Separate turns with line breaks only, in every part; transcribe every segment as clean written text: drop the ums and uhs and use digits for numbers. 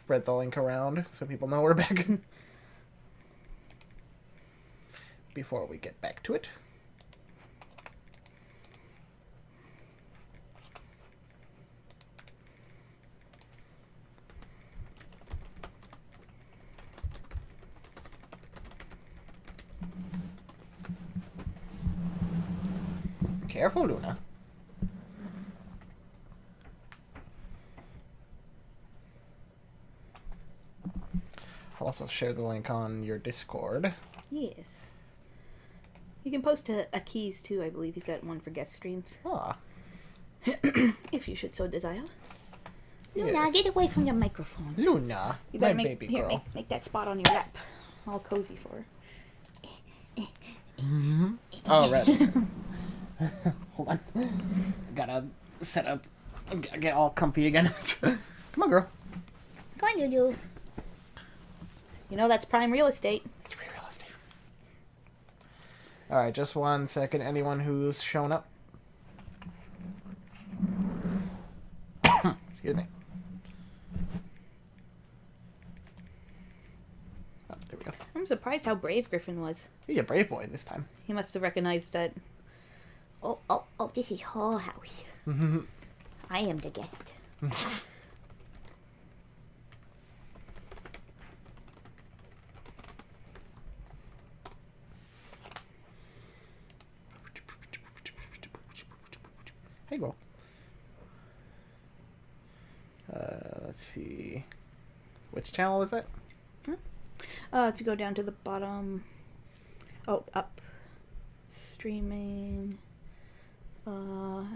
spread the link around so people know we're back. Before we get back to it. Careful, Luna. I'll also share the link on your Discord.
Yes. You can post a keys too, I believe. He's got one for guest streams.
Ah.
If you should so desire.
Yes.
Luna, get away from the microphone.
Luna,
You
my
better
baby girl.
make that spot on your lap. All cozy for her.
Mm-hmm. Oh, right. Hold on. Gotta set up. Get all comfy again. Come on, girl.
Come on, Lulu. You know that's prime real estate.
It's free real estate. Alright, just 1 second. Anyone who's shown up? Excuse me. Oh, there we go.
I'm surprised how brave Griffin was.
He's a brave boy this time.
He must have recognized that. Oh, this is her house. I am the guest.
Hey, go. Let's see. Which channel was that?
If you go down to the bottom. Oh, up. Streaming. Oh,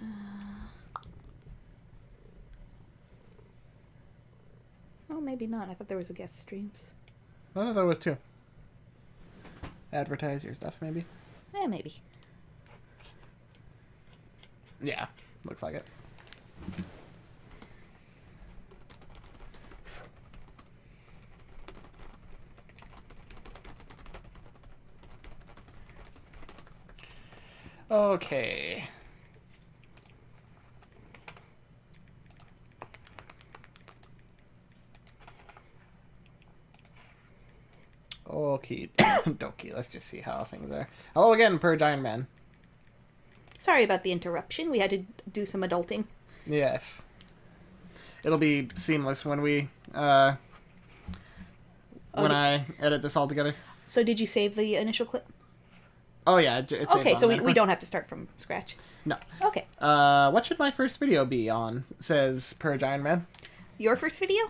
maybe not. I thought there was a guest streams.
Oh, there was 2. Advertise your stuff, maybe?
Yeah, maybe.
Yeah, looks like it. Okay. Okay. Dokie, let's just see how things are. Hello again, Per Giant Man.
Sorry about the interruption. We had to do some adulting.
Yes. It'll be seamless when we, I edit this all together.
So did you save the initial clip?
Oh yeah, it's
okay, so we don't have to start from scratch.
No.
Okay.
What should my first video be on? Says Per Giant Man.
Your first video?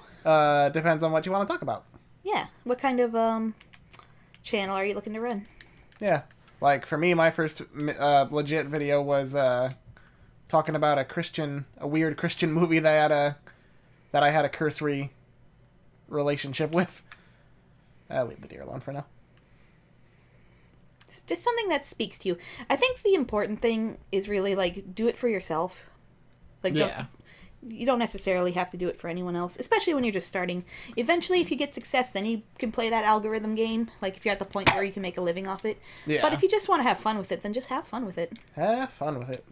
Depends on what you want to talk about.
Yeah. What kind of channel are you looking to run?
Yeah. Like, for me, my first legit video was talking about a weird Christian movie that I had a cursory relationship with. I'll leave the deer alone for now.
It's just something that speaks to you. I think the important thing is really, like, do it for yourself. Like,
yeah.
You don't necessarily have to do it for anyone else, especially when you're just starting. Eventually, if you get success, then you can play that algorithm game. Like, if you're at the point where you can make a living off it.
Yeah.
But if you just want to have fun with it, then just have fun with it.
Have fun with it.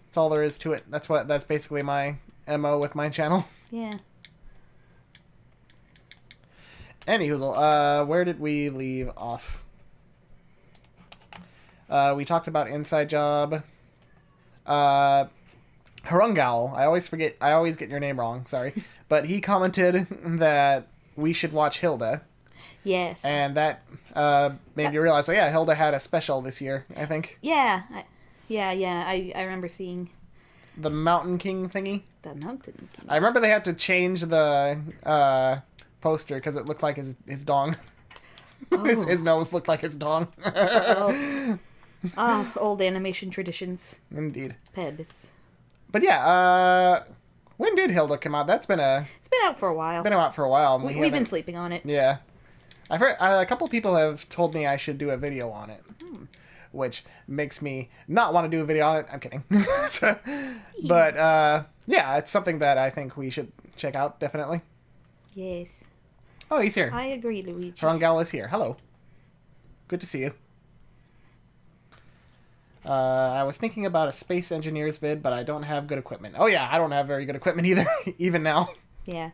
That's all there is to it. That's basically my MO with my channel.
Yeah.
Anyhoozle, where did we leave off? We talked about Inside Job. Harungal, I always get your name wrong, sorry. But he commented that we should watch Hilda.
Yes.
And that made me realize, Hilda had a special this year, I think.
Yeah. I remember seeing...
The Mountain King thingy?
The Mountain King.
I remember they had to change the poster because it looked like his dong.
Oh.
his nose looked like his dong.
Old animation traditions.
Indeed.
Pebs.
But yeah, when did Hilda come out? It's been
out for a while.
Been out for a while.
We've been sleeping on it.
Yeah. I've heard a couple people have told me I should do a video on it. Which makes me not want to do a video on it. I'm kidding. But, yeah, it's something that I think we should check out, definitely.
Yes.
Oh, he's here.
I agree, Luigi.
Harungal is here. Hello. Good to see you. I was thinking about a space engineers vid, but I don't have good equipment. Oh yeah, I don't have very good equipment either, even now.
Yeah.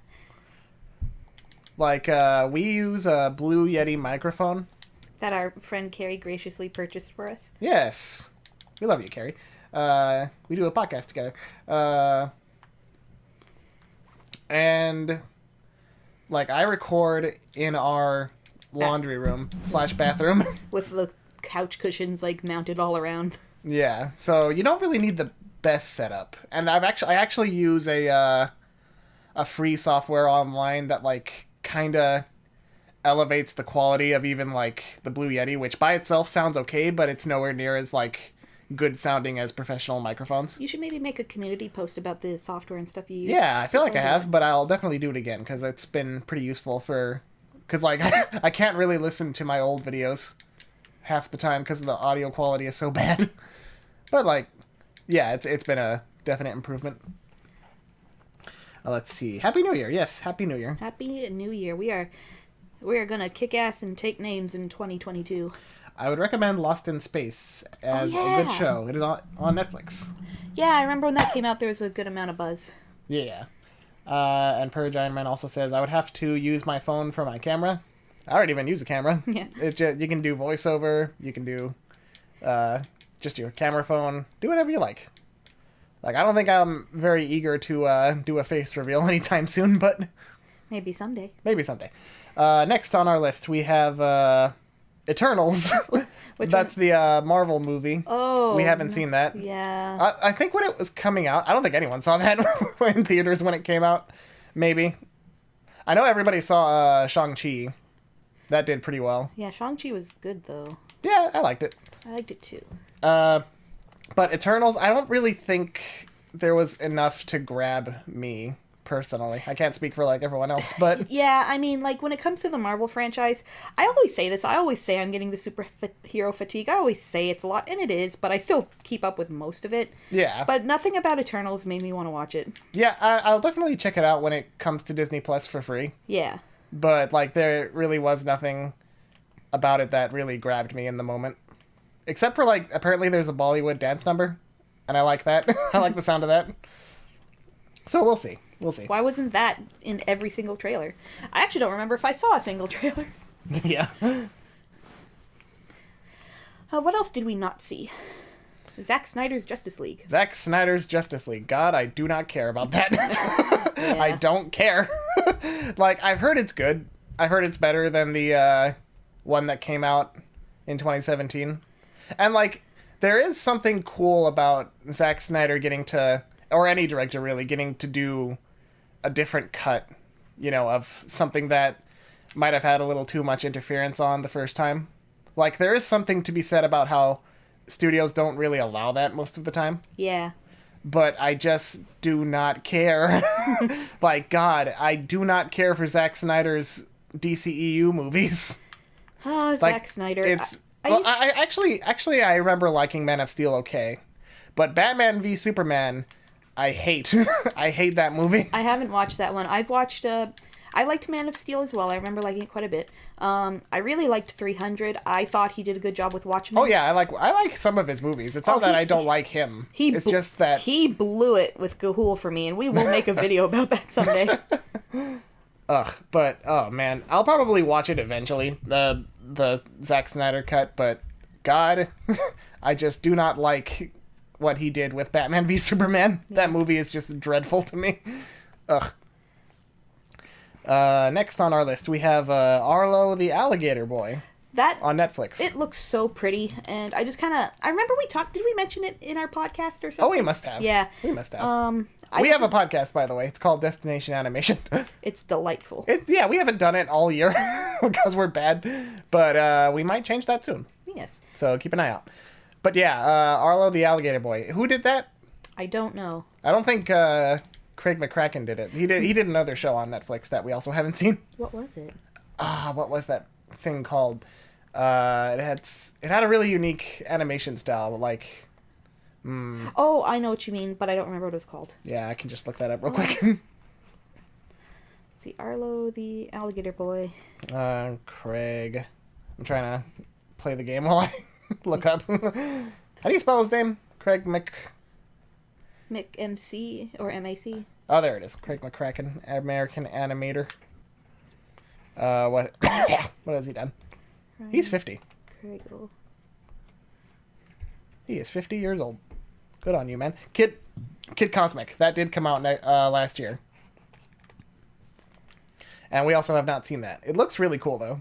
Like, we use a Blue Yeti microphone.
That our friend Carrie graciously purchased for us.
Yes. We love you, Carrie. We do a podcast together. And, like, I record in our laundry room / bathroom.
With the couch cushions, like, mounted all around.
Yeah, so you don't really need the best setup. And I actually use a free software online that, like, kind of elevates the quality of even, like, the Blue Yeti, which by itself sounds okay, but it's nowhere near as, like, good sounding as professional microphones.
You should maybe make a community post about the software and stuff you use.
Yeah, I feel like I have, but I'll definitely do it again, because it's been pretty useful for... Because, like, I can't really listen to my old videos half the time because the audio quality is so bad. But, like, yeah, it's been a definite improvement. Let's see. Happy New Year. Yes, Happy New Year.
Happy New Year. We are going to kick ass and take names in 2022.
I would recommend Lost in Space as a good show. It is on Netflix.
Yeah, I remember when that came out, there was a good amount of buzz.
Yeah. And Purge Iron Man also says, I would have to use my phone for my camera. I don't even use a camera.
Yeah.
You can do voiceover. You can do just your camera phone. Do whatever you like. Like, I don't think I'm very eager to do a face reveal anytime soon, but...
Maybe someday.
Maybe someday. Next on our list, we have Eternals. That's the Marvel movie.
Oh.
We haven't seen that.
Yeah.
I think when it was coming out, I don't think anyone saw that in theaters when it came out. Maybe. I know everybody saw Shang-Chi. That did pretty well.
Yeah, Shang-Chi was good, though.
Yeah, I liked it.
I liked it, too.
But Eternals, I don't really think there was enough to grab me, personally. I can't speak for, like, everyone else, but...
Yeah, I mean, like, when it comes to the Marvel franchise, I always say this. I always say I'm getting the superhero fatigue. I always say it's a lot, and it is, but I still keep up with most of it.
Yeah.
But nothing about Eternals made me want to watch it.
Yeah, I'll definitely check it out when it comes to Disney Plus for free.
Yeah.
But, like, there really was nothing about it that really grabbed me in the moment. Except for, like, apparently there's a Bollywood dance number, and I like that. I like the sound of that. So we'll see. We'll see.
Why wasn't that in every single trailer? I actually don't remember if I saw a single trailer.
Yeah.
What else did we not see? Zack Snyder's Justice League.
Zack Snyder's Justice League. God, I do not care about that.
Yeah.
I don't care. Like, I've heard it's good. I've heard it's better than the one that came out in 2017. And, like, there is something cool about Zack Snyder getting to, or any director really, getting to do a different cut, you know, of something that might have had a little too much interference on the first time. Like, there is something to be said about how studios don't really allow that most of the time.
Yeah.
But I just do not care. Like, God, I do not care for Zack Snyder's DCEU movies.
Oh,
Like,
Zack Snyder.
It's... I actually, I remember liking Man of Steel okay. But Batman v Superman, I hate. I hate that movie.
I haven't watched that one. I've watched... I liked Man of Steel as well. I remember liking it quite a bit. I really liked 300. I thought he did a good job with Watchmen.
Oh yeah, I like some of his movies. It's not that I don't like him. It's just that
he blew it with Gahul for me, and we will make a video about that someday.
Ugh, but oh man, I'll probably watch it eventually. The Zack Snyder cut, but God, I just do not like what he did with Batman v Superman. Yeah. That movie is just dreadful to me. Ugh. Next on our list, we have Arlo the Alligator Boy.
That
on Netflix.
It looks so pretty, and I just kind of... I remember we talked... Did we mention it in our podcast or something?
Oh, we must have.
Yeah.
We must have. We have a podcast, by the way. It's called Destination Animation.
It's delightful.
Yeah, we haven't done it all year because we're bad, but we might change that soon.
Yes.
So keep an eye out. But yeah, Arlo the Alligator Boy. Who did that?
I don't know.
I don't think Craig McCracken did it. He did another show on Netflix that we also haven't seen.
What was it?
What was that thing called? It had a really unique animation style, like...
Oh, I know what you mean, but I don't remember what it was called.
Yeah, I can just look that up real quick.
Let's see, Arlo the Alligator Boy.
Craig. I'm trying to play the game while I look up. How do you spell his name? Craig
MC or MAC?
Oh, there it is. Craig McCracken, American animator. What? What has he done? He's 50.
Craigle.
He is 50 years old. Good on you, man. Kid Cosmic. That did come out last year. And we also have not seen that. It looks really cool, though.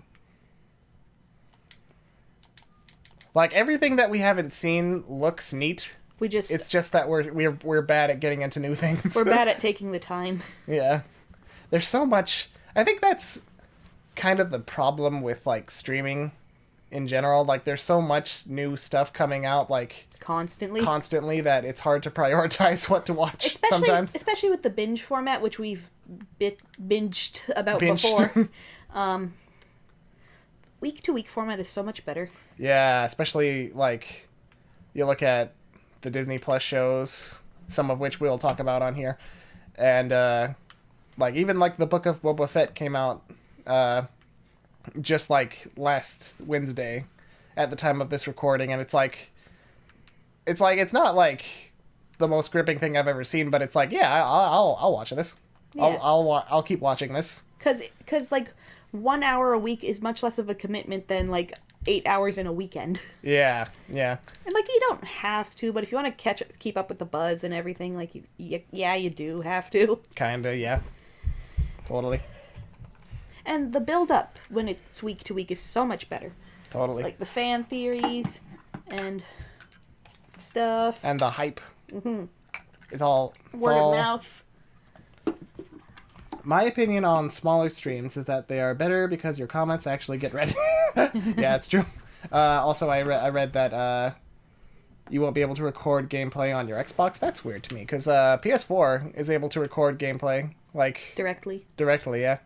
Like, everything that we haven't seen looks neat. It's just that we're bad at getting into new things.
We're bad at taking the time.
Yeah. There's so much... I think that's kind of the problem with, like, streaming in general. Like, there's so much new stuff coming out, like... Constantly that it's hard to prioritize what to watch sometimes.
Especially with the binge format, which we've binged about before. Week-to-week format is so much better.
Yeah, especially, like, you look at the Disney Plus shows, some of which we'll talk about on here. And, like, even, like, the Book of Boba Fett came out just, like, last Wednesday at the time of this recording. And it's not, like, the most gripping thing I've ever seen, but it's like, yeah, I'll watch this. Yeah. I'll keep watching this.
Because, like, 1 hour a week is much less of a commitment than, like, 8 hours in a weekend.
Yeah.
And, like, you don't have to, but if you want to keep up with the buzz and everything, like, you do have to.
Kinda, yeah. Totally.
And the build-up, when it's week to week, is so much better.
Totally.
Like, the fan theories and stuff.
And the hype.
Mm-hmm.
It's all...
Word of mouth.
My opinion on smaller streams is that they are better because your comments actually get read. Yeah, it's true. Also, I read that you won't be able to record gameplay on your Xbox. That's weird to me, because PS4 is able to record gameplay, like... Directly, yeah.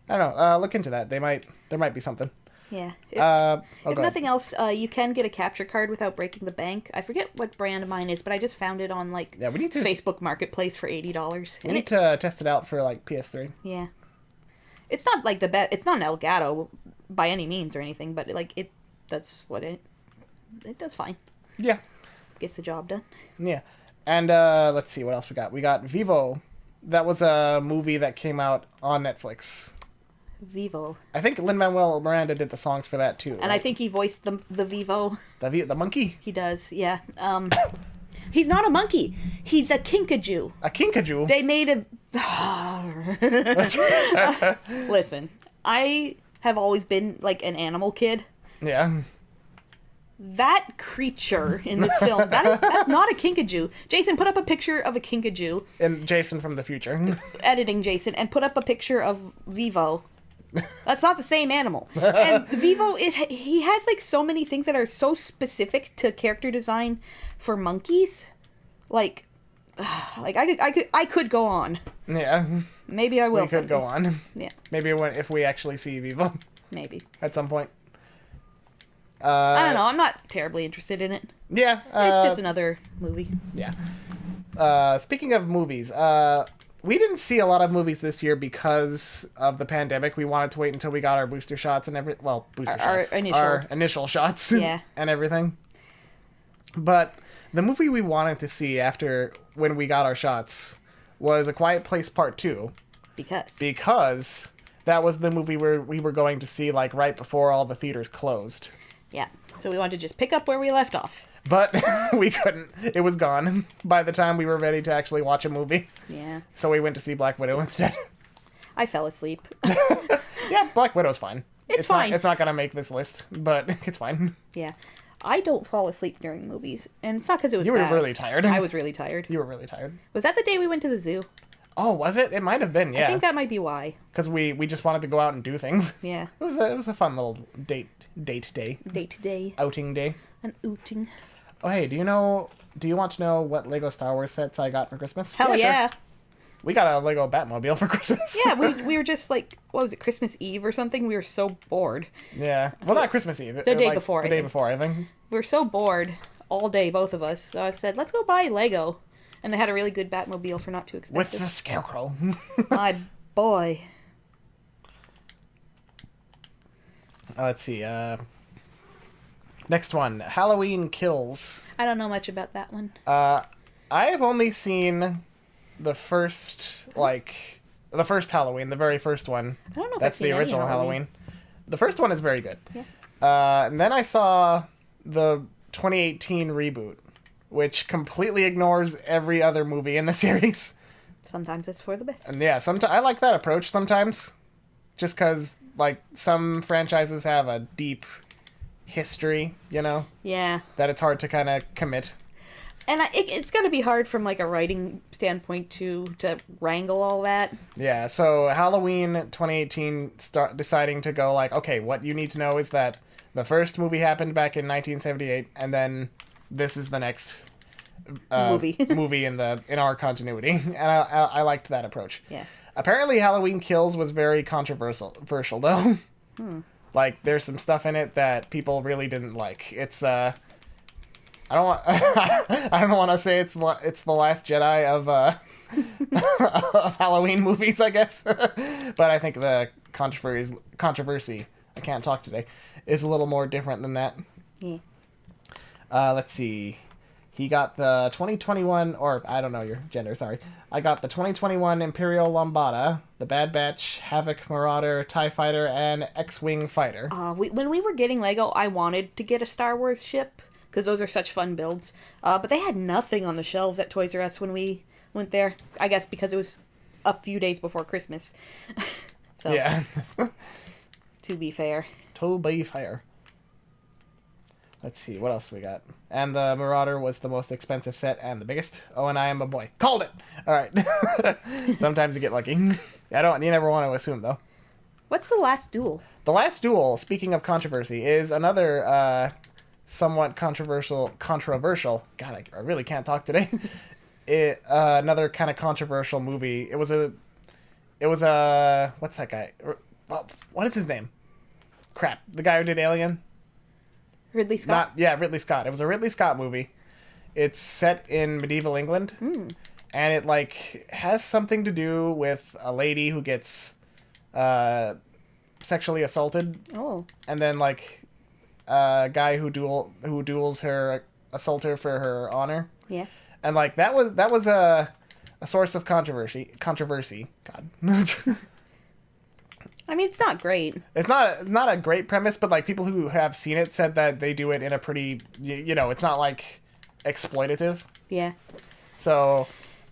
I don't know. Look into that. There might be something.
Yeah. If nothing else, you can get a capture card without breaking the bank. I forget what brand mine is, but I just found it on, like,
we need to...
Facebook Marketplace for $80.
We need to test it out for, like, PS3.
Yeah. It's not, like, the best... It's not an Elgato by any means or anything, but, like, it does what it does fine.
Yeah.
Gets the job done.
Yeah. And, let's see what else we got. We got Vivo. That was a movie that came out on Netflix.
Vivo.
I think Lin-Manuel Miranda did the songs for that too.
And right? I think he voiced the Vivo.
The monkey?
He does, yeah. He's not a monkey. He's a kinkajou.
A kinkajou?
They made a... Listen, I have always been, like, an animal kid.
Yeah.
That creature in this film, that's not a kinkajou. Jason, put up a picture of a kinkajou.
And Jason from the future.
Editing Jason, and put up a picture of Vivo. That's not the same animal. And Vivo, he has, like, so many things that are so specific to character design for monkeys. Like I could go on.
Yeah.
Maybe I will.
We could go on.
Yeah.
Maybe if we actually see Vivo.
Maybe.
At some point.
I don't know. I'm not terribly interested in it.
Yeah.
It's just another movie.
Yeah. Speaking of movies, we didn't see a lot of movies this year because of the pandemic. We wanted to wait until we got our booster shots and our initial shots.
Yeah.
And everything. But the movie we wanted to see when we got our shots was A Quiet Place Part 2. Because that was the movie we were going to see, like, right before all the theaters closed.
Yeah. So we wanted to just pick up where we left off.
But we couldn't. It was gone by the time we were ready to actually watch a movie.
Yeah.
So we went to see Black Widow instead.
I fell asleep.
Yeah, Black Widow's fine.
It's fine.
It's not going to make this list, but it's fine.
Yeah. I don't fall asleep during movies. And it's not because it was
You were
bad.
really tired.
I was really tired.
You were really tired.
Was that the day we went to the zoo?
Oh, was it? It might have been, yeah.
I think that might be why.
Because we just wanted to go out and do things.
Yeah.
It was a fun little date day.
Date day.
Outing day.
An outing.
Oh, hey, do you want to know what Lego Star Wars sets I got for Christmas?
Hell yeah.
Sure. We got a Lego Batmobile for Christmas.
Yeah, we were just like, what was it, Christmas Eve or something? We were so bored.
Yeah. Well, not Christmas Eve.
The day before.
The day before, I think.
We were so bored all day, both of us. So I said, let's go buy Lego. And they had a really good Batmobile for not too expensive.
With the Scarecrow.
My boy.
Let's see. Next one. Halloween Kills.
I don't know much about that one.
I have only seen the first, like, The first Halloween, the very first one.
I don't know if
That's
I've seen
the
any
original
Halloween.
The first one is very good.
Yeah.
And then I saw the 2018 reboot, which completely ignores every other movie in the series.
Sometimes it's for the best.
And yeah, sometimes I like that approach sometimes, just because like some franchises have a deep history, you know,
Yeah.
that it's hard to kind of commit.
And it's going to be hard from like a writing standpoint to wrangle all that.
Yeah, so Halloween 2018 deciding to go like, okay, what you need to know is that the first movie happened back in 1978, and then this is the next
Movie.
movie in our continuity, and I liked that approach.
Yeah.
Apparently, Halloween Kills was very controversial though. Like, there's some stuff in it that people really didn't like. It's I don't want I don't want to say it's the Last Jedi of of Halloween movies, I guess, but I think the controversy I can't talk today is a little more different than that.
Yeah.
Let's see. He got the 2021, or I don't know your gender, sorry. I got the 2021 Imperial Lambada, the Bad Batch, Havoc Marauder, TIE Fighter, and X-Wing Fighter.
When we were getting Lego, I wanted to get a Star Wars ship, because those are such fun builds. But they had nothing on the shelves at Toys R Us when we went there. I guess because it was a few days before Christmas. So,
Yeah.
to be fair.
To be fair. Let's see, what else we got? And the Marauder was the most expensive set and the biggest. Oh, and I am a boy. Called it! Alright. Sometimes you get lucky. You never want to assume, though.
What's the last duel?
The Last Duel, speaking of controversy, is another somewhat controversial. God, I really can't talk today. Another kind of controversial movie. It was a. What's that guy? What is his name? Crap. The guy who did Alien?
Ridley Scott?
Ridley Scott. It was a Ridley Scott movie. It's set in medieval England. And it, like, has something to do with a lady who gets sexually assaulted.
Oh.
And then, like, a guy who duels her assaulter for her honor.
Yeah.
And, like, that was a source of controversy. God.
I mean, it's not great.
It's not a great premise, but like people who have seen it said that they do it in a pretty, it's not like exploitative.
Yeah.
So,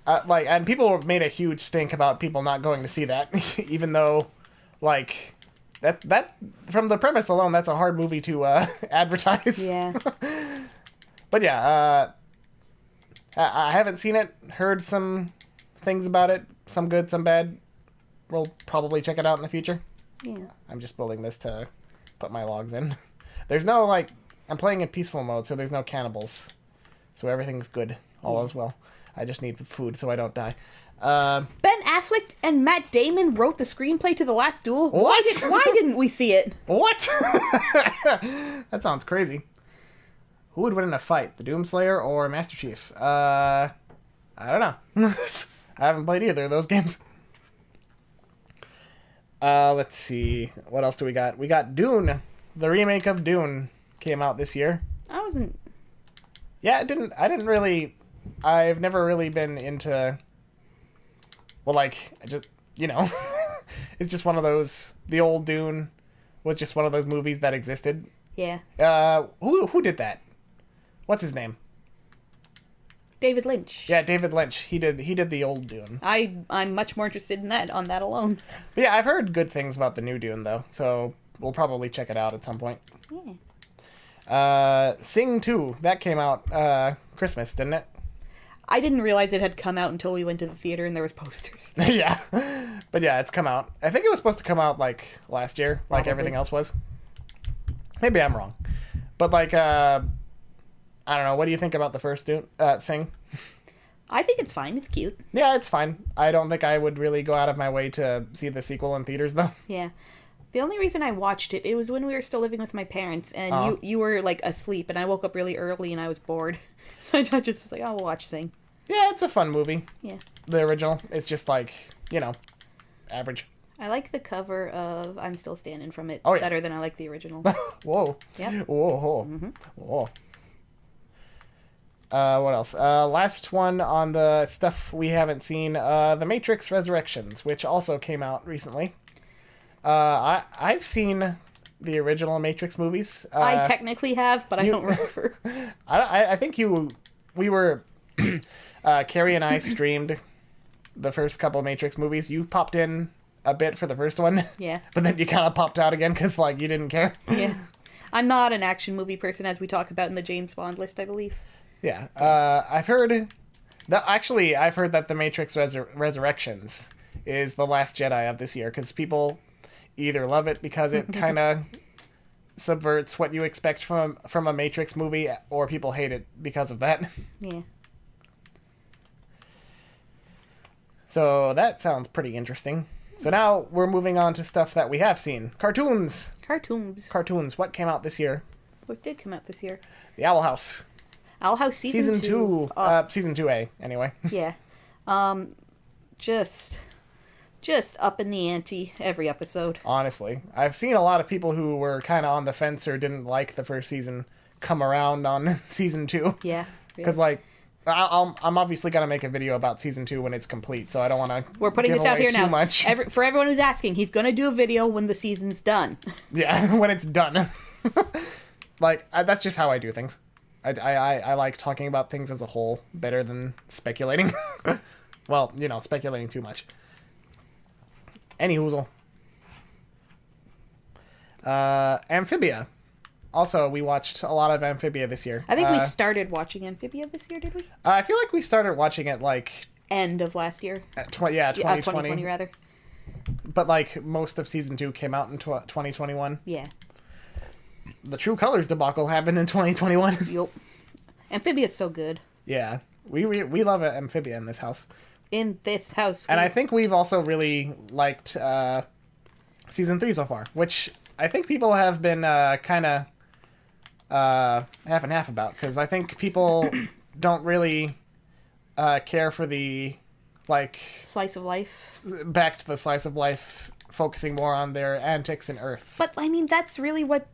and people made a huge stink about people not going to see that, even though, like, that from the premise alone, that's a hard movie to advertise.
Yeah.
But yeah, I haven't seen it. Heard some things about it. Some good, some bad. We'll probably check it out in the future.
Yeah.
I'm just building this to put my logs in. There's no, like, I'm playing in peaceful mode, so there's no cannibals. So everything's good. All is well. I just need food so I don't die.
Ben Affleck and Matt Damon wrote the screenplay to The Last Duel.
What?
Why didn't we see it?
What? That sounds crazy. Who would win in a fight, the Doomslayer or Master Chief? I don't know. I haven't played either of those games. Let's see. What else do we got? We got Dune. The remake of Dune came out this year.
I wasn't...
Yeah, I've never really been into... Well, like, it's just one of those... The old Dune was just one of those movies that existed.
Yeah.
Who did that? What's his name?
David Lynch.
Yeah, David Lynch. He did the old Dune.
I'm much more interested in that on that alone.
But yeah, I've heard good things about the new Dune though, so we'll probably check it out at some point.
Yeah.
Sing 2, that came out Christmas, didn't it?
I didn't realize it had come out until we went to the theater and there was posters.
Yeah. But yeah, it's come out. I think it was supposed to come out like last year, like
Probably.
everything else was. Maybe I'm wrong. But like I don't know, what do you think about the first Dune Sing?
I think it's fine. It's cute.
Yeah, it's fine. I don't think I would really go out of my way to see the sequel in theaters, though.
Yeah. The only reason I watched it, it was when we were still living with my parents, and you were, like, asleep, and I woke up really early, and I was bored. So I just was like, oh, we'll watch Sing.
Yeah, it's a fun movie.
Yeah.
The original. It's just, like, average.
I like the cover of I'm Still Standing from it better than I like the original.
Whoa.
Yep.
Whoa.
Mm-hmm.
Whoa. What else? Last one on the stuff we haven't seen. The Matrix Resurrections, which also came out recently. I've seen the original Matrix movies.
I technically have, but I don't remember.
I think we were, Carrie and I streamed the first couple Matrix movies. You popped in a bit for the first one.
Yeah.
But then you kind of popped out again because, like, you didn't care.
Yeah. I'm not an action movie person, as we talk about in the James Bond list, I believe.
Yeah. I've heard that the Matrix Resurrections is the Last Jedi of this year because people either love it because it kind of subverts what you expect from a Matrix movie, or people hate it because of that.
Yeah.
So that sounds pretty interesting. So now we're moving on to stuff that we have seen. Cartoons. What came out this year?
What did come out this year?
The Owl House.
Owl House season 2.
Season 2A, anyway.
Yeah. Just up in the ante every episode.
Honestly. I've seen a lot of people who were kind of on the fence or didn't like the first season come around on season 2.
Yeah.
Because, like, I'm obviously going to make a video about season 2 when it's complete, so I don't want to
We're putting this out here now.
Much.
For everyone who's asking, he's going to do a video when the season's done.
Yeah, when it's done. Like, that's just how I do things. I like talking about things as a whole better than speculating. Well, speculating too much. Any hoozle. Amphibia. Also, we watched a lot of Amphibia this year.
I think we started watching Amphibia this year, did we?
I feel like we started watching it, like...
End of last year.
2020.
2020, rather.
But, like, most of Season 2 came out in 2021.
Yeah.
The True Colors debacle happened in 2021.
Yup. Amphibia's so good.
Yeah. We love Amphibia in this house.
In this house.
And I think we've also really liked Season 3 so far, which I think people have been kind of half and half about, because I think people don't really care for the, like...
Slice of life.
Back to the slice of life, focusing more on their antics in Earth.
But, I mean, that's really what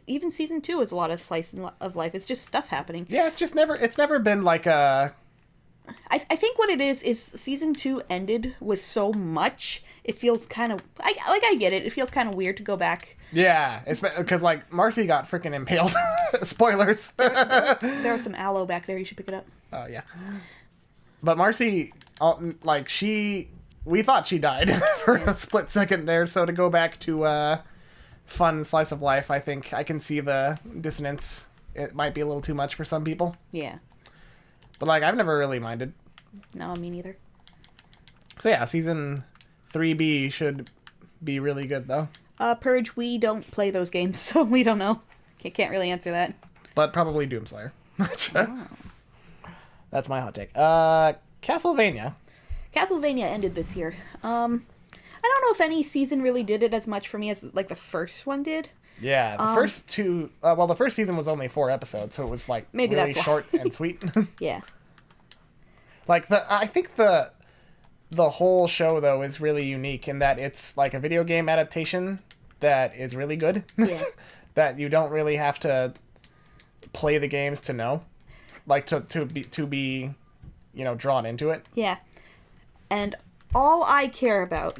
even Season 2 is a lot of slice of life. It's just stuff happening.
Yeah, it's never been like a...
I think what it is Season 2 ended with so much, it feels kind of... I get it. It feels kind of weird to go back.
Yeah, it's because, like, Marcy got freaking impaled. Spoilers.
There was some aloe back there. You should pick it up.
Oh, yeah. But Marcy, like, we thought she died for a split second there, so to go back to fun slice of life, I think I can see the dissonance. It might be a little too much for some people.
Yeah.
But, like, I've never really minded.
No, me neither.
So, yeah, Season 3B should be really good, though.
Purge, we don't play those games, so we don't know. Can't really answer that.
But probably Doomslayer.
Oh.
That's my hot take. Castlevania.
Castlevania ended this year. I don't know if any season really did it as much for me as, like, the first one did.
Yeah, the first two... the first season was only 4 episodes, so it was, like,
maybe
really
that's
short and sweet.
Yeah.
Like, I think the whole show, though, is really unique in that it's, like, a video game adaptation that is really good.
Yeah.
That you don't really have to play the games to know. Like, to be, drawn into it.
Yeah. And all I care about...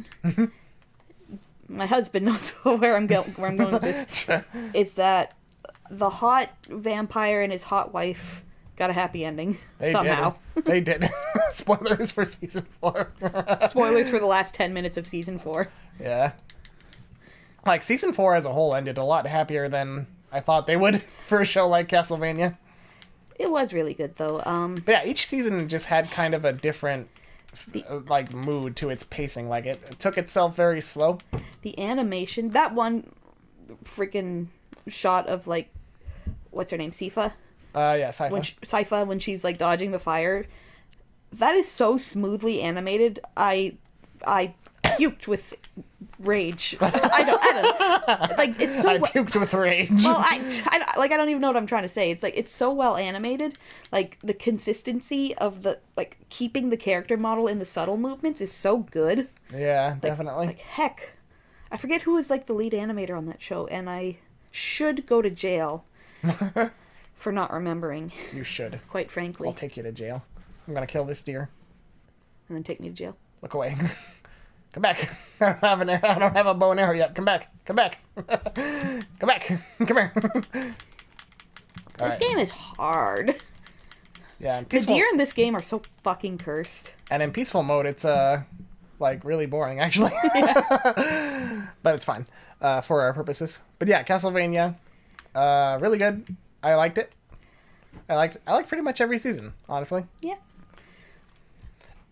my husband knows where I'm going with this, is that the hot vampire and his hot wife got a happy ending somehow.
They did. Spoilers for Season 4.
Spoilers for the last 10 minutes of Season 4.
Yeah. Like, Season 4 as a whole ended a lot happier than I thought they would for a show like Castlevania.
It was really good, though.
But yeah, each season just had kind of a different... mood to its pacing. Like, it took itself very slow.
The animation, that one freaking shot of, like, what's her name, Sypha?
Yeah, Sypha.
Sypha, when she's, like, dodging the fire, that is so smoothly animated. I puked with rage. I don't like, it's so...
I puked with rage.
Well, I don't even know what I'm trying to say. It's like, it's so well animated. Like, the consistency of the, like, keeping the character model in the subtle movements is so good.
Yeah, definitely.
Like, heck. I forget who was, like, the lead animator on that show, and I should go to jail for not remembering.
You should.
Quite frankly.
I'll take you to jail. I'm gonna kill this deer.
And then take me to jail.
Look away. Come back. I don't have a bow and arrow yet. Come back. Come back. Come back. Come here.
This game is hard.
Yeah,
the deer in this game are so fucking cursed.
And in peaceful mode, it's like really boring actually. But it's fine for our purposes. But yeah, Castlevania, really good. I liked it. I liked pretty much every season, honestly.
Yeah.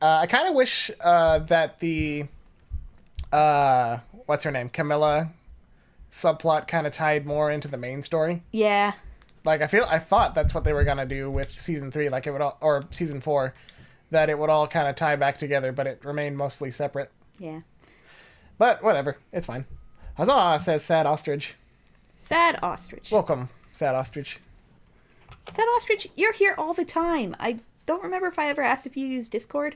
I kind of wish that the what's her name, Camilla subplot kind of tied more into the main story.
Yeah.
Like I thought that's what they were gonna do with season 3, like it would all, or season 4, that it would all kind of tie back together, but it remained mostly separate.
Yeah.
But whatever, it's fine. Huzzah, says Sad Ostrich.
Sad Ostrich.
Welcome, Sad Ostrich.
Sad Ostrich, you're here all the time. I don't remember if I ever asked if you use Discord.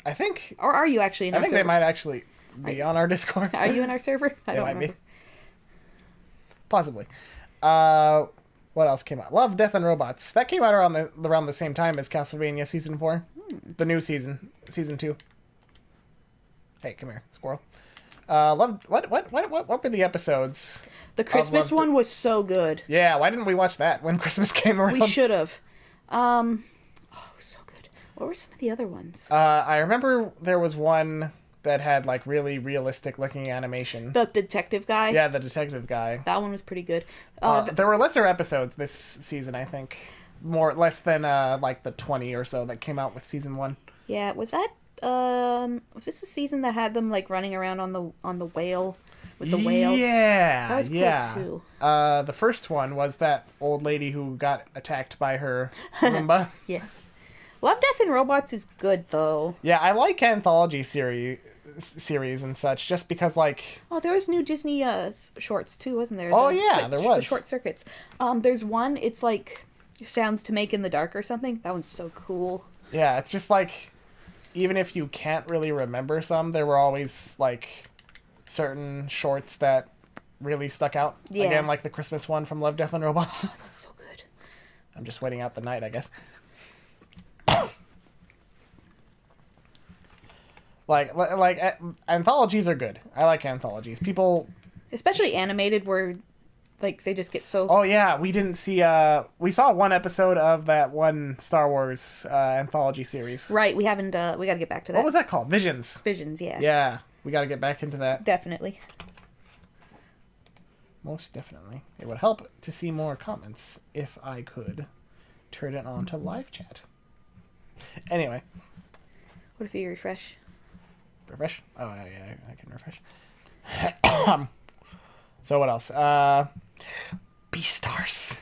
I think.
Or are you actually in our server?
I think they might actually be on our Discord.
Are you in our server? I don't
remember.
Be.
Possibly. What else came out? Love, Death, and Robots. That came out around the same time as Castlevania Season 4. The new season. Season 2. Hey, come here, squirrel. What were the episodes?
The Christmas one was so good.
Yeah, why didn't we watch that when Christmas came around?
We should have. Oh, so good. What were some of the other ones?
I remember there was one that had like really realistic looking animation.
The detective guy?
Yeah, the detective guy.
That one was pretty good.
There were lesser episodes this season, I think. Less than like the 20 or so that came out with season 1.
Yeah, was this the season that had them like running around on the whale with the whales?
Yeah.
That was cool too.
The first one was that old lady who got attacked by her Roomba.
Yeah. Love, Death, and Robots is good though.
Yeah, I like anthology series and such just because like...
Oh, there was new Disney shorts too, wasn't there?
Oh yeah, there was.
The short circuits. There's one, it's like sounds to make in the dark or something. That one's so cool.
Yeah, it's just like, even if you can't really remember some, there were always like certain shorts that really stuck out.
Yeah.
Again, like the Christmas one from Love, Death, and Robots.
Oh, that's so good.
I'm just waiting out the night, I guess. like anthologies are good. I like anthologies. People,
especially animated, where like they just get so...
Oh yeah, we didn't see we saw one episode of that one Star Wars anthology series.
Right, we haven't we got to get back to that.
What was that called? Visions.
Visions, yeah.
Yeah, we got to get back into that.
Definitely.
Most definitely. It would help to see more comments if I could turn it on to live chat. Anyway.
What if you refresh?
Refresh? Oh, yeah, I can refresh. So what else? Beastars.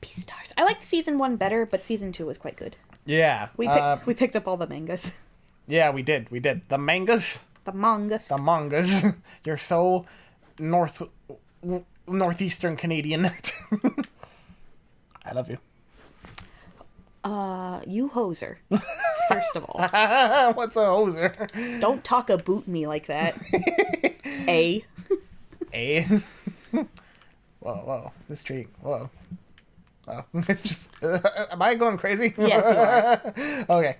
Beastars. I liked season 1 better, but season 2 was quite good.
Yeah.
We picked up all the mangas.
Yeah, we did. The mangas?
The mangas.
The mangas. You're so northeastern Canadian. I love you.
You hoser. First of all.
What's a hoser?
Don't talk about me like that. A.
Whoa. This tree. Whoa. Oh, it's just... am I going crazy?
Yes, you
are. Okay.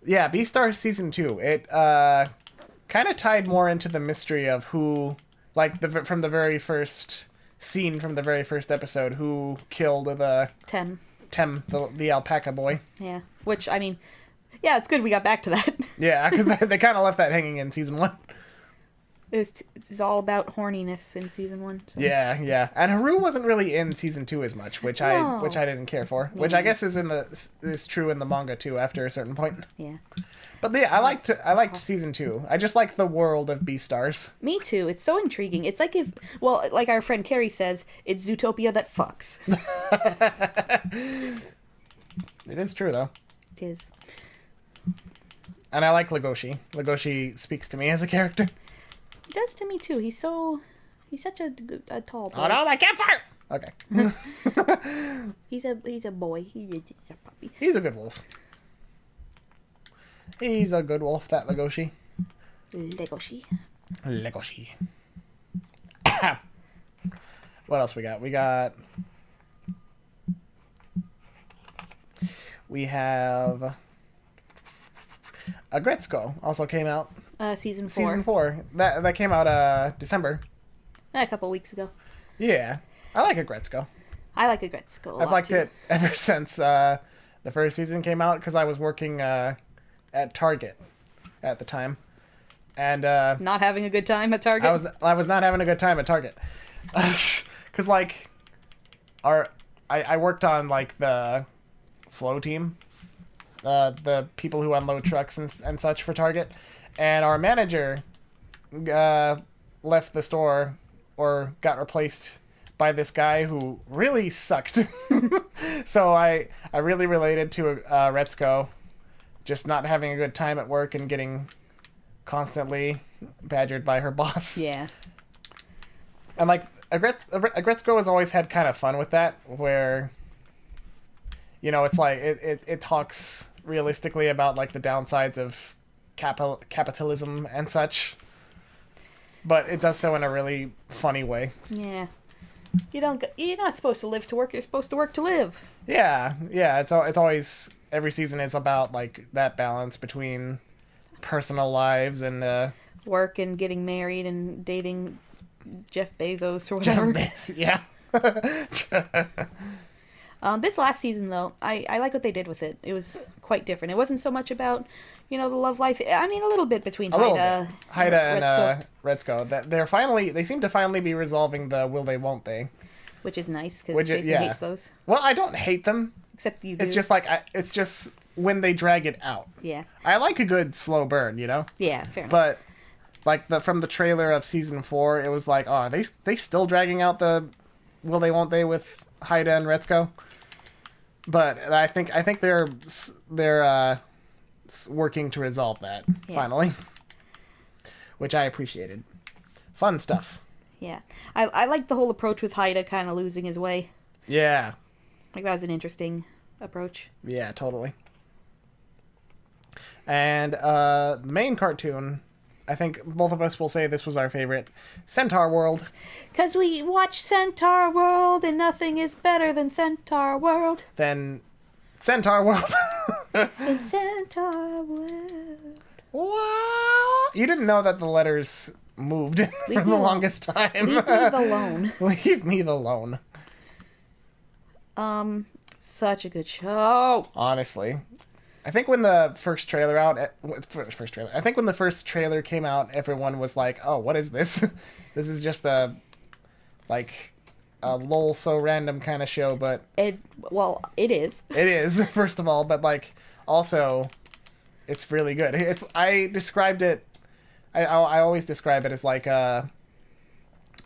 Yeah, Beastars Season 2. It kind of tied more into the mystery of who... Like, from the very first scene from the very first episode, who killed the... Tem, the alpaca boy.
Yeah. Which, I mean... Yeah, it's good we got back to that.
Yeah, because they kind of left that hanging in Season 1.
It's all about horniness in season 1. So.
Yeah, and Haru wasn't really in season 2 as much, which I didn't care for. Which I guess is true in the manga too. After a certain point.
Yeah.
But yeah, I liked season 2. I just like the world of Beastars.
Me too. It's so intriguing. It's like like our friend Carrie says, it's Zootopia that fucks.
It is true though.
It is.
And I like Legoshi. Legoshi speaks to me as a character.
He does to me too. He's such a tall boy.
Oh no, my campfire! Okay.
He's a boy. He's a puppy.
He's a good wolf. He's a good wolf, that Legoshi.
Legoshi.
What else we got? We have Gretzko also came out.
Season 4.
Season 4. That came out December.
A couple weeks ago.
Yeah. I like Gretzko.
I like Gretzko.
I've liked it ever since the first season came out because I was working at Target at the time. And
not having a good time at Target?
I was not having a good time at Target. Because, like, I worked on, like, the flow team. The people who unload trucks and such for Target. And our manager left the store or got replaced by this guy who really sucked. So I really related to Retzko just not having a good time at work and getting constantly badgered by her boss.
Yeah.
And, like, Gretzko has always had kind of fun with that, where, you know, it's like it talks realistically about, like, the downsides of capitalism and such, but it does so in a really funny way.
Yeah. You're not supposed to live to work, you're supposed to work to live.
Yeah. It's always, every season is about, like, that balance between personal lives and
work and getting married and dating Jeff Bezos or whatever.
Yeah.
This last season, though, I like what they did with it. It was quite different. It wasn't so much about, you know, the love life. I mean, a little bit between Hilda
and Retzko. That they seem to finally be resolving the will they won't they,
which is nice because Jason hates those.
Well, I don't hate them.
Except you do.
It's just like it's just when they drag it out.
Yeah.
I like a good slow burn, you know.
Yeah, fair enough.
But like from the trailer of season 4, it was like, oh, they still dragging out the will they won't they with Hilda and Retzko. But I think they're working to resolve that finally, which I appreciated. Fun stuff.
Yeah, I like the whole approach with Hilda kind of losing his way.
Yeah,
like that was an interesting approach.
Yeah, totally. And main cartoon, I think both of us will say this was our favorite, Centaur World.
Because we watch Centaur World, and nothing is better than Centaur World.
Then Centaur World.
In Centaur World.
What? You didn't know that the letters moved for the longest time.
Leave me alone.
Leave me alone.
Such a good show.
Honestly. I think when the first trailer I think when the first trailer came out, everyone was like, "Oh, what is this? This is just a lol so random kind of show." But
it is.
It is, first of all, but like also, it's really good. I described it. I always describe it as like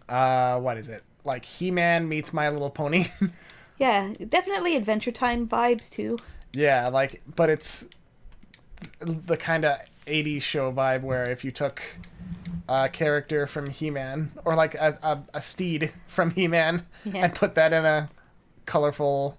what is it? Like He-Man meets My Little Pony.
Yeah, definitely Adventure Time vibes too.
Yeah, but it's the kind of 80s show vibe where if you took a character from He-Man, or like a steed from He-Man, and put that in a colorful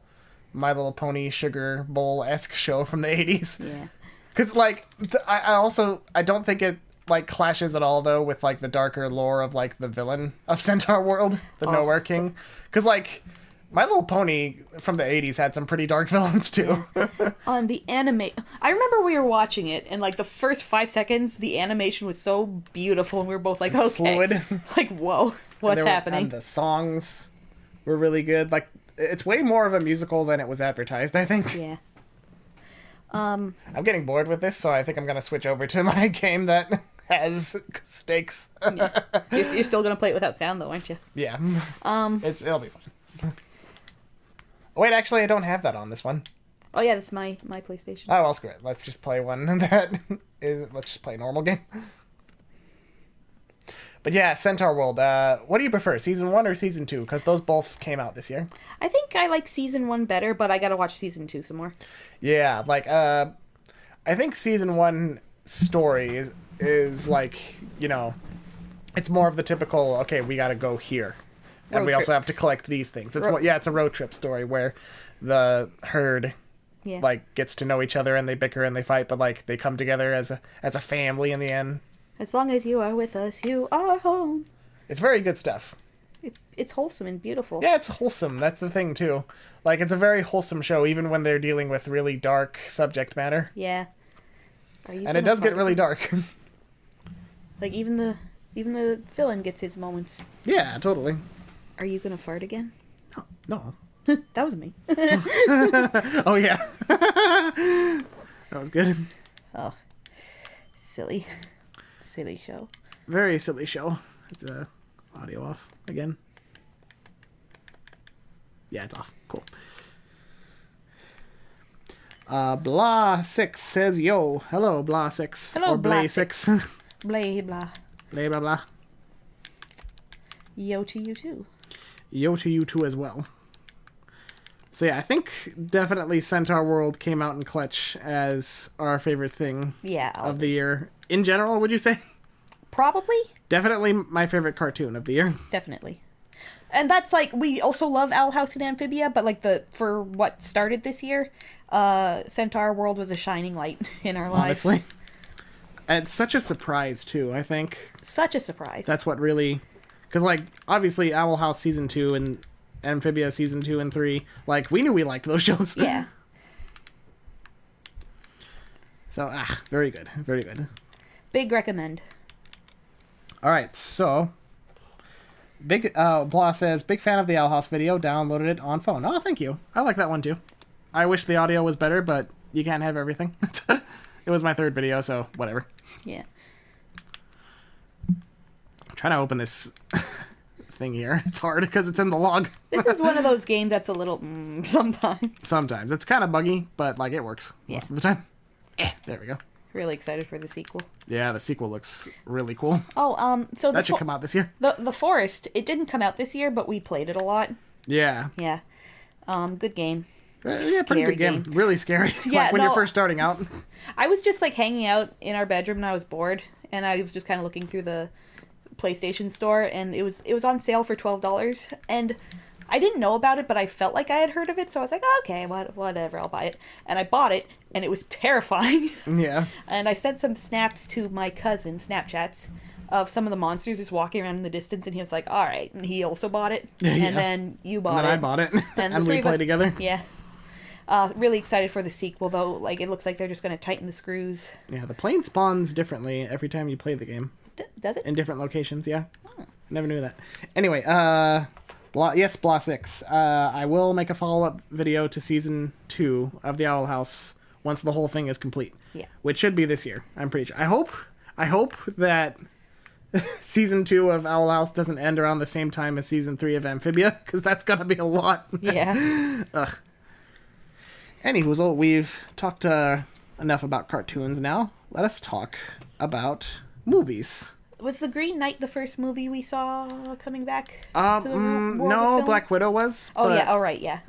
My Little Pony Sugar Bowl-esque show from the 80s.
Yeah.
Because, like, I don't think it, like, clashes at all, though, with, like, the darker lore of, like, the villain of Centaur World, the Nowhere King. Because, like, My Little Pony from the 80s had some pretty dark villains, too.
On the I remember we were watching it, and, like, the first 5 seconds, the animation was so beautiful, and we were both like, okay.
Fluid.
Like, whoa, what's happening?
And the songs were really good. Like, it's way more of a musical than it was advertised, I think.
Yeah.
I'm getting bored with this, so I think I'm going to switch over to my game that has stakes.
Yeah. You're still going to play it without sound, though, aren't you?
Yeah. It'll be fun. Wait, actually, I don't have that on this one.
Oh, yeah, this is my PlayStation.
Oh, well, screw it. Let's just play one let's just play a normal game. But yeah, Centaur World. What do you prefer, Season 1 or Season 2? Because those both came out this year.
I think I like Season 1 better, but I gotta watch Season 2 some more.
Yeah, like, I think Season 1 story is like, you know, it's more of the typical, okay, we gotta go here. And we also have to collect these things. It's a road trip story where the herd gets to know each other and they bicker and they fight, but like they come together as a family in the end.
As long as you are with us, you are home.
It's very good stuff.
It's wholesome and beautiful.
Yeah, it's wholesome. That's the thing too. Like, it's a very wholesome show, even when they're dealing with really dark subject matter.
Yeah. Are you
And it does get really dark.
Like even the villain gets his moments.
Yeah, totally.
Are you gonna fart again?
No.
That was me.
Oh yeah. That was good.
Oh, silly show.
Very silly show. It's audio off again. Yeah, it's off. Cool. Blah 6 says yo. Hello, Blah 6.
Hello,
or
Blah
Blay 6.
Blah blah.
Blay blah blah.
Yo to you too.
Yo to you too as well. So yeah, I think definitely Centaur World came out in clutch as our favorite thing of the year. In general, would you say?
Probably.
Definitely my favorite cartoon of the year.
Definitely. And that's like, we also love Owl House and Amphibia, but like for what started this year, Centaur World was a shining light in our lives.
Honestly. And it's such a surprise too, I think.
Such a surprise.
That's what really... Because, like, obviously Owl House Season 2 and Amphibia Season 2 and 3, like, we knew we liked those shows.
Yeah.
So, very good. Very good.
Big recommend.
Alright, so... Blah says, big fan of the Owl House video, downloaded it on phone. Oh, thank you. I like that one, too. I wish the audio was better, but you can't have everything. It was my third video, so whatever.
Yeah.
I'm trying to open this thing here. It's hard because it's in the log.
This is one of those games that's a little sometimes.
Sometimes. It's kind of buggy, but like it works most of the time. There we go.
Really excited for the sequel.
Yeah, the sequel looks really cool.
Oh, so
that should come out this year.
The Forest, it didn't come out this year, but we played it a lot.
Yeah.
Yeah. Good game.
Yeah, pretty good game. Really scary.
Yeah,
like when you're first starting out.
I was just like hanging out in our bedroom and I was bored, and I was just kind of looking through the PlayStation store, and it was on sale for $12, and I didn't know about it, but I felt like I had heard of it, so I was like, oh, okay, whatever, I'll buy it. And I bought it, and it was terrifying.
Yeah.
And I sent some snaps to my cousin, Snapchats, of some of the monsters just walking around in the distance, and he was like, all right, and he also bought it, and then you bought it.
And then I bought it, and we played together.
Yeah. Really excited for the sequel, though. Like, it looks like they're just going to tighten the screws.
Yeah, the plane spawns differently every time you play the game.
Does it?
In different locations, yeah. Oh. Never knew that. Anyway, Blah 6. I will make a follow-up video to Season 2 of the Owl House once the whole thing is complete.
Yeah.
Which should be this year, I'm pretty sure. I hope that Season 2 of Owl House doesn't end around the same time as Season 3 of Amphibia, because that's gonna be a lot.
Yeah.
Ugh. Anywho, we've talked enough about cartoons now. Let us talk about movies.
Was The Green Knight the first movie we saw coming back to the world
no,
of film?
Black Widow was.
Oh, yeah, all right, yeah.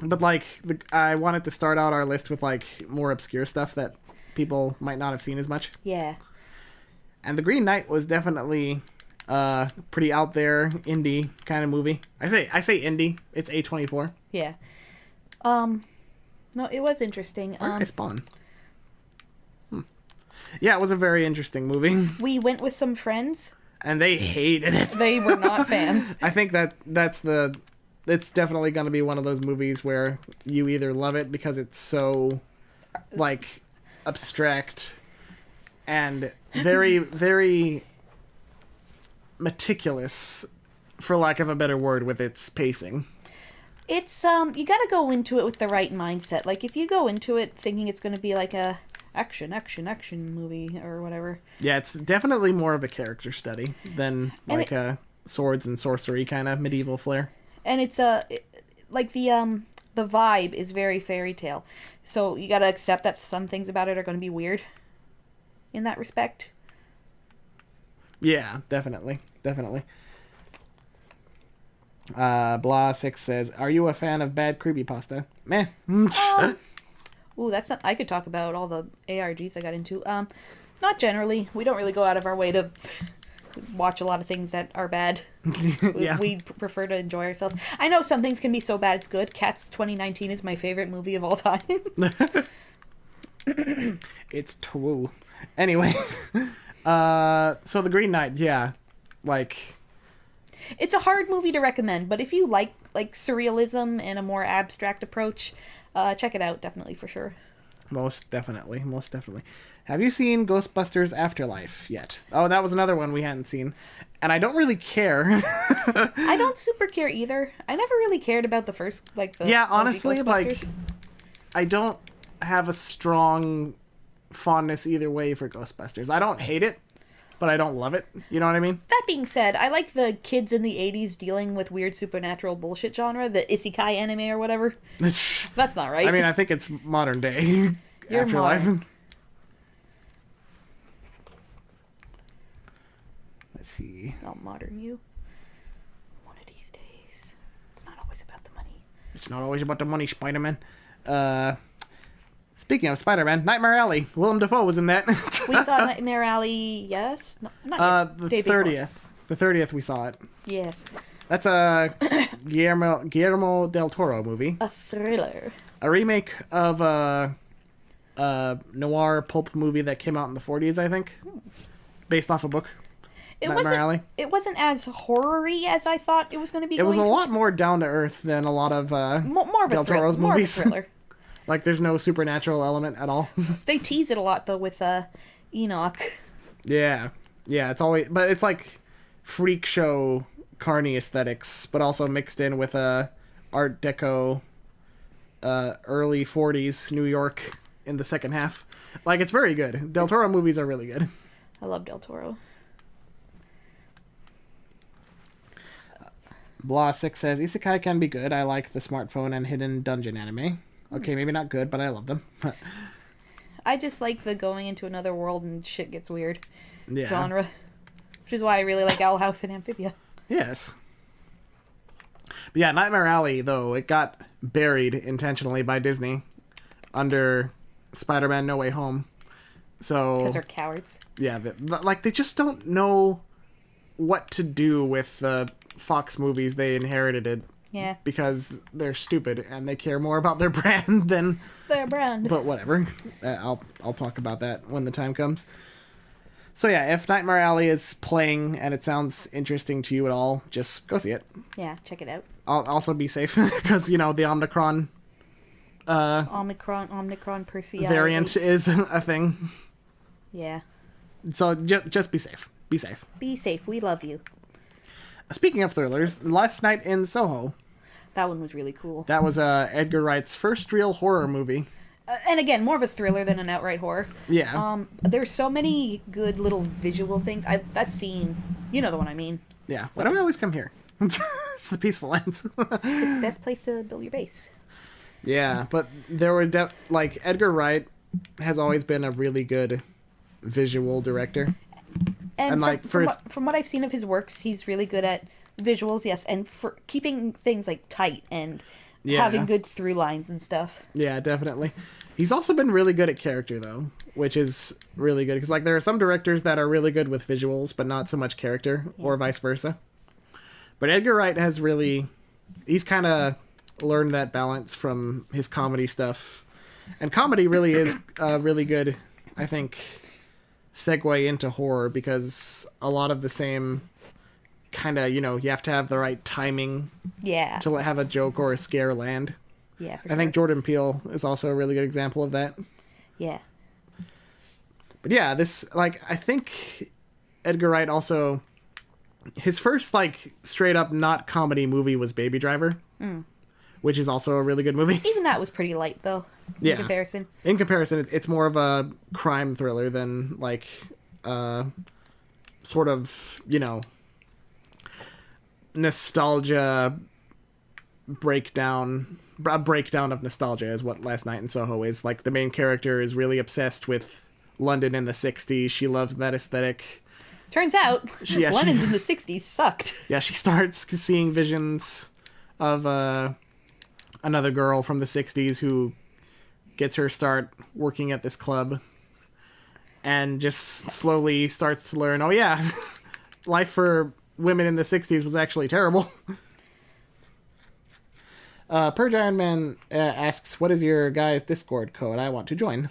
But, like, I wanted to start out our list with, like, more obscure stuff that people might not have seen as much.
Yeah.
And The Green Knight was definitely pretty out there, indie kind of movie. I say indie. It's A24.
Yeah. No, it was interesting.
Where did I spawn? Yeah, it was a very interesting movie.
We went with some friends.
And they hated it.
They were not fans.
I think it's definitely going to be one of those movies where you either love it because it's so, like, abstract and very, very meticulous, for lack of a better word, with its pacing.
It's, you gotta go into it with the right mindset. Like, if you go into it thinking it's gonna be like a action movie or whatever. Yeah,
it's definitely more of a character study than like a swords and sorcery kind of medieval flair.
And it's like the vibe is very fairy tale. So you gotta accept that some things about it are gonna be weird in that respect.
Yeah, definitely. Blah 6 says, are you a fan of bad creepypasta? Meh.
Ooh, that's not... I could talk about all the ARGs I got into. Not generally. We don't really go out of our way to watch a lot of things that are bad.
Yeah.
We prefer to enjoy ourselves. I know some things can be so bad it's good. Cats 2019 is my favorite movie of all time.
It's true. Anyway. So The Green Knight, yeah. Like...
It's a hard movie to recommend, but if you like surrealism and a more abstract approach, check it out, definitely, for sure.
Most definitely. Have you seen Ghostbusters Afterlife yet? Oh, that was another one we hadn't seen. And I don't really care.
I don't super care either. I never really cared about the first, like, the
yeah,
OG
honestly, like,
Ghostbusters.
I don't have a strong fondness either way for Ghostbusters. I don't hate it, but I don't love it. You know what I mean?
That being said, I like the kids in the 80s dealing with weird supernatural bullshit genre, the isekai anime or whatever. That's not right.
I mean, I think it's modern day
You're
Afterlife.
modern.
Let's see.
I'll modern you. One of these days. It's not always about the money.
It's not always about the money, Spiderman. Speaking of Spider-Man, Nightmare Alley. Willem Dafoe was in that.
We saw Nightmare Alley, yes? No, not
the
day before.
30th. The 30th we saw it.
Yes.
That's a Guillermo del Toro movie.
A thriller.
A remake of a noir pulp movie that came out in the 40s, I think. Based off a book. Nightmare Alley.
It wasn't as horror-y as I thought it was going to be.
It was a lot more down to earth than a lot of
more of
Del Toro's
more
movies.
of a thriller.
Like, there's no supernatural element at all.
They tease it a lot, though, with Enoch.
Yeah. Yeah, it's always... But it's like freak show carny aesthetics, but also mixed in with Art Deco early 40s New York in the second half. Like, it's very good. Del Toro movies are really good.
I love Del Toro.
Blah6 says, Isekai can be good. I like the smartphone and hidden dungeon anime. Okay, maybe not good, but I love them.
I just like the going into another world and shit gets weird
Yeah.
genre. Which is why I really like Owl House and Amphibia.
Yes. But yeah, Nightmare Alley, though, it got buried intentionally by Disney under Spider-Man No Way Home. So...
Because they're cowards.
Yeah, like, they just don't know what to do with the Fox movies they inherited.
Yeah.
Because they're stupid and they care more about their brand than
Their brand.
But whatever. I'll talk about that when the time comes. So yeah, if Nightmare Alley is playing and it sounds interesting to you at all, just go see it.
Yeah, check it out.
I'll also be safe because the Omicron
Omicron Perseus
variant is a thing.
Yeah.
So just be safe. Be safe.
Be safe. We love you.
Speaking of thrillers, Last Night in Soho.
That one was really cool.
That was Edgar Wright's first real horror movie.
And again, more of a thriller than an outright horror.
Yeah.
There's so many good little visual things. That scene, you know the one I mean.
Yeah. Why do we always come here? It's the peaceful ends.
It's the best place to build your base.
Yeah, but there were Edgar Wright has always been a really good visual director.
And
like,
from what I've seen of his works, he's really good at visuals, yes, and for keeping things like tight and having good through lines and stuff.
Yeah, definitely. He's also been really good at character, though, which is really good. Because there are some directors that are really good with visuals, but not so much character, or vice versa. But Edgar Wright has he's kind of learned that balance from his comedy stuff. And comedy really is a really good, I think, segue into horror, because a lot of the same kind of, you have to have the right timing to have a joke or a scare land.
Yeah,
I think Jordan Peele is also a really good example of that.
Yeah.
But yeah, I think Edgar Wright also, his first, straight up not comedy movie was Baby Driver, which is also a really good movie.
Even that was pretty light, though. In comparison.
In comparison, it's more of a crime thriller than, sort of, nostalgia breakdown. A breakdown of nostalgia is what Last Night in Soho is. The main character is really obsessed with London in the 60s. She loves that aesthetic.
Turns out, London's in the 60s sucked.
Yeah, she starts seeing visions of another girl from the 60s who gets her start working at this club, and just slowly starts to learn, oh yeah, life for women in the 60s was actually terrible. Purge Iron Man asks, what is your guys' Discord code? I want to join.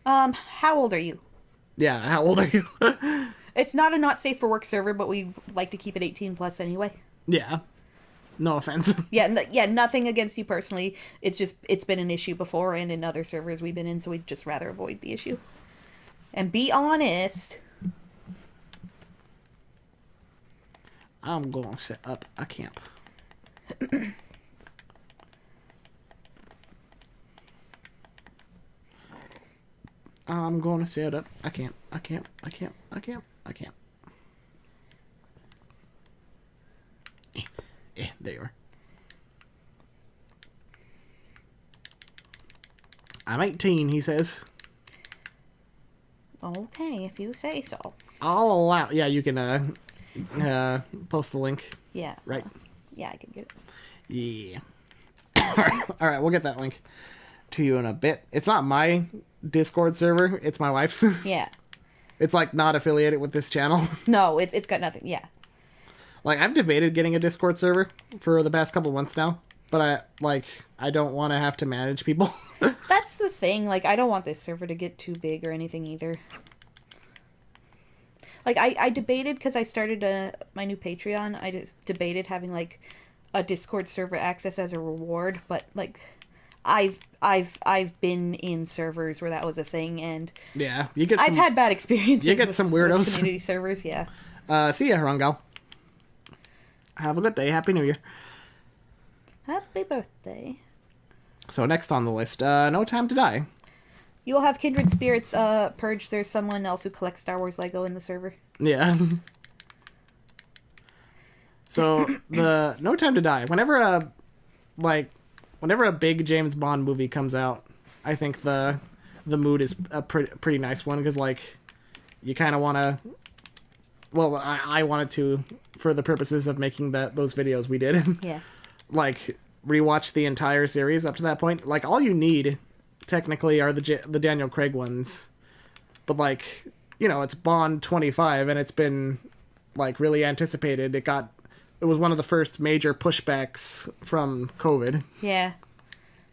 How old are you?
Yeah, how old are you?
It's not a not safe for work server, but we like to keep it 18 plus anyway.
Yeah. No offense.
Yeah, nothing against you personally. It's been an issue before and in other servers we've been in, so we'd just rather avoid the issue. And be honest.
I'm going to set up a camp. I'm going to set up a camp. There you are. I'm 18, he says.
Okay, if you say so.
I'll allow... Yeah, you can post the link.
Yeah.
Right?
Yeah, I can get it.
Yeah. All right, we'll get that link to you in a bit. It's not my Discord server. It's my wife's.
Yeah.
It's, like, not affiliated with this channel.
No, it's got nothing. Yeah.
Like, I've debated getting a Discord server for the past couple months now. But I don't want to have to manage people.
That's the thing. Like, I don't want this server to get too big or anything either. Like, I debated, because I started my new Patreon, I just debated having, like, a Discord server access as a reward, but, like, I've been in servers where that was a thing, and
yeah,
I've had bad experiences.
You get some weirdos.
With community servers, yeah.
See ya, Rangal. Have a good day. Happy New Year.
Happy birthday.
So next on the list, No Time to Die.
You will have kindred spirits purge. There's someone else who collects Star Wars Lego in the server.
Yeah. So the No Time to Die. Whenever a big James Bond movie comes out, I think the mood is a pretty nice one, because like you kind of want to. Well, I wanted to, for the purposes of making those videos we did.
Yeah.
Like rewatch the entire series up to that point. Like all you need technically are the Daniel Craig ones, but like, you know, it's Bond 25 and it's been like really anticipated. It was one of the first major pushbacks from COVID.
Yeah,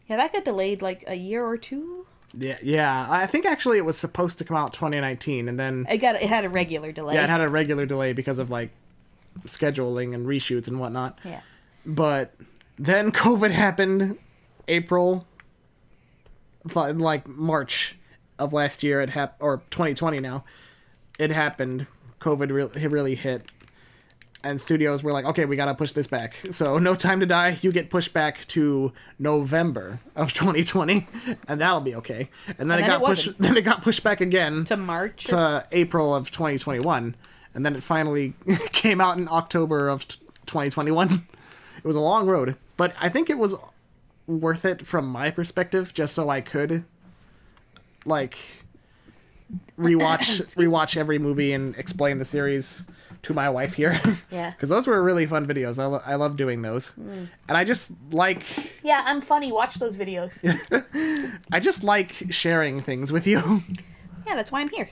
that got delayed like a year or two.
Yeah. I think actually it was supposed to come out 2019, and then
it had a regular delay.
Yeah, it had a regular delay because of like scheduling and reshoots and whatnot.
Yeah.
But then COVID happened, April, like March of last year, or 2020 now, it happened. COVID really hit, and studios were like, okay, we gotta push this back. So No Time to Die, you get pushed back to November of 2020, and that'll be okay. And then it got pushed back again
to March,
to April of 2021, and then it finally came out in October of 2021. It was a long road, but I think it was worth it from my perspective, just so I could like rewatch every movie and explain the series to my wife here.
Yeah.
Because those were really fun videos. I love doing those. And I just like...
Yeah, I'm funny. Watch those videos.
I just like sharing things with you.
Yeah, that's why I'm here.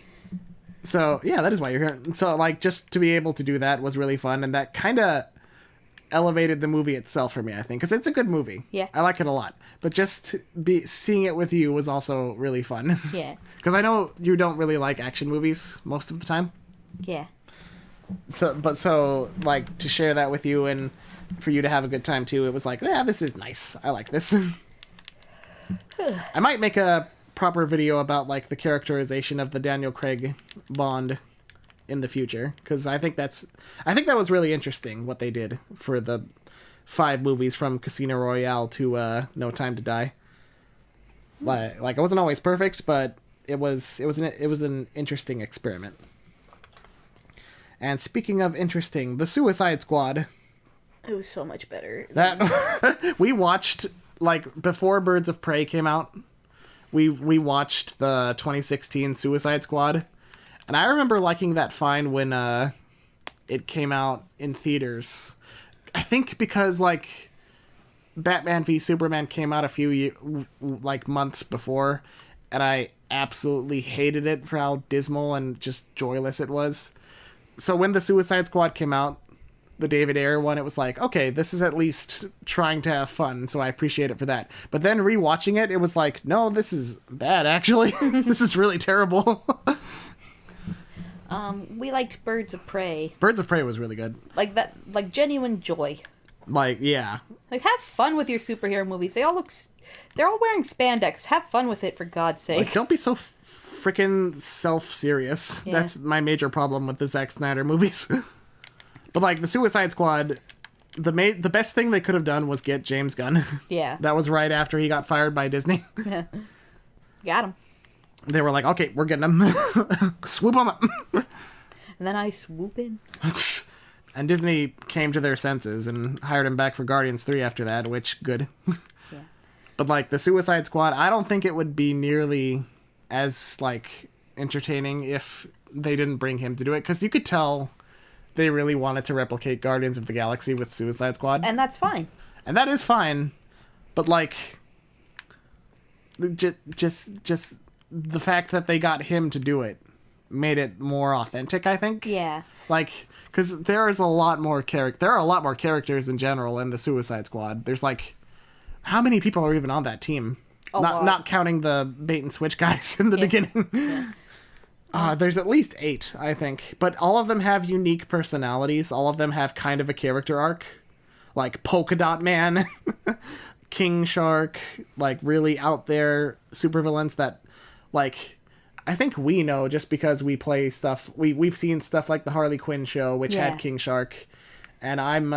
So, yeah, that is why you're here. So, like, just to be able to do that was really fun, and that kind of elevated the movie itself for me, I think, because it's a good movie.
Yeah.
I like it a lot. But just seeing it with you was also really fun.
Yeah.
Because I know you don't really like action movies most of the time.
Yeah.
So like, to share that with you and for you to have a good time too, it was like, yeah, this is nice. I like this. I might make a proper video about like the characterization of the Daniel Craig Bond in the future, because I think that was really interesting what they did for the 5 movies from Casino Royale to No Time to Die. Like it wasn't always perfect, but it was an interesting experiment. And speaking of interesting, the Suicide Squad.
It was so much better.
That we watched, like, before Birds of Prey came out. We watched the 2016 Suicide Squad. And I remember liking that fine when it came out in theaters. I think because, like, Batman v Superman came out a few months before, and I absolutely hated it for how dismal and just joyless it was. So when the Suicide Squad came out, the David Ayer one, it was like, okay, this is at least trying to have fun, so I appreciate it for that. But then rewatching it, it was like, no, this is bad, actually. This is really terrible.
We liked Birds of Prey.
Birds of Prey was really good.
Like that, like genuine joy.
Like, yeah.
Like, have fun with your superhero movies. They're all wearing spandex. Have fun with it, for God's sake.
Like, don't be so freaking self-serious.
Yeah.
That's my major problem with the Zack Snyder movies. But, like, the Suicide Squad, the best thing they could have done was get James Gunn.
Yeah.
That was right after he got fired by Disney.
Got him.
They were like, okay, we're getting him. Swoop him up.
And then I swoop in.
And Disney came to their senses and hired him back for Guardians 3 after that, which, good.
Yeah.
But, like, the Suicide Squad, I don't think it would be nearly as, like, entertaining if they didn't bring him to do it. Because you could tell they really wanted to replicate Guardians of the Galaxy with Suicide Squad.
And that's fine.
And that is fine. But, like, just the fact that they got him to do it made it more authentic, I think.
Yeah.
Like, because there are a lot more characters in general in the Suicide Squad. There's, like, how many people are even on that team? Not counting the bait and switch guys in the beginning. Yeah. There's at least 8, I think. But all of them have unique personalities. All of them have kind of a character arc. Like Polka Dot Man, King Shark, like really out there supervillains that, like, I think we know just because we play stuff. We've seen stuff like the Harley Quinn show, which had King Shark. And I'm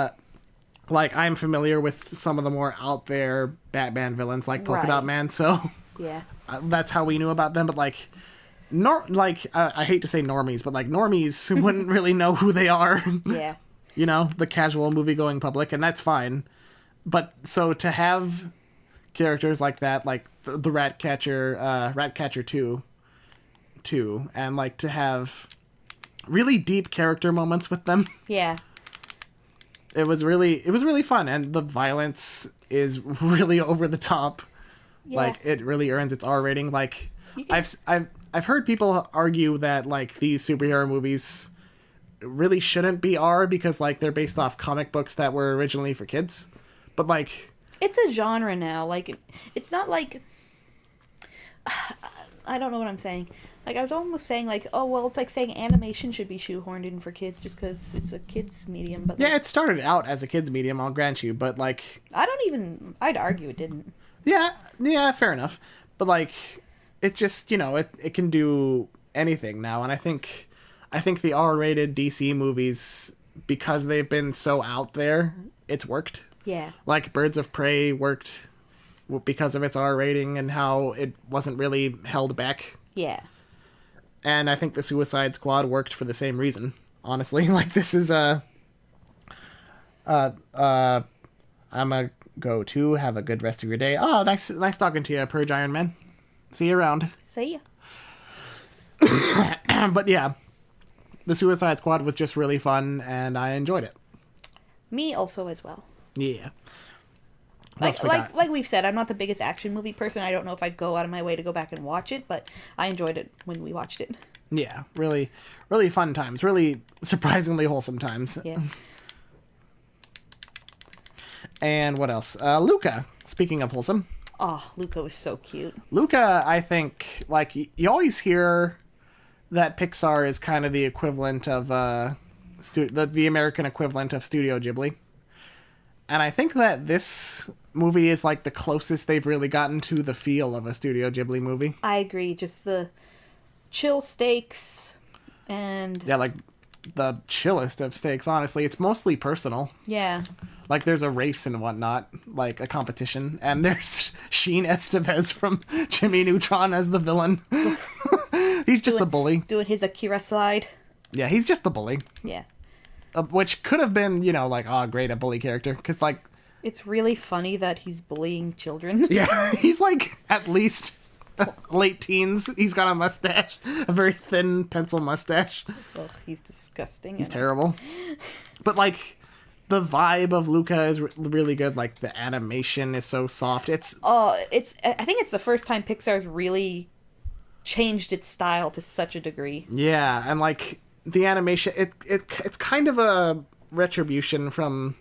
familiar with some of the more out there Batman villains like Polka Dot Man. So
yeah,
that's how we knew about them. But like, I hate to say normies, but like normies wouldn't really know who they are.
Yeah.
You know, the casual movie-going public, and that's fine. But so to have characters like that, like the Ratcatcher 2, and like to have really deep character moments with them.
Yeah.
It was really fun, and the violence is really over the top. Yeah. Like, it really earns its R rating. Like, I've heard people argue that like these superhero movies really shouldn't be R because like they're based off comic books that were originally for kids. But like,
it's a genre now. Like, it's not like, I don't know what I'm saying. Like, I was almost saying like, oh well, it's like saying animation should be shoehorned in for kids just because it's a kids medium. But
yeah, it started out as a kids medium, I'll grant you. But like,
I'd argue it didn't.
Yeah, fair enough. But like, it's just, you know, it can do anything now, and I think the R-rated DC movies, because they've been so out there, it's worked.
Yeah.
Like Birds of Prey worked because of its R rating and how it wasn't really held back. Yeah. And I think the Suicide Squad worked for the same reason, honestly. Like, this is I'm a go to. Have a good rest of your day. Oh, nice talking to you, Purge Iron Man. See you around.
See
ya. But yeah, the Suicide Squad was just really fun, and I enjoyed it.
Me also as well.
Yeah.
Like we've said, I'm not the biggest action movie person. I don't know if I'd go out of my way to go back and watch it, but I enjoyed it when we watched it.
Yeah, really, really fun times. Really surprisingly wholesome times.
Yeah.
And what else? Luca. Speaking of wholesome.
Oh, Luca was so cute.
Luca, I think, like, you always hear that Pixar is kind of the equivalent of the American equivalent of Studio Ghibli. And I think that this movie is like the closest they've really gotten to the feel of a Studio Ghibli movie.
I agree. Just the chill stakes and...
Yeah, like the chillest of stakes, honestly. It's mostly personal.
Yeah.
Like, there's a race and whatnot, like a competition. And there's Sheen Estevez from Jimmy Neutron as the villain. He's just the bully.
Doing his Akira slide.
Yeah, he's just the bully.
Yeah.
Which could have been, you know, like, oh, great, a bully character. Because, like...
It's really funny that he's bullying children.
Yeah, he's, like, at least late teens. He's got a mustache. A very thin pencil mustache.
Ugh, he's disgusting.
He's terrible. But, like, the vibe of Luca is really good. Like, the animation is so soft. I think it's the first time Pixar's really changed its style to such a degree. Yeah, and, like... The animation, it's kind of a retribution from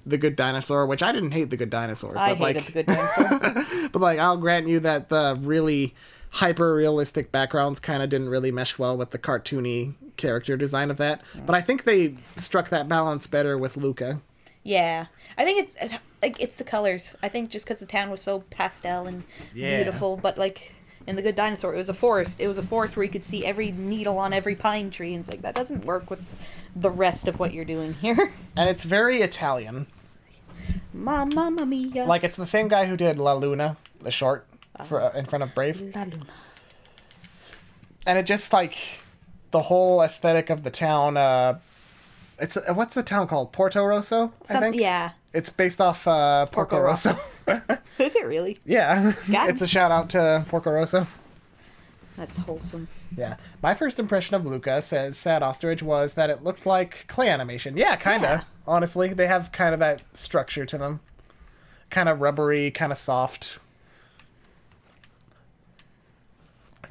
The Good Dinosaur, which I didn't hate The Good Dinosaur.
I hated The Good Dinosaur.
But, like, I'll grant you that the really hyper-realistic backgrounds kind of didn't really mesh well with the cartoony character design of that. But I think they struck that balance better with Luca.
Yeah, I think it's the colors. I think just because the town was so pastel and beautiful, but like in The Good Dinosaur, it was a forest. It was a forest where you could see every needle on every pine tree, and it's like that doesn't work with the rest of what you're doing here.
And it's very Italian.
Mamma mia!
Like it's the same guy who did La Luna, the short in front of Brave.
La Luna.
And it just like the whole aesthetic of the town. It's what's the town called? Porto Rosso, I think.
Yeah.
It's based off Porco Rosso.
Is it really?
Yeah.
Got
It's a shout out to Porco Rosso.
That's wholesome.
Yeah. My first impression of Luca, says Sad Ostrich, was that it looked like clay animation. Yeah, kinda.
Yeah.
Honestly, they have kind of that structure to them. Kind of rubbery, kind of soft.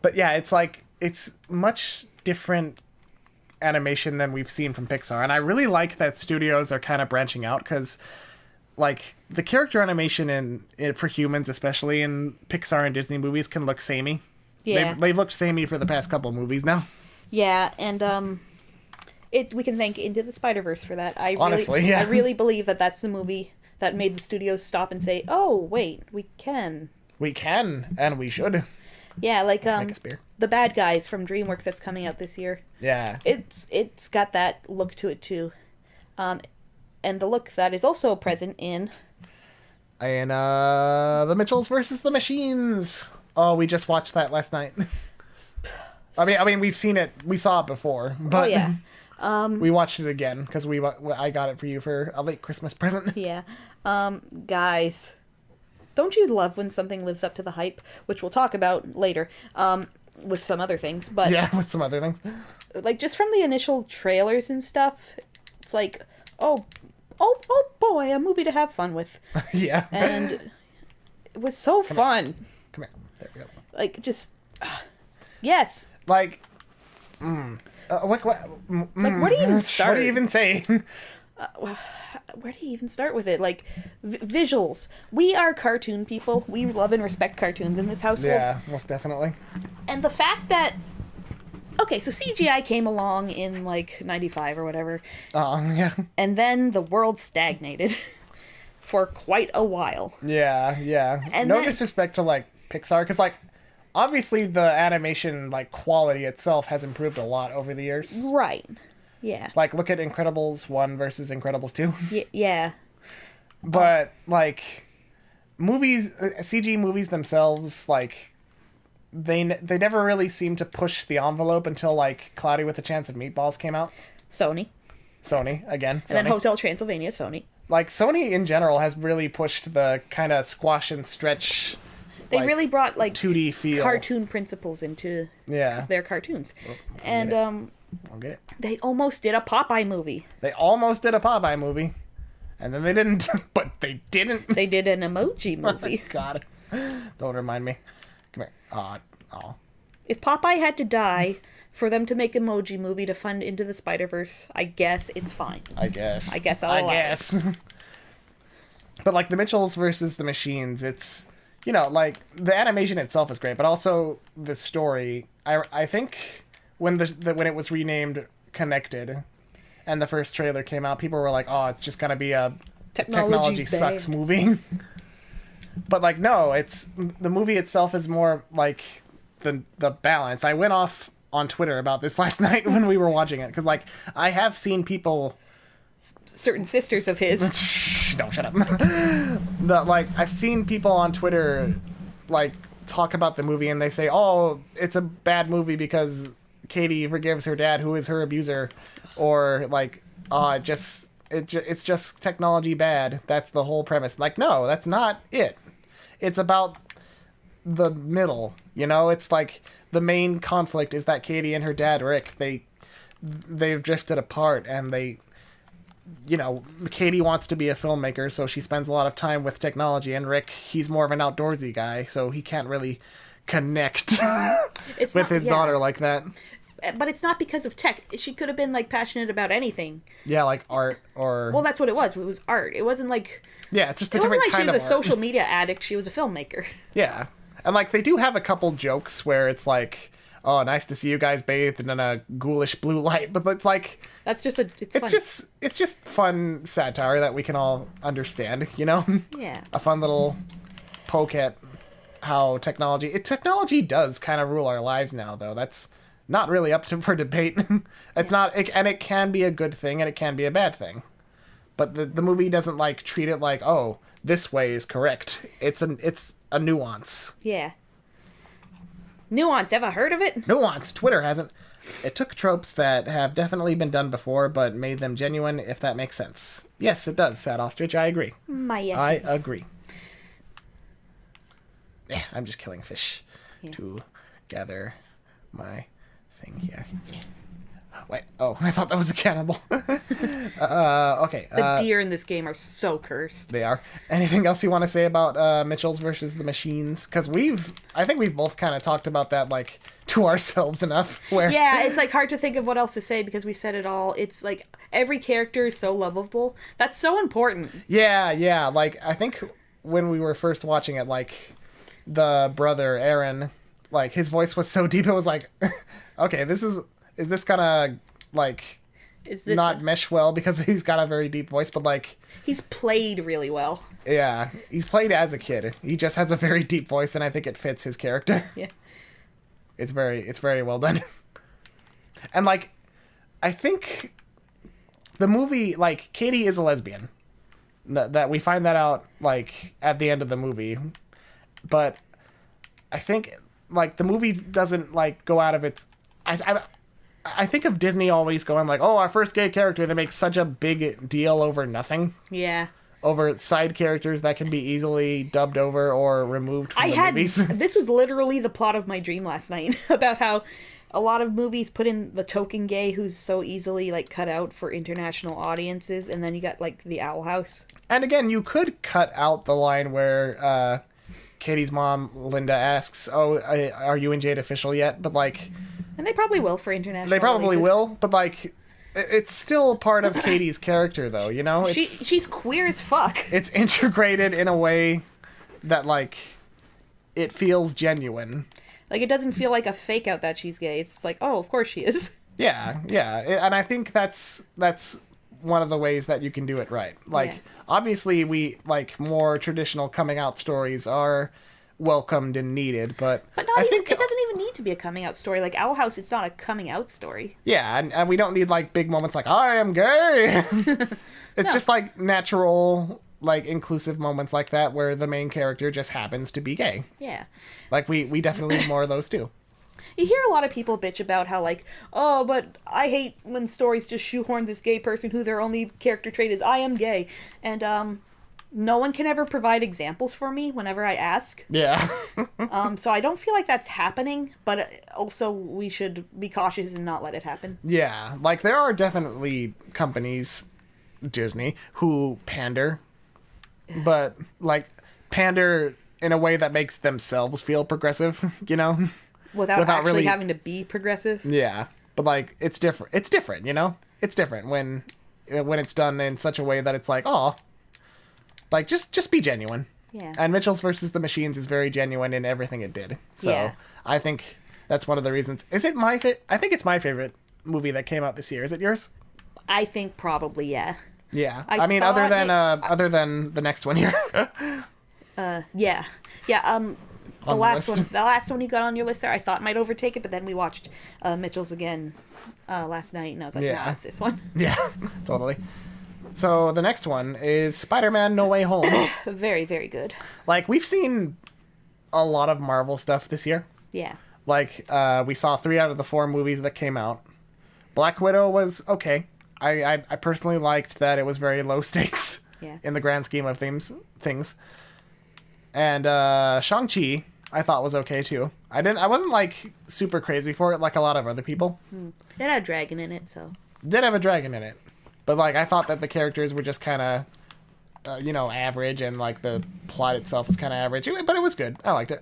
But yeah, it's much different animation than we've seen from Pixar, and I really like that studios are kind of branching out, because like the character animation for humans, especially in Pixar and Disney movies, can look samey.
Yeah.
They've looked samey for the past couple of movies now.
Yeah, and we can thank Into the Spider-Verse for that.
Honestly, yeah.
I really believe that that's the movie that made the studios stop and say, "Oh, wait, we can."
We can, and we should.
Yeah, like
Make a spear.
The Bad Guys from DreamWorks that's coming out this year.
Yeah.
It's got that look to it too, and the look that is also present in
The Mitchells versus the Machines. Oh, we just watched that last night. I mean, we've seen it. We saw it before, but we watched it again because I got it for you for a late Christmas present.
Yeah, guys. Don't you love when something lives up to the hype, which we'll talk about later, with some other things, but...
Yeah, with some other things.
Like, just from the initial trailers and stuff, it's like, oh boy, a movie to have fun with.
Yeah.
And it was so fun.
Come here. There we go.
Like, just... yes.
Like... what
do you even start?
What do you even say?
Where do you even start with it? Like, visuals. We are cartoon people. We love and respect cartoons in this household.
Yeah, most definitely.
And the fact that... Okay, so CGI came along in, like, 95 or whatever.
Yeah.
And then the world stagnated for quite a while.
Yeah, yeah.
And
no
then...
disrespect to, like, Pixar, because, like, obviously the animation, like, quality itself has improved a lot over the years.
Right. Yeah.
Like, look at Incredibles 1 versus Incredibles 2.
Yeah.
But, like, movies, CG movies themselves, like, they never really seemed to push the envelope until, like, Cloudy with a Chance of Meatballs came out.
Sony,
again. Sony.
And then Hotel Transylvania, Sony.
Like, Sony in general has really pushed the kind of squash and stretch...
They really brought, like,
2D feel.
Cartoon principles into their cartoons.
I'll get it.
They almost did a Popeye movie.
They almost did a Popeye movie. And then they didn't. But they didn't.
They did an emoji movie.
Oh, God. Don't remind me. Come here. Aw.
If Popeye had to die for them to make an emoji movie to fund Into the Spider-Verse, I guess it's fine.
I guess
I'll allow it.
But, like, the Mitchells versus the Machines, it's... You know, like, the animation itself is great, but also the story. I think when when it was renamed Connected and the first trailer came out, people were like, oh, it's just gonna be a technology sucks movie. But, like, no, it's... The movie itself is more, like, the balance. I went off on Twitter about this last night when we were watching it, because, like, I have seen people...
Certain sisters of his...
No, shut up. I've seen people on Twitter, like, talk about the movie, and they say, oh, it's a bad movie because Katie forgives her dad, who is her abuser, or, like, it's just technology bad. That's the whole premise. Like, no, that's not it. It's about the middle, you know? It's like, the main conflict is that Katie and her dad, Rick, they've drifted apart, and they... You know, Katie wants to be a filmmaker, so she spends a lot of time with technology, and Rick, he's more of an outdoorsy guy, so he can't really connect with his daughter like that.
But it's not because of tech. She could have been, like, passionate about anything.
Yeah, like art or...
Well, that's what it was. It was art. It wasn't like...
Yeah, it's just a different kind of art.
It wasn't like she was a social media addict. She was a filmmaker.
Yeah. And, like, they do have a couple jokes where it's like, oh, nice to see you guys bathed in a ghoulish blue light. But it's like,
That's just it's fun.
it's just fun satire that we can all understand, you know?
Yeah.
A fun little poke at how technology does kind of rule our lives now, though. That's not really up for debate. It's not, and it can be a good thing and it can be a bad thing. But the movie doesn't like treat it like, oh, this way is correct. It's a nuance.
Yeah. Nuance, ever heard of it?
Nuance. Twitter hasn't. It took tropes that have definitely been done before, but made them genuine, if that makes sense. Yes, it does, Sad Ostrich. I agree. I agree. Yeah, I'm just killing fish to gather my thing here. Wait, oh, I thought that was a cannibal. Okay.
The deer in this game are so cursed.
They are. Anything else you want to say about Mitchell's versus the Machines? Because I think we've both kind of talked about that, like, to ourselves enough. Where
Yeah, it's, like, hard to think of what else to say because we said it all. It's, like, every character is so lovable. That's so important.
Yeah. Like, I think when we were first watching it, like, the brother, Aaron, like, his voice was so deep, it was like, okay, is this gonna, like, not mesh well because he's got a very deep voice, but, like...
He's played really well.
Yeah, he's played as a kid. He just has a very deep voice, and I think it fits his character.
Yeah.
It's very well done. And, like, I think the movie, like, Katie is a lesbian. That we find that out, like, at the end of the movie. But I think, like, the movie doesn't, like, go out of its... I think of Disney always going like, oh, our first gay character, they make such a big deal over nothing.
Yeah.
Over side characters that can be easily dubbed over or removed from the movies.
This was literally the plot of my dream last night, about how a lot of movies put in the token gay who's so easily, like, cut out for international audiences, and then you got, like, the Owl House.
And again, you could cut out the line where Katie's mom, Linda, asks, oh, are you and Jade official yet? But, like...
And they probably will for international
They probably
releases.
will, but, like, it's still part of Katie's character, though, you know?
She's queer as fuck.
It's integrated in a way that, like, it feels genuine.
Like, it doesn't feel like a fake out that she's gay. It's like, oh, of course she is.
Yeah. And I think that's one of the ways that you can do it right. Like, obviously, we, like, more traditional coming out stories are welcomed and needed, but I think
it doesn't even need to be a coming out story. Like Owl House, it's not a coming out story.
Yeah, and we don't need like big moments like I am gay. It's just like natural, like inclusive moments like that where the main character just happens to be gay.
Yeah,
like we definitely need more of those too.
You hear a lot of people bitch about how, like, oh, but I hate when stories just shoehorn this gay person who their only character trait is I am gay, and no one can ever provide examples for me whenever I ask.
Yeah.
So I don't feel like that's happening, but also we should be cautious and not let it happen.
Yeah, like there are definitely companies, Disney, who pander, but like pander in a way that makes themselves feel progressive, you know?
Without actually really having to be progressive.
Yeah, but like it's different. It's different, you know? It's different when it's done in such a way that it's like, oh, like, just be genuine.
Yeah.
And Mitchell's versus the Machines is very genuine in everything it did. So
yeah.
I think that's one of the reasons. Is it my favorite? I think it's my favorite movie that came out this year. Is it yours?
I think probably, yeah.
Yeah. I mean, other than the next one here.
Yeah. The last one you got on your list there, I thought might overtake it, but then we watched Mitchell's again last night, and I was like, nah, it's this one.
Yeah, totally. So the next one is Spider-Man No Way Home.
Very, very good.
Like, we've seen a lot of Marvel stuff this year.
Yeah.
Like, we saw 3 out of the 4 movies that came out. Black Widow was okay. I personally liked that it was very low stakes in the grand scheme of things. And Shang-Chi, I thought was okay too. I wasn't like super crazy for it like a lot of other people.
It had a dragon in it, so.
Did have a dragon in it. But, like, I thought that the characters were just kind of, average, and, like, the plot itself was kind of average. But it was good. I liked it.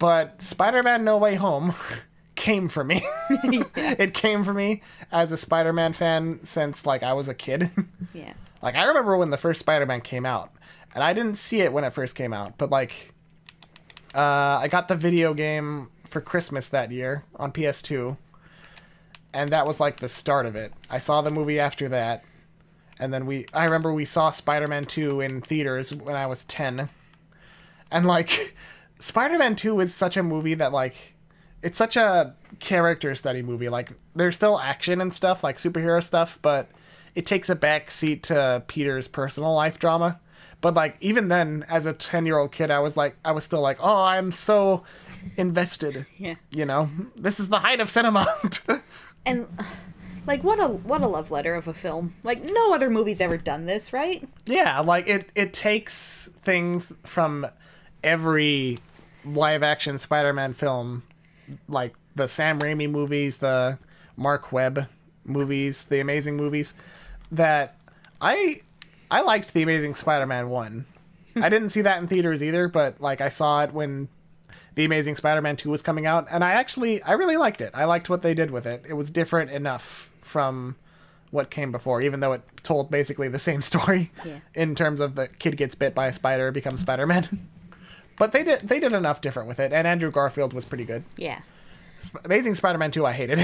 But Spider-Man No Way Home came for me. It came for me as a Spider-Man fan since, like, I was a kid.
Yeah.
Like, I remember when the first Spider-Man came out. And I didn't see it when it first came out. But, like, I got the video game for Christmas that year on PS2, and that was like the start of it. I saw the movie after that, and then I remember we saw Spider-Man 2 in theaters when I was 10, and like Spider-Man 2 is such a movie that like it's such a character study movie. Like there's still action and stuff, like superhero stuff, but it takes a back seat to Peter's personal life drama. But like even then, as a 10-year-old kid, I was still like, oh, I'm so invested.
Yeah.
You know, this is the height of cinema.
And like what a love letter of a film. Like no other movie's ever done this, right?
Yeah, like it takes things from every live action Spider-Man film, like the Sam Raimi movies, the Mark Webb movies, the Amazing movies, that I liked The Amazing Spider-Man 1. I didn't see that in theaters either, but like I saw it when The Amazing Spider-Man 2 was coming out, and I really liked it. I liked what they did with it. It was different enough from what came before, even though it told basically the same story in terms of the kid gets bit by a spider, becomes Spider-Man. But they did enough different with it, and Andrew Garfield was pretty good.
Yeah.
Amazing Spider-Man 2, I hated.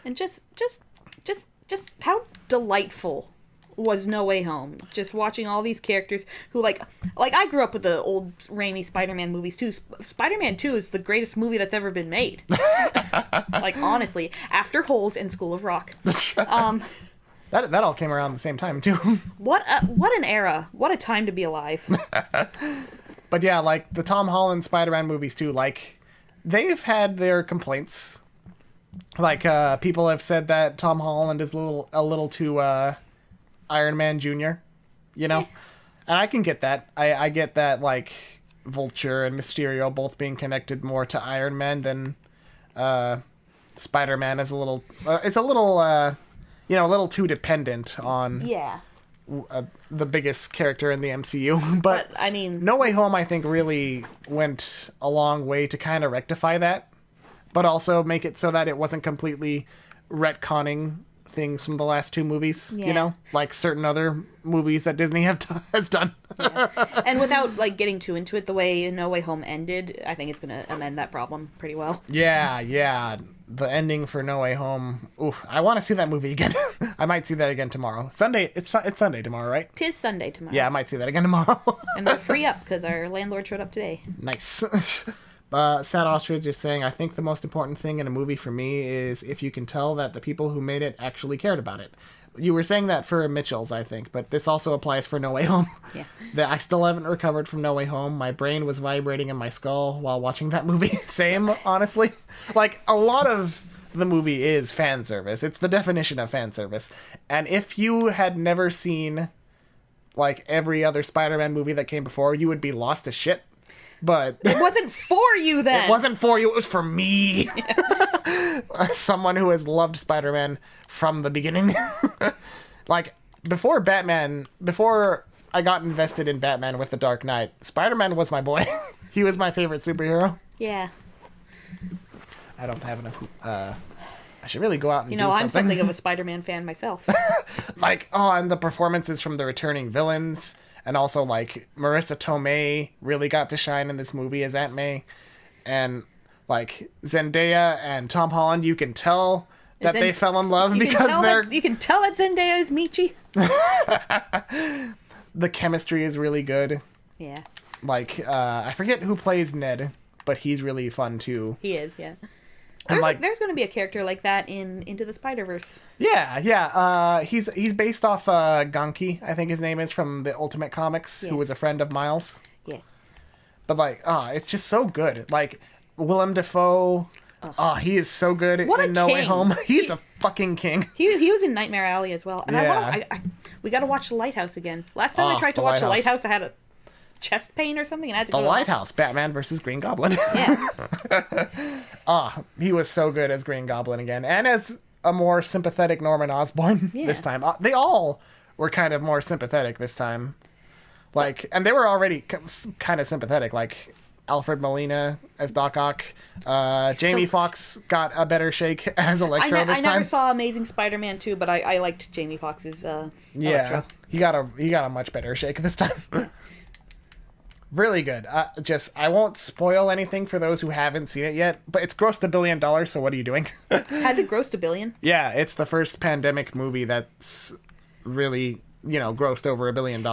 And just how delightful was No Way Home. Just watching all these characters who like I grew up with the old Raimi Spider-Man movies too. Spider-Man 2 is the greatest movie that's ever been made. Like honestly, after Holes and School of Rock.
That all came around the same time too.
What an era. What a time to be alive.
But yeah, like the Tom Holland Spider-Man movies too, like they've had their complaints. Like people have said that Tom Holland is a little too Iron Man Jr., you know? And I can get that. I get that, like, Vulture and Mysterio both being connected more to Iron Man than Spider-Man is a little... it's a little, a little too dependent on the biggest character in the MCU. But
I mean...
No Way Home, I think, really went a long way to kind of rectify that, but also make it so that it wasn't completely retconning things from the last two movies, you know, like certain other movies that Disney has done.
And without like getting too into it, the way No Way Home ended, I think it's going to amend that problem pretty well.
Yeah. The ending for No Way Home. Ooh, I want to see that movie again. I might see that again tomorrow. Sunday. It's Sunday tomorrow, right?
'Tis Sunday tomorrow.
Yeah, I might see that again tomorrow.
And we're free up because our landlord showed up today.
Nice. Sad Ostrich is saying, I think the most important thing in a movie for me is if you can tell that the people who made it actually cared about it. You were saying that for Mitchell's, I think, but this also applies for No Way Home.
Yeah.
That I still haven't recovered from No Way Home. My brain was vibrating in my skull while watching that movie. Same, honestly. Like, a lot of the movie is fan service. It's the definition of fan service. And if you had never seen, like, every other Spider-Man movie that came before, you would be lost as shit. But
it wasn't for you then.
It wasn't for you. It was for me. Someone who has loved Spider-Man from the beginning. Like before I got invested in Batman with The Dark Knight, Spider-Man was my boy. He was my favorite superhero.
Yeah.
I don't have enough. I should really go out and do something.
I'm something of a Spider-Man fan myself.
Like, and the performances from the returning villains. And also, like, Marissa Tomei really got to shine in this movie as Aunt May. And, like, Zendaya and Tom Holland, you can tell that they fell in love because they're...
You can tell that Zendaya is Michi.
The chemistry is really good.
Yeah.
Like, I forget who plays Ned, but he's really fun, too.
He is, yeah.
There's
going to be a character like that in Into the Spider-Verse.
Yeah. He's based off Ganke, I think his name is, from the Ultimate Comics, who was a friend of Miles.
Yeah.
But, like, it's just so good. Like, Willem Dafoe, he is so good in No Way Home. He's a fucking king.
He was in Nightmare Alley as well. And we got to watch The Lighthouse again. Last time I tried to watch The Lighthouse, I had a chest pain or something, and I had to go
The Lighthouse, Batman versus Green Goblin.
Yeah.
He was so good as Green Goblin again, and as a more sympathetic Norman Osborn this time. They all were kind of more sympathetic this time. Like, and they were already kind of sympathetic, like Alfred Molina as Doc Ock. Jamie Foxx got a better shake as Electro this time.
I never saw Amazing Spider-Man 2, but I liked Jamie Foxx's Electro.
He got a much better shake this time. Really good. I won't spoil anything for those who haven't seen it yet, but it's grossed $1 billion, so what are you doing?
Has it grossed $1 billion?
Yeah, it's the first pandemic movie that's really, grossed over $1 billion.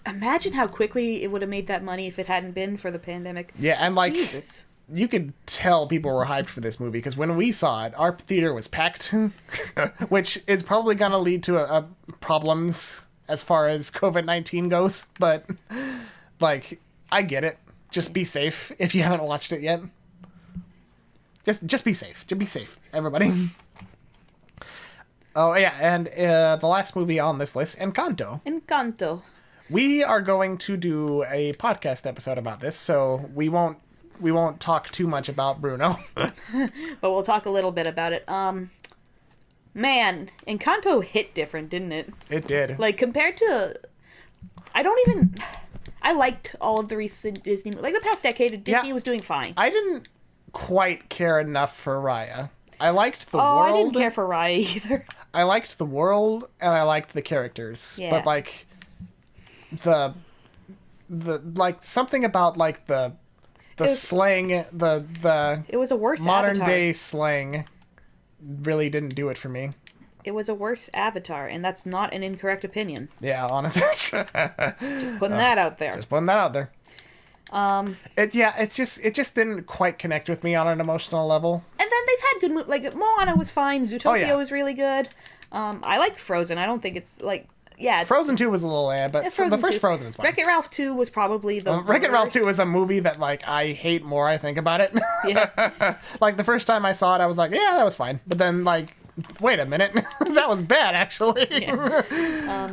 Imagine how quickly it would have made that money if it hadn't been for the pandemic.
Yeah, and
Jesus.
You could tell people were hyped for this movie, because when we saw it, our theater was packed, which is probably going to lead to a problems as far as COVID-19 goes, but, I get it. Just be safe if you haven't watched it yet. Just be safe. Just be safe, everybody. Oh, yeah, and the last movie on this list,
Encanto.
We are going to do a podcast episode about this, so we won't talk too much about Bruno.
But we'll talk a little bit about it. Man, Encanto hit different, didn't it?
It did.
Compared to... I liked all of the recent Disney... the past decade, Disney was doing fine.
I didn't quite care enough for Raya. I liked the world.
I didn't care for Raya either.
I liked the world, and I liked the characters.
Yeah.
But, something about, the slang,
It was a worse
modern
Avatar.
day slang really didn't do it for me.
It was a worse Avatar, and that's not an incorrect opinion.
Yeah, honestly.
Just putting that out there.
Just putting that out there. It just didn't quite connect with me on an emotional level.
And then they've had good movies. Moana was fine. Zootopia was really good. I like Frozen. I don't think it's
Frozen 2 was a little but the first
2.
Frozen is fine.
Wreck-It Ralph 2 was probably the
Wreck-It Ralph 2 is a movie that, I hate more I think about it.
Yeah.
The first time I saw it, I was like, yeah, that was fine. But then, wait a minute. That was bad, actually.
Yeah.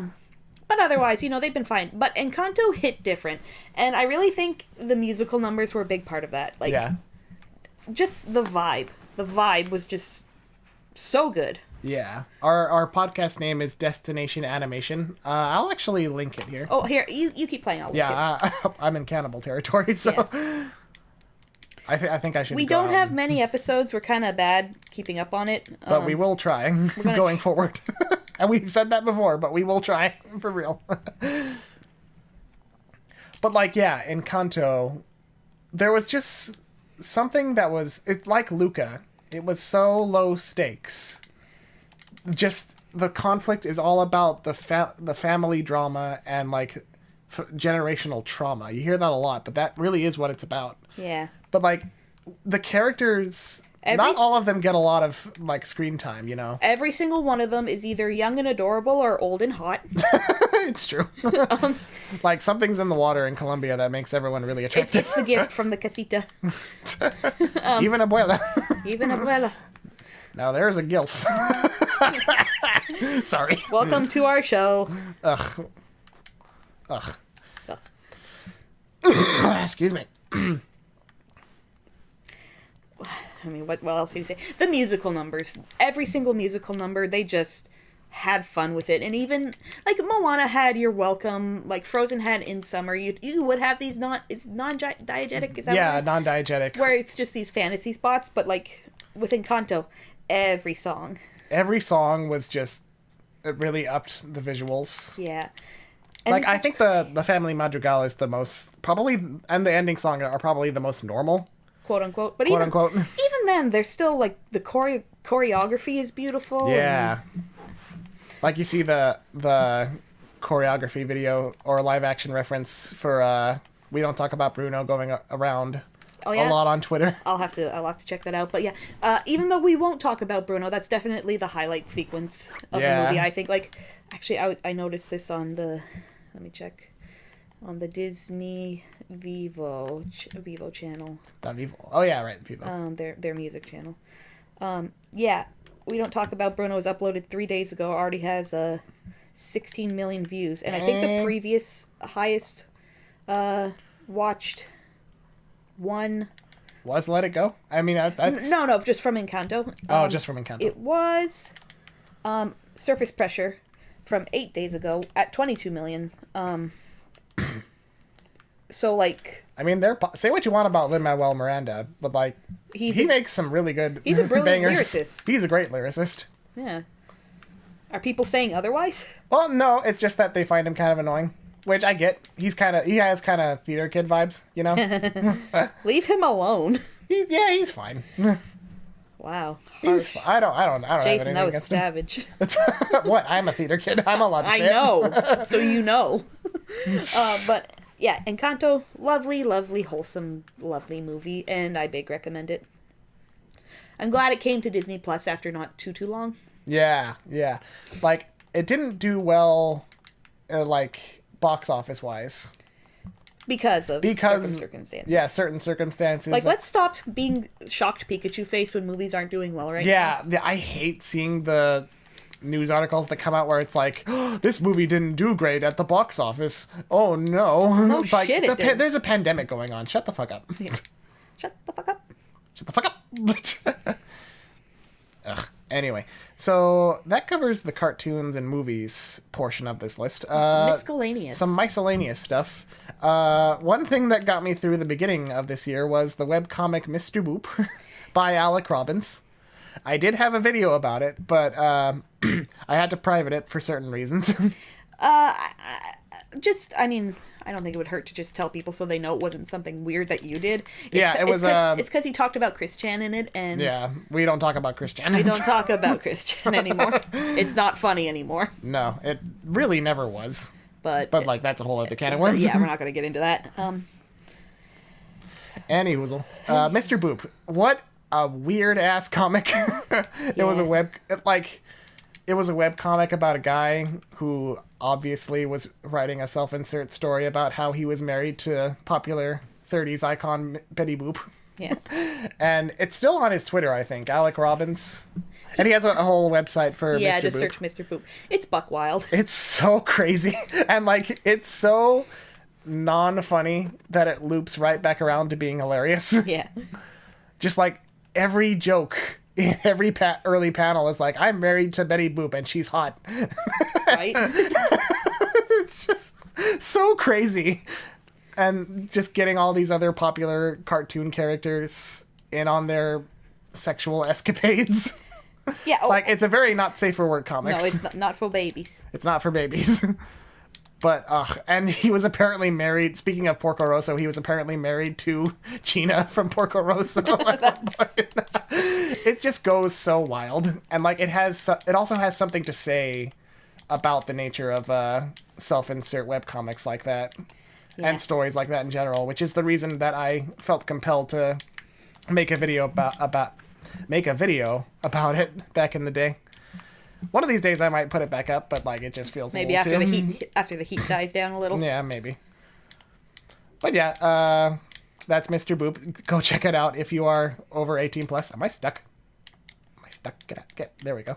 But otherwise, they've been fine. But Encanto hit different. And I really think the musical numbers were a big part of that.
Yeah.
Just the vibe. The vibe was just so good.
Yeah. Our podcast name is Destination Animation. I'll actually link it here.
Oh, here, you keep playing. I'll link it.
I'm in cannibal territory, so... Yeah. I think I should
We
go
don't have many episodes. We're kind of bad keeping up on it.
But we will try going forward. And we've said that before, but we will try, for real. But, Encanto, there was just something that was... It's like Luca. It was so low stakes. Just, the conflict is all about the family drama and, generational trauma. You hear that a lot, but that really is what it's about.
Yeah.
But, the characters... not all of them get a lot of, screen time,
Every single one of them is either young and adorable or old and hot.
It's true. Something's in the water in Colombia that makes everyone really attractive.
It's the gift from the casita.
Even abuela.
Even abuela.
Now there's a gilf. Sorry.
Welcome to our show.
Ugh. Excuse me.
I mean, what else can you say? The musical numbers. Every single musical number, they just had fun with it. And even, Moana had You're Welcome, Frozen had In Summer. You would have these non-diegetic, is that what it is?
Non-diegetic.
Where it's just these fantasy spots, but, with Encanto, every song was just, it really upped the visuals.
Yeah. And I think the Family Madrigal is the most, probably, and the ending song are probably the most normal.
Quote unquote. But
quote unquote.
Even then, there's still, the choreography is beautiful.
Yeah. You see the choreography video or live action reference for We Don't Talk About Bruno going around a lot on Twitter.
I'll have to check that out. But yeah, even though we won't talk about Bruno, that's definitely the highlight sequence of the movie. I think, actually, I noticed this on the, let me check, on the Disney Vivo channel.
The Vivo. Oh yeah, right, Vivo.
Their music channel. Yeah, We Don't Talk About Bruno was uploaded 3 days ago. Already has 16 million views, and I think the previous highest watched one
was Let It Go. I mean, that's
no, just from Encanto.
Just from Encanto.
It was Surface Pressure from 8 days ago at 22 million. So,
I mean, say what you want about Lin-Manuel Miranda, but, he makes some really good
he's a brilliant
bangers.
Lyricist.
He's a great lyricist.
Yeah. Are people saying otherwise?
Well, no, it's just that they find him kind of annoying. Which I get. He has kind of theater kid vibes, you know?
Leave him alone.
He's fine.
Wow.
He's
Harsh.
I don't have
Jason,
anything
that was
against
savage.
him. What? I'm a theater kid. I'm allowed to say
I know. So you know. But yeah, Encanto, lovely, lovely, wholesome, lovely movie, and I big recommend it. I'm glad it came to Disney Plus after not too long.
Yeah. Like, it didn't do well, like, box office wise.
Because certain circumstances.
Yeah, certain circumstances.
Like, let's stop being shocked Pikachu face when movies aren't doing well now.
Yeah, I hate seeing the news articles that come out where it's like, oh, this movie didn't do great at the box office. Oh, no.
No
it's like,
shit, it didn't.
There's a pandemic going on. Shut the fuck up.
Yeah. Shut the fuck up.
Shut the fuck up. Ugh. Anyway, so that covers the cartoons and movies portion of this list.
Miscellaneous.
Some miscellaneous stuff. One thing that got me through the beginning of this year was the webcomic Mr. Boop by Alec Robbins. I did have a video about it, but I had to private it for certain reasons.
I don't think it would hurt to just tell people so they know it wasn't something weird that you did. It's because he talked about Chris Chan in it, and
yeah, we don't talk about Chris Chan.
We don't talk about Chris Chan anymore. It's not funny anymore.
No, it really never was.
But
like, that's a whole other can of worms.
Yeah, we're not going to get into that.
Anywoozle. Mr. Boop. What a weird ass comic. It was a web comic about a guy who obviously was writing a self-insert story about how he was married to popular 30s icon Betty Boop.
Yeah.
And it's still on his Twitter, I think, Alec Robbins. And he has a whole website for Mr. Boop.
Yeah, just search Mr. Boop. It's buck wild.
It's so crazy. And, like, it's so non-funny that it loops right back around to being hilarious.
Yeah.
Just, like, every joke in every early panel is like, I'm married to Betty Boop and she's hot.
Right?
It's just so crazy. And just getting all these other popular cartoon characters in on their sexual escapades.
Yeah.
Like, it's a very not safe for work comics.
No, it's not for babies.
It's not for babies. But, and he was apparently married, speaking of Porco Rosso, he was apparently married to Gina from Porco Rosso. It just goes so wild. And, like, it also has something to say about the nature of self-insert webcomics like that. Yeah. And stories like that in general, which is the reason that I felt compelled to make a video about it back in the day. One of these days I might put it back up, but like it just feels
maybe
a
after
little
after the heat dies down a little.
Yeah, maybe. But yeah, that's Mr. Boop. Go check it out if you are over 18 plus. Am I stuck? Get there we go.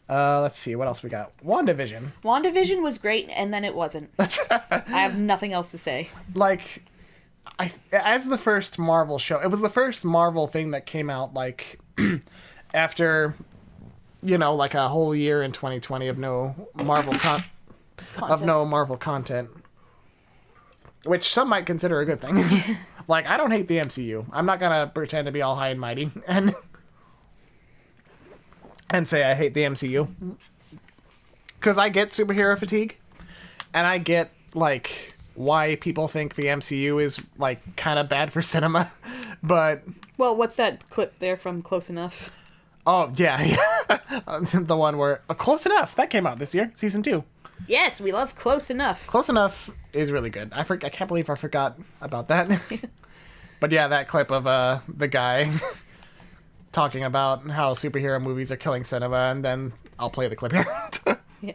Let's see what else we got. WandaVision.
WandaVision was great, and then it wasn't. I have nothing else to say.
Like, as the first Marvel show, it was the first Marvel thing that came out, like, after, like a whole year in 2020 of no Marvel content. Which some might consider a good thing. Like, I don't hate the MCU. I'm not gonna pretend to be all high and mighty and say I hate the MCU. Because I get superhero fatigue, and I get, like, why people think the MCU is, like, kind of bad for cinema, but...
Well, what's that clip there from Close Enough?
Oh, yeah. The one where... Close Enough! That came out this year, season 2.
Yes, we love Close Enough.
Close Enough is really good. I can't believe I forgot about that. But yeah, that clip of the guy talking about how superhero movies are killing cinema, and then I'll play the clip here.
Yeah.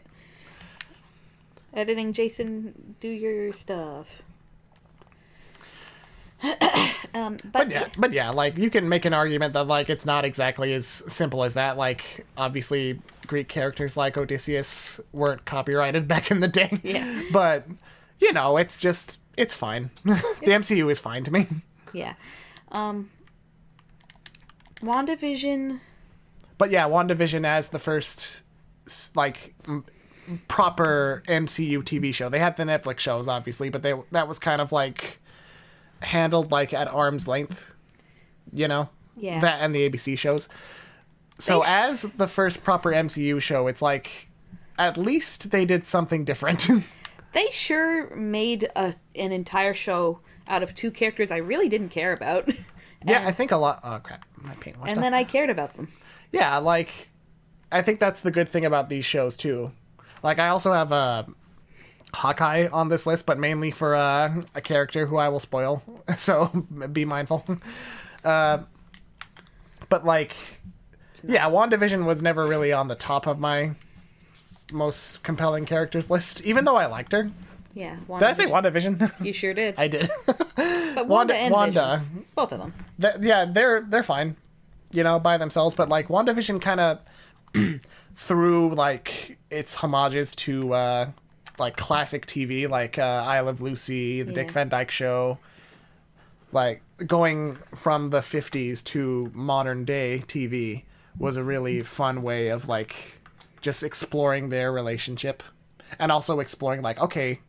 Editing, Jason, do your stuff.
But yeah, like, you can make an argument that, like, it's not exactly as simple as that. Like, obviously, Greek characters like Odysseus weren't copyrighted back in the day.
Yeah.
But, it's fine. The MCU is fine to me.
Yeah. WandaVision...
But yeah, WandaVision as the first, like, proper MCU TV show. They had the Netflix shows, obviously, but that was kind of, like, handled, like, at arm's length, Yeah.
That
and the ABC shows. So as the first proper MCU show, it's like, at least they did something different.
They sure made an entire show out of two characters I really didn't care about.
Yeah, I think a lot... Oh, crap. My paint washed
And
off.
then I cared about them.
Yeah, like, I think that's the good thing about these shows, too. Like, I also have Hawkeye on this list, but mainly for a character who I will spoil, so be mindful. But, like, yeah, WandaVision was never really on the top of my most compelling characters list, even though I liked her.
Yeah.
Did I say WandaVision?
You sure did.
I did.
But Wanda and Vision, both of them.
Yeah, they're fine, by themselves. But like WandaVision kind of threw like its homages to like classic TV, like I Love Lucy, the Dick Van Dyke Show, like going from the 50s to modern day TV was a really fun way of like just exploring their relationship and also exploring like, okay,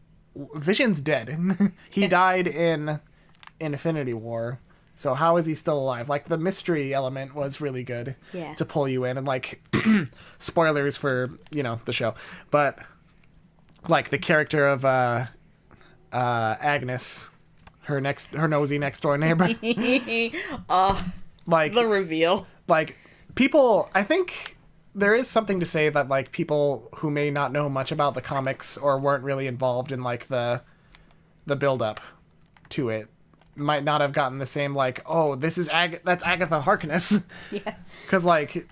Vision's dead. He died in Infinity War. So how is he still alive? Like the mystery element was really good to pull you in, and like spoilers for, the show. But like the character of Agnes, her nosy next door neighbor. Like
the reveal.
Like people, I think there is something to say that like people who may not know much about the comics or weren't really involved in like the build up to it might not have gotten the same like, oh, this is that's Agatha Harkness.
Yeah.
Because like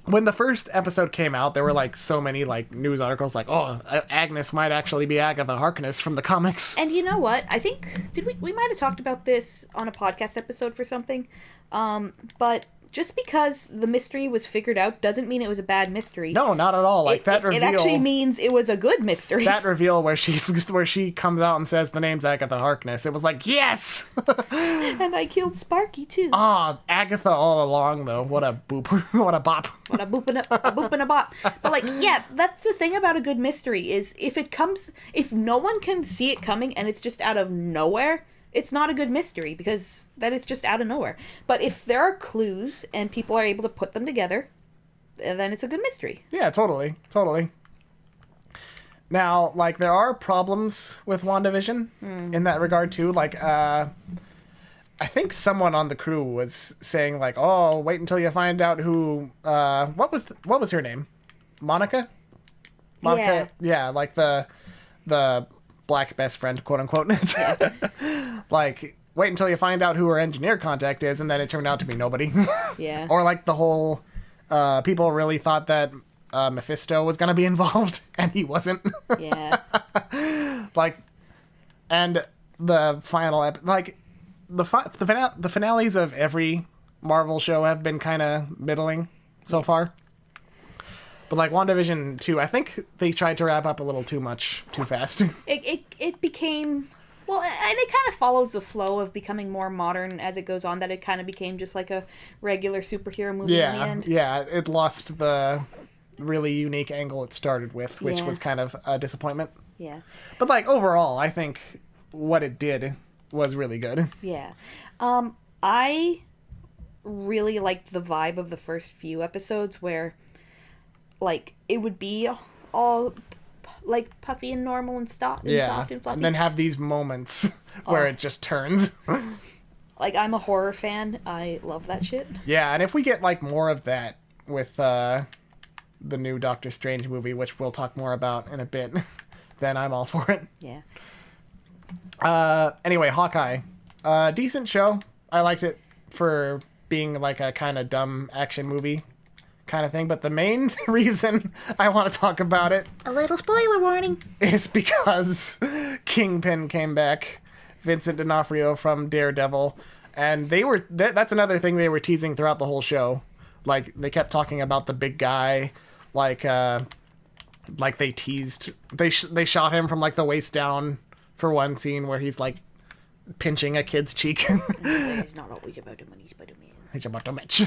when the first episode came out, there were like so many like news articles like, oh, Agnes might actually be Agatha Harkness from the comics.
And you know what? I think we might have talked about this on a podcast episode for something. But just because the mystery was figured out doesn't mean it was a bad mystery.
No, not at all. Like that reveal.
It actually means it was a good mystery.
That reveal where she comes out and says the name's Agatha Harkness. It was like, yes.
And I killed Sparky too.
Agatha all along though. What a boop. What a bop.
What a boop and a bop. But like, yeah, that's the thing about a good mystery is if no one can see it coming and it's just out of nowhere, it's not a good mystery because that is just out of nowhere. But if there are clues and people are able to put them together, then it's a good mystery.
Yeah, totally. Now, like, there are problems with WandaVision in that regard, too. Like, I think someone on the crew was saying, like, oh, wait until you find out who... what was her name? Monica?
Yeah.
Yeah, like the black best friend, quote-unquote. Yeah. Like, wait until you find out who her engineer contact is, and then it turned out to be nobody.
Yeah.
Or, like, the whole... people really thought that Mephisto was going to be involved, and he wasn't.
Yeah.
Like, and the final... like, the finales of every Marvel show have been kind of middling so far. But, like, WandaVision 2, I think they tried to wrap up a little too much, too fast.
It became... Well, and it kind of follows the flow of becoming more modern as it goes on, that it kind of became just like a regular superhero movie in the end.
Yeah, it lost the really unique angle it started with, which was kind of a disappointment.
Yeah.
But, like, overall, I think what it did was really good.
Yeah. I really liked the vibe of the first few episodes where, like, it would be all... like puffy and normal and soft and fluffy.
And then have these moments where it just turns.
Like, I'm a horror fan. I love that shit.
Yeah, and if we get like more of that with the new Doctor Strange movie, which we'll talk more about in a bit, then I'm all for it.
Yeah.
Anyway, Hawkeye. Decent show. I liked it for being like a kind of dumb action movie kind of thing, but the main reason I want to talk about it,
a little spoiler warning,
is because Kingpin came back, Vincent D'Onofrio from Daredevil, and they were that's another thing they were teasing throughout the whole show. Like, they kept talking about the big guy, like they teased they shot him from like the waist down for one scene where he's like pinching a kid's cheek.
It's not always about the money, Spider-Man.
It's about the match.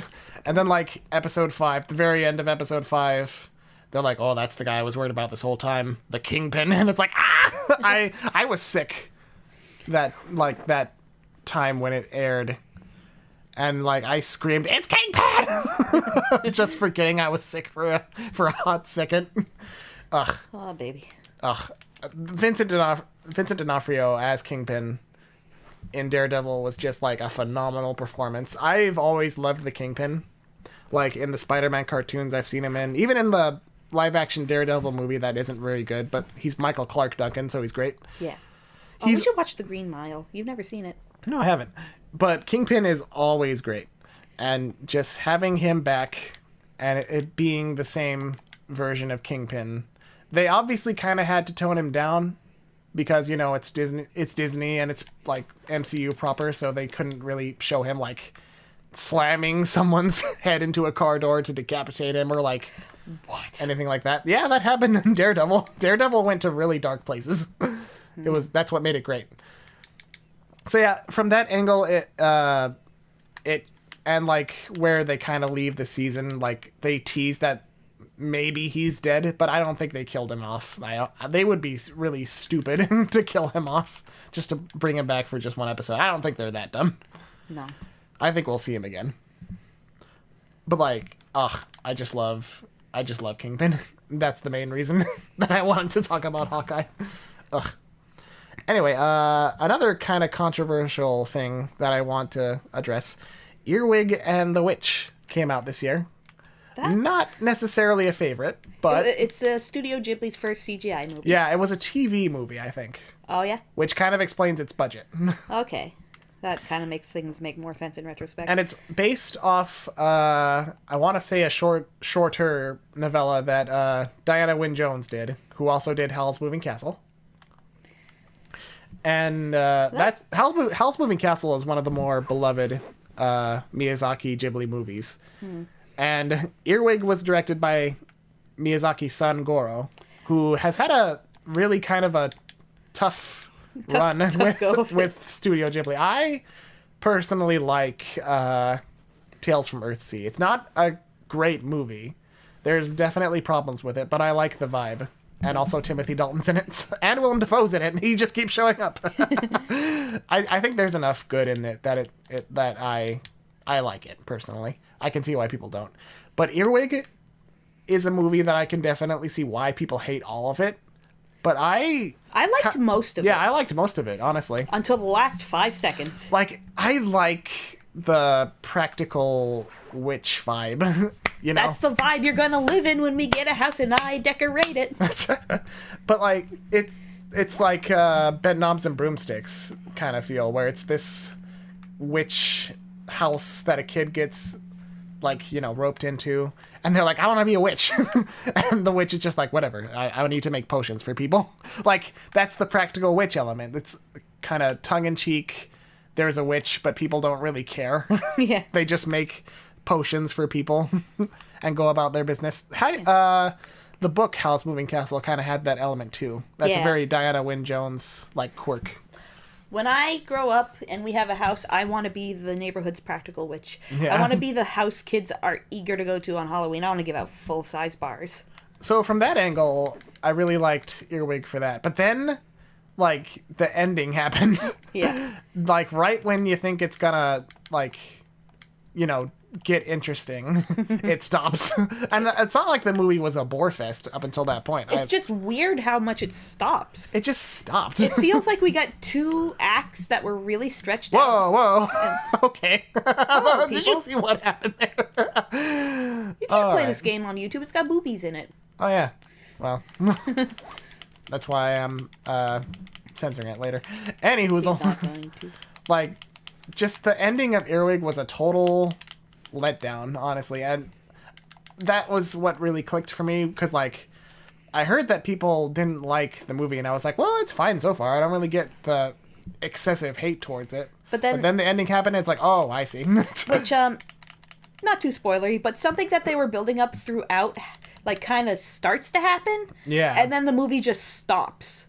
And then, like, episode 5, the very end of episode 5, they're like, oh, that's the guy I was worried about this whole time, the Kingpin. And it's like, I was sick that time when it aired. And, like, I screamed, "It's Kingpin!" Just forgetting I was sick for a hot second. Ugh.
Oh, baby.
Ugh. Vincent D'Onofrio as Kingpin in Daredevil was just, like, a phenomenal performance. I've always loved the Kingpin. Like, in the Spider-Man cartoons I've seen him in. Even in the live-action Daredevil movie that isn't very good, but he's Michael Clark Duncan, so he's great.
Yeah. Oh, we should watch The Green Mile. You've never seen it.
No, I haven't. But Kingpin is always great. And just having him back and it being the same version of Kingpin, they obviously kind of had to tone him down because, you know, it's Disney and it's, like, MCU proper, so they couldn't really show him, like, slamming someone's head into a car door to decapitate him or, like, anything like that. Yeah, that happened in Daredevil. Daredevil went to really dark places. That's what made it great. So yeah, from that angle, it and like where they kind of leave the season, like they tease that maybe he's dead, but I don't think they killed him off. They would be really stupid to kill him off just to bring him back for just one episode. I don't think they're that dumb.
No.
I think we'll see him again. But like, I just love Kingpin. That's the main reason that I wanted to talk about Hawkeye. Ugh. Anyway, another kind of controversial thing that I want to address. Earwig and the Witch came out this year. Not necessarily a favorite, but...
It's Studio Ghibli's first CGI movie.
Yeah, it was a TV movie, I think.
Oh, yeah?
Which kind of explains its budget.
Okay. That kind of makes things make more sense in retrospect.
And it's based off, I want to say a shorter novella that Diana Wynne Jones did, who also did Howl's Moving Castle. And Howl's Moving Castle is one of the more beloved Miyazaki Ghibli movies. And Earwig was directed by Miyazaki's son Goro, who has had a really kind of a tough run with Studio Ghibli. I personally like Tales from Earthsea. It's not a great movie. There's definitely problems with it, but I like the vibe. And also Timothy Dalton's in it. And Willem Dafoe's in it. He just keeps showing up. I think there's enough good in it that I like it, personally. I can see why people don't. But Earwig is a movie that I can definitely see why people hate all of it. But I
liked most of it.
Yeah, I liked most of it, honestly.
Until the last 5 seconds.
Like, I like the practical witch vibe. You know?
That's the vibe you're gonna live in when we get a house and I decorate it.
But like it's like bed knobs and broomsticks kind of feel, where it's this witch house that a kid gets, like, you know, roped into, and they're like, I want to be a witch. And the witch is just like, whatever, I need to make potions for people. Like, that's the practical witch element. It's kind of tongue-in-cheek. There's a witch, but people don't really care.
Yeah.
They just make potions for people and go about their business. The book Howl's Moving Castle kind of had that element too. That's a very Diana Wynne Jones like quirk.
When I grow up and we have a house, I want to be the neighborhood's practical witch.
Yeah.
I want to be the house kids are eager to go to on Halloween. I want to give out full-size bars.
So from that angle, I really liked Earwig for that. But then, like, the ending happened.
Yeah.
Like, right when you think it's gonna, like, you know, get interesting, it stops. And it's not like the movie was a bore fest up until that point.
It's just weird how much it stops.
It just stopped.
It feels like we got 2 acts that were really stretched out.
Whoa. Okay.
Hello,
Did you see what happened there?
You can't play this game on YouTube. It's got boobies in it.
Oh, yeah. Well, that's why I'm censoring it later. Anywho's like, just the ending of Earwig was a total letdown, honestly, and that was what really clicked for me, because, like, I heard that people didn't like the movie, and I was like, well, it's fine so far. I don't really get the excessive hate towards it. But then the ending happened, and it's like, oh, I see.
Which, not too spoilery, but something that they were building up throughout, like, kind of starts to happen.
Yeah.
And then the movie just stops.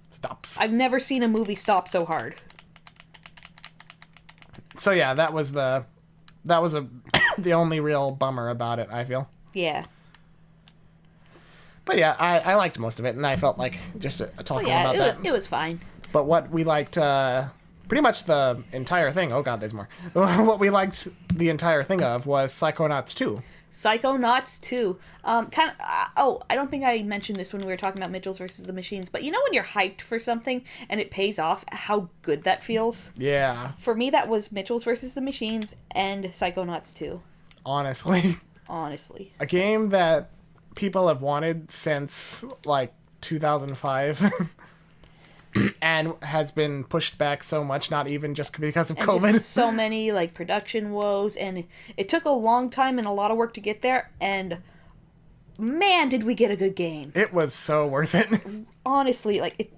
I've
never seen a movie stop so hard.
So yeah, that was the only real bummer about it, I feel.
Yeah.
But yeah, I liked most of it, and I felt like just talking about that.
It was fine.
But what we liked pretty much the entire thing. Oh god, there's more. What we liked the entire thing of was Psychonauts 2.
Psychonauts 2. I don't think I mentioned this when we were talking about Mitchells versus the Machines, but you know when you're hyped for something and it pays off, how good that feels?
Yeah.
For me, that was Mitchells versus the Machines and Psychonauts 2.
Honestly. A game that people have wanted since, like, 2005. And has been pushed back so much, not even just because of COVID.
Just so many, like, production woes, and it took a long time and a lot of work to get there, and man, did we get a good game.
It was so worth it.
Honestly, like,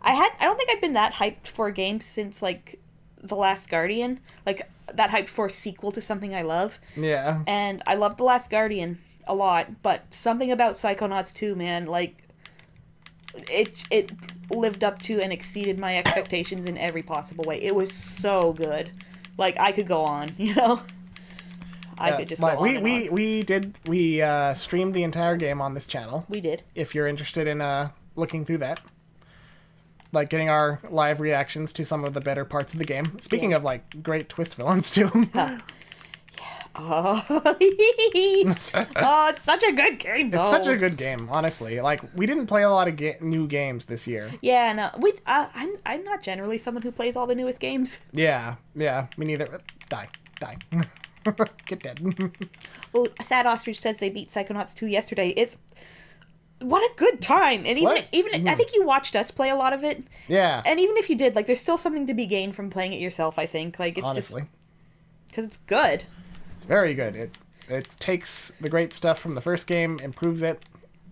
I don't think I've been that hyped for a game since, like, The Last Guardian. Like, that hyped for a sequel to something I love.
Yeah.
And I love The Last Guardian a lot, but something about Psychonauts 2, man, like, it lived up to and exceeded my expectations in every possible way. It was so good. Like, I could go on, you know? I could just go on and on.
We streamed the entire game on this channel.
We did.
If you're interested in looking through that. Like, getting our live reactions to some of the better parts of the game. Speaking of, like, great twist villains, too.
Oh, it's such a good game, though.
It's such a good game, honestly. Like, we didn't play a lot of new games this year.
Yeah, no. I'm not generally someone who plays all the newest games.
Yeah, me neither. Die. Get dead.
Well, Sad Ostrich says they beat Psychonauts 2 yesterday. What a good time. And even I think you watched us play a lot of it.
Yeah.
And even if you did, like, there's still something to be gained from playing it yourself, I think. Like, it's
honestly.
Because it's good.
It's very good. It takes the great stuff from the first game, improves it.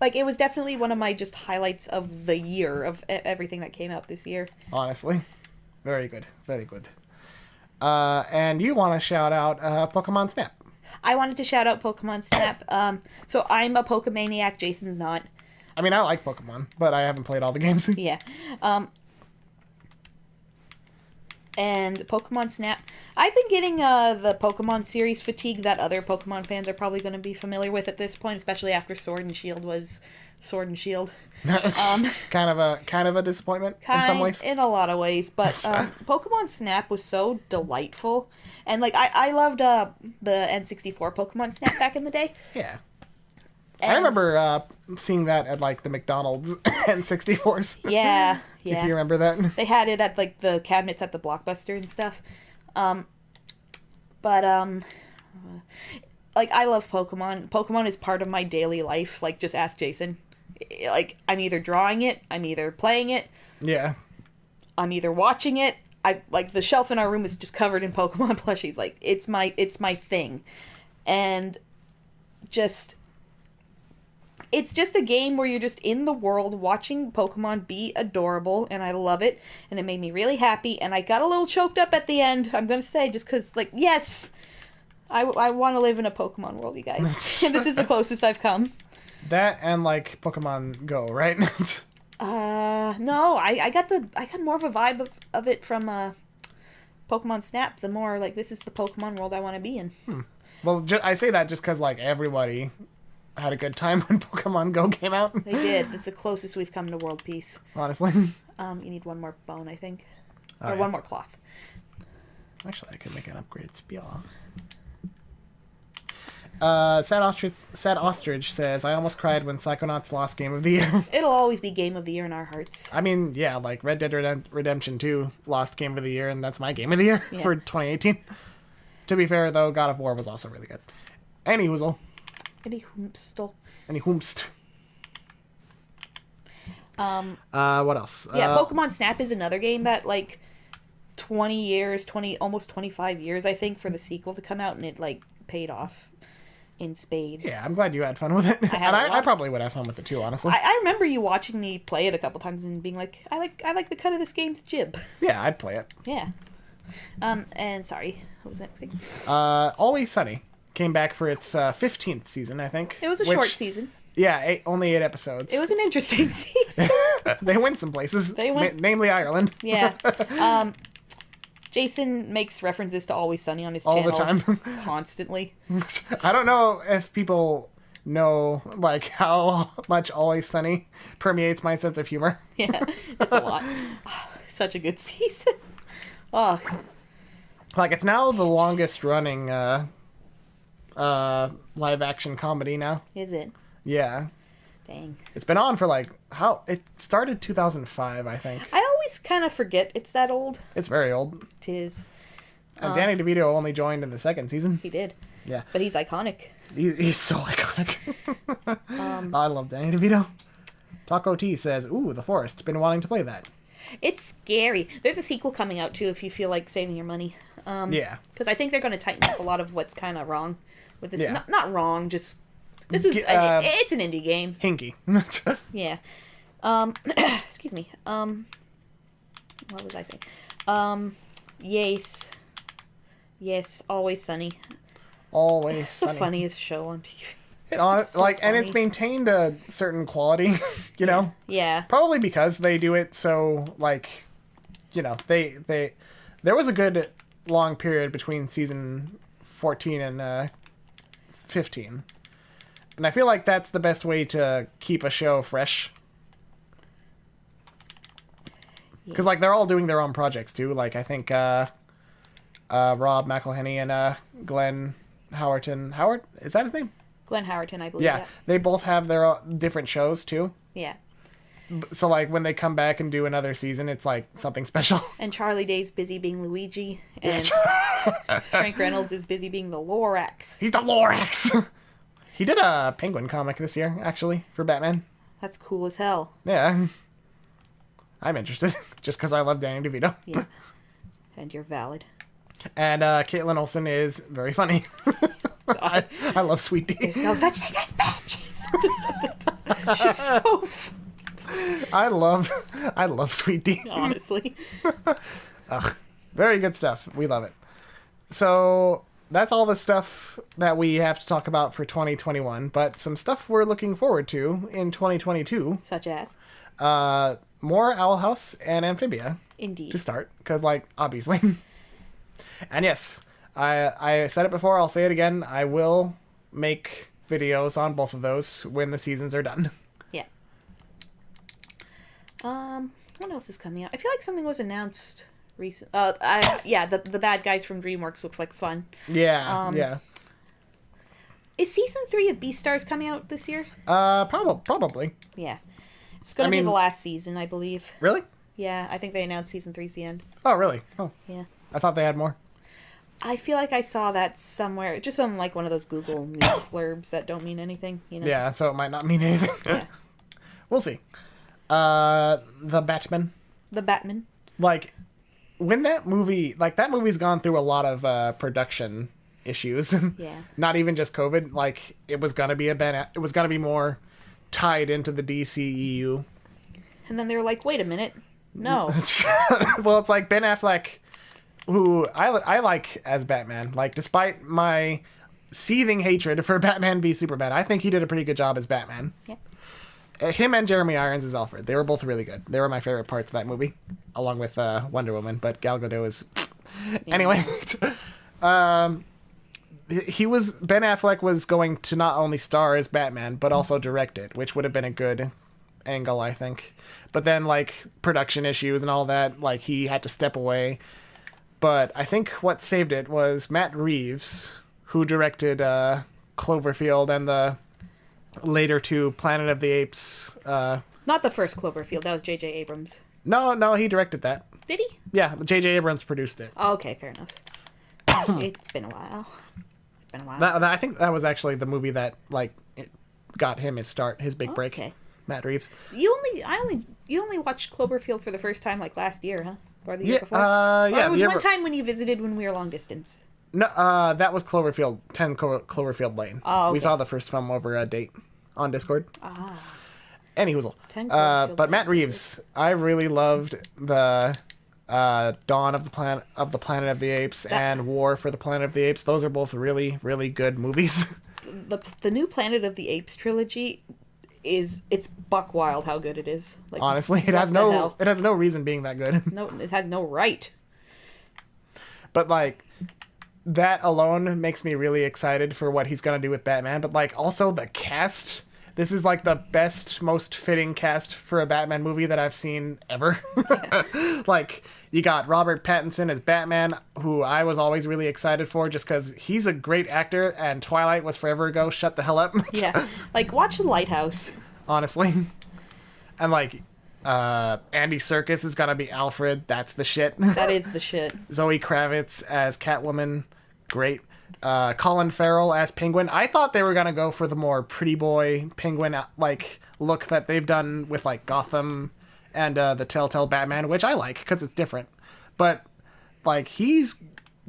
Like, it was definitely one of my just highlights of the year, of everything that came out this year.
Honestly. Very good. Very good. And you want to shout out Pokemon Snap.
I wanted to shout out Pokemon Snap. So I'm a Pokemaniac, Jason's not.
I mean, I like Pokemon, but I haven't played all the games.
Yeah. And Pokemon Snap. I've been getting the Pokemon series fatigue that other Pokemon fans are probably going to be familiar with at this point, especially after Sword and Shield was Sword and Shield.
Kind of a disappointment in some ways.
In a lot of ways, but Pokemon Snap was so delightful, and like I loved the N64 Pokemon Snap back in the day.
Yeah. I remember seeing that at, like, the McDonald's N64s.
Yeah.
If you remember that.
They had it at, like, the cabinets at the Blockbuster and stuff. Like, I love Pokemon. Pokemon is part of my daily life. Like, just ask Jason. Like, I'm either drawing it, I'm either playing it.
Yeah.
I'm either watching it. Like, the shelf in our room is just covered in Pokemon plushies. Like, it's my thing. And it's just a game where you're just in the world watching Pokemon be adorable, and I love it, and it made me really happy, and I got a little choked up at the end, I'm gonna say, just because, like, yes! I want to live in a Pokemon world, you guys. And this is the closest I've come.
That and, like, Pokemon Go, right?
No, I got more of a vibe of it from, Pokemon Snap, the more, like, this is the Pokemon world I want to be in.
Well, I say that just because, like, everybody had a good time when Pokemon Go came out.
They did. It's the closest we've come to world peace.
Honestly.
You need one more bone, I think. Or one more cloth.
Actually, I could make an upgrade spear. Sad Ostrich says, I almost cried when Psychonauts lost Game of the Year.
It'll always be Game of the Year in our hearts.
I mean, yeah, like Red Dead Redemption 2 lost Game of the Year, and that's my Game of the Year for 2018. To be fair, though, God of War was also really good. Any hoozle.
Any
hoomst. What else?
Yeah, Pokemon Snap is another game that, like, 20 years, almost 25 years, I think, for the sequel to come out, and it, like, paid off in spades.
Yeah, I'm glad you had fun with it. I probably would have fun with it, too, honestly.
I remember you watching me play it a couple times and being like, I like the cut of this game's jib.
Yeah, I'd play it.
Yeah. And sorry, what was the next thing?
Always Sunny came back for its 15th season, I think.
It was a short season.
Yeah, only 8 episodes.
It was an interesting season.
They went some places. Namely Ireland.
Yeah. Jason makes references to Always Sunny on his channel.
All the time.
Constantly.
I don't know if people know, like, how much Always Sunny permeates my sense of humor.
Yeah, it's a lot. Such a good season. Oh,
Like, it's now the longest running live action comedy now.
is it?
Yeah.
Dang.
It's been on for like it started 2005, I think.
I always kind of forget it's that old.
It's very old.
Tis.
And Danny DeVito only joined in the second season.
He did.
Yeah.
But he's iconic.
He's so iconic. I love Danny DeVito. Taco T says, "Ooh, The Forest. Been wanting to play that."
It's scary. There's a sequel coming out too if you feel like saving your money.
Yeah.
Because I think they're going to tighten up a lot of what's kind of wrong with this.
Yeah.
Not wrong, just this was it's an indie game.
Hinky.
Yeah. Excuse me. What was I saying? Yes. Yes, Always Sunny.
Always
It's the
Sunny.
funniest show on TV.
It's
so
and it's
funny.
maintained a certain quality, you know?
Yeah.
Probably because they do it so, like, you know, there was a good long period between season 14 and 15. And I feel like that's the best way to keep a show fresh. Because, like, they're all doing their own projects, too. Like, I think Rob McElhenney and Glenn Howerton. Howard? Is that his name?
Glenn Howerton, I believe.
Yeah. They both have their different shows, too.
Yeah.
So, like, when they come back and do another season, it's, like, something special.
And Charlie Day's busy being Luigi. And Frank Reynolds is busy being the Lorax.
He's the Lorax! He did a Penguin comic this year, actually, for Batman.
That's cool as hell.
Yeah. I'm interested, just because I love Danny DeVito.
Yeah. And you're valid.
And Caitlin Olsen is very funny. I love Sweet D.
There's no such thing as banshees. She's so...
I love Sweet D.
Honestly.
Ugh. Very good stuff. We love it. So that's all the stuff that we have to talk about for 2021, but some stuff we're looking forward to in 2022.
Such as?
More Owl House and Amphibia
Indeed.
to start, because, like, obviously. And yes, I said it before, I'll say it again, I will make videos on both of those when the seasons are done.
Yeah. What else is coming out? I feel like something was announced recent. The bad guys from DreamWorks looks like fun.
Yeah, yeah.
Is season 3 of Beastars coming out this year?
Probably.
Yeah. It's gonna be the last season, I believe.
Really?
Yeah, I think they announced season 3's the end.
Oh, really? Oh.
Yeah.
I thought they had more.
I feel like I saw that somewhere, just on like one of those Google News blurbs that don't mean anything, you know?
Yeah, so it might not mean anything.
Yeah.
We'll see. The Batman.
The Batman.
Like, when that movie's gone through a lot of production issues.
Yeah.
Not even just COVID. Like, it was gonna be more tied into the DCEU.
And then they were like, wait a minute. No.
Well, it's like Ben Affleck, who I like as Batman. Like, despite my seething hatred for Batman v Superman, I think he did a pretty good job as Batman.
Yeah.
Him and Jeremy Irons as Alfred. They were both really good. They were my favorite parts of that movie, along with Wonder Woman. But Gal Gadot is...
Yeah.
Anyway, Ben Affleck was going to not only star as Batman, but also direct it, which would have been a good angle, I think. But then, like, production issues and all that, like, he had to step away. But I think what saved it was Matt Reeves, who directed Cloverfield and the later two Planet of the Apes.
Not the first Cloverfield. That was J.J. Abrams.
No, he directed that.
Did he?
Yeah, J.J. Abrams produced it.
Oh, okay, fair enough. It's been a while.
I think that was actually the movie that, like, it got him his start, his big break.
Okay.
Matt Reeves.
You only watched Cloverfield for the first time like last year, huh? Or the year before?
Yeah,
or it was one time when you visited when we were long distance.
No, that was Cloverfield, 10 Cloverfield Lane.
Oh, okay.
We saw the first film over a date on Discord.
Ah.
Anyhoozle.
10 Cloverfield
But Matt
Lane.
Reeves, I really loved the Dawn of the Planet of the Apes and War for the Planet of the Apes. Those are both really, really good movies.
The new Planet of the Apes trilogy it's buck wild how good it is. Like,
Honestly, it
what
has
the hell?
no reason being that good.
No, it has no right.
But, like, that alone makes me really excited for what he's gonna do with Batman. But, like, also the cast this is like the best, most fitting cast for a Batman movie that I've seen ever. Like, you got Robert Pattinson as Batman, who I was always really excited for just because he's a great actor, and Twilight was forever ago. Shut the hell up.
Yeah. Like, watch The Lighthouse.
Honestly. And, like, Andy Serkis is gonna be Alfred. That's the shit.
That is the shit.
Zoe Kravitz as Catwoman. Great. Colin Farrell as Penguin. I thought they were gonna go for the more pretty boy Penguin like look that they've done with like Gotham and the Telltale Batman, which I like because it's different. But like he's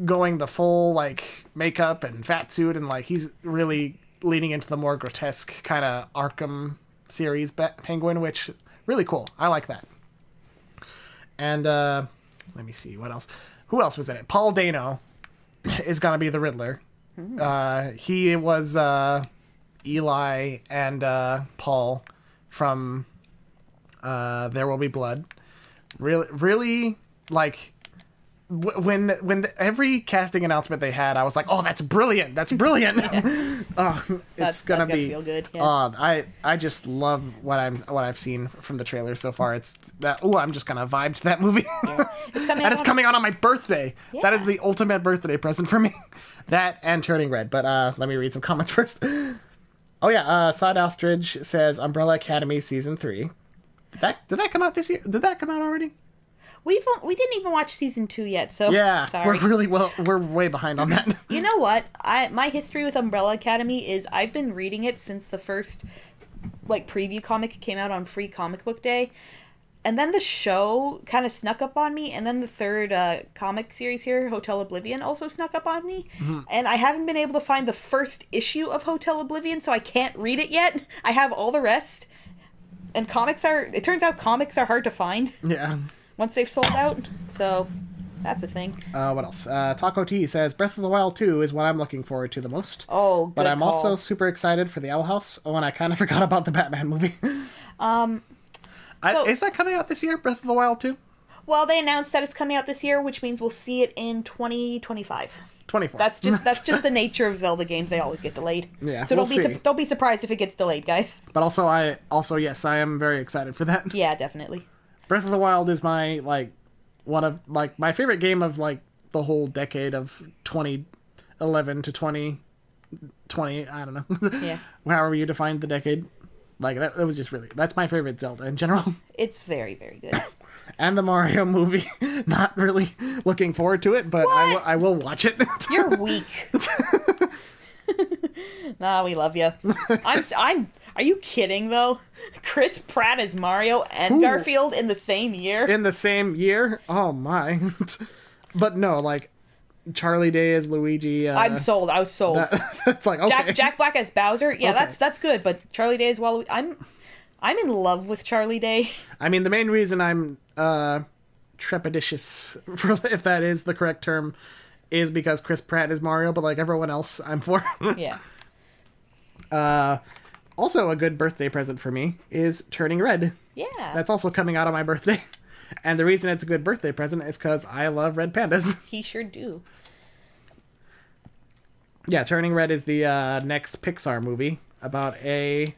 going the full like makeup and fat suit, and like he's really leaning into the more grotesque kind of Arkham series Penguin, which really cool. I like that. And let me see what else. Who else was in it? Paul Dano is gonna be the Riddler. He was Eli and Paul from There Will Be Blood. Really like when every casting announcement they had, I was like, "Oh, that's brilliant! That's brilliant!" Yeah. It's gonna be
feel good. Yeah.
I just love what I've seen from the trailer so far. It's that. Oh, I'm just gonna vibe to that movie. Yeah. It's coming out on my birthday. Yeah. That is the ultimate birthday present for me. That and Turning Red. But let me read some comments first. Oh yeah, Sod Ostrich says Umbrella Academy season 3. Did that come out this year? Did that come out already?
We didn't even watch season 2 yet, so
yeah,
sorry.
We're way behind on that.
You know what? My history with Umbrella Academy is I've been reading it since the first like preview comic came out on Free Comic Book Day, and then the show kind of snuck up on me, and then the third comic series here, Hotel Oblivion, also snuck up on me, and I haven't been able to find the first issue of Hotel Oblivion, so I can't read it yet. I have all the rest, and it turns out comics are hard to find.
Yeah.
Once they've sold out, so that's a thing.
What else? Taco T says Breath of the Wild 2 is what I'm looking forward to the most.
Oh, good
But I'm
call.
also super excited for the Owl House. Oh, and I kind of forgot about the Batman movie. Is that coming out this year, Breath of the Wild 2?
Well, they announced that it's coming out this year, which means we'll see it in 2025.
24.
That's just the nature of Zelda games. They always get delayed.
Yeah,
so
we'll
don't be surprised if it gets delayed, guys.
But yes, I am very excited for that.
Yeah, definitely.
Breath of the Wild is my one of my favorite game of like the whole decade of 2011 to 2020. I don't know.
Yeah.
However you defined the decade. Like that was just that's my favorite Zelda in general.
It's very, very good.
And the Mario movie. Not really looking forward to it, but I will watch it.
You're weak. Nah, we love you. Are you kidding, though? Chris Pratt as Mario and Garfield in the same year?
In the same year? Oh, my. But no, like, Charlie Day as Luigi.
I'm sold. I was sold.
It's like, okay.
Jack Black as Bowser? Yeah,
okay.
that's good, but Charlie Day as Waluigi... I'm in love with Charlie Day.
I mean, the main reason I'm trepidatious, if that is the correct term, is because Chris Pratt is Mario, but like everyone else, I'm for.
Yeah.
Also, a good birthday present for me is Turning Red.
Yeah.
That's also coming out on my birthday. And the reason it's a good birthday present is because I love red pandas.
He sure do.
Yeah, Turning Red is the next Pixar movie about a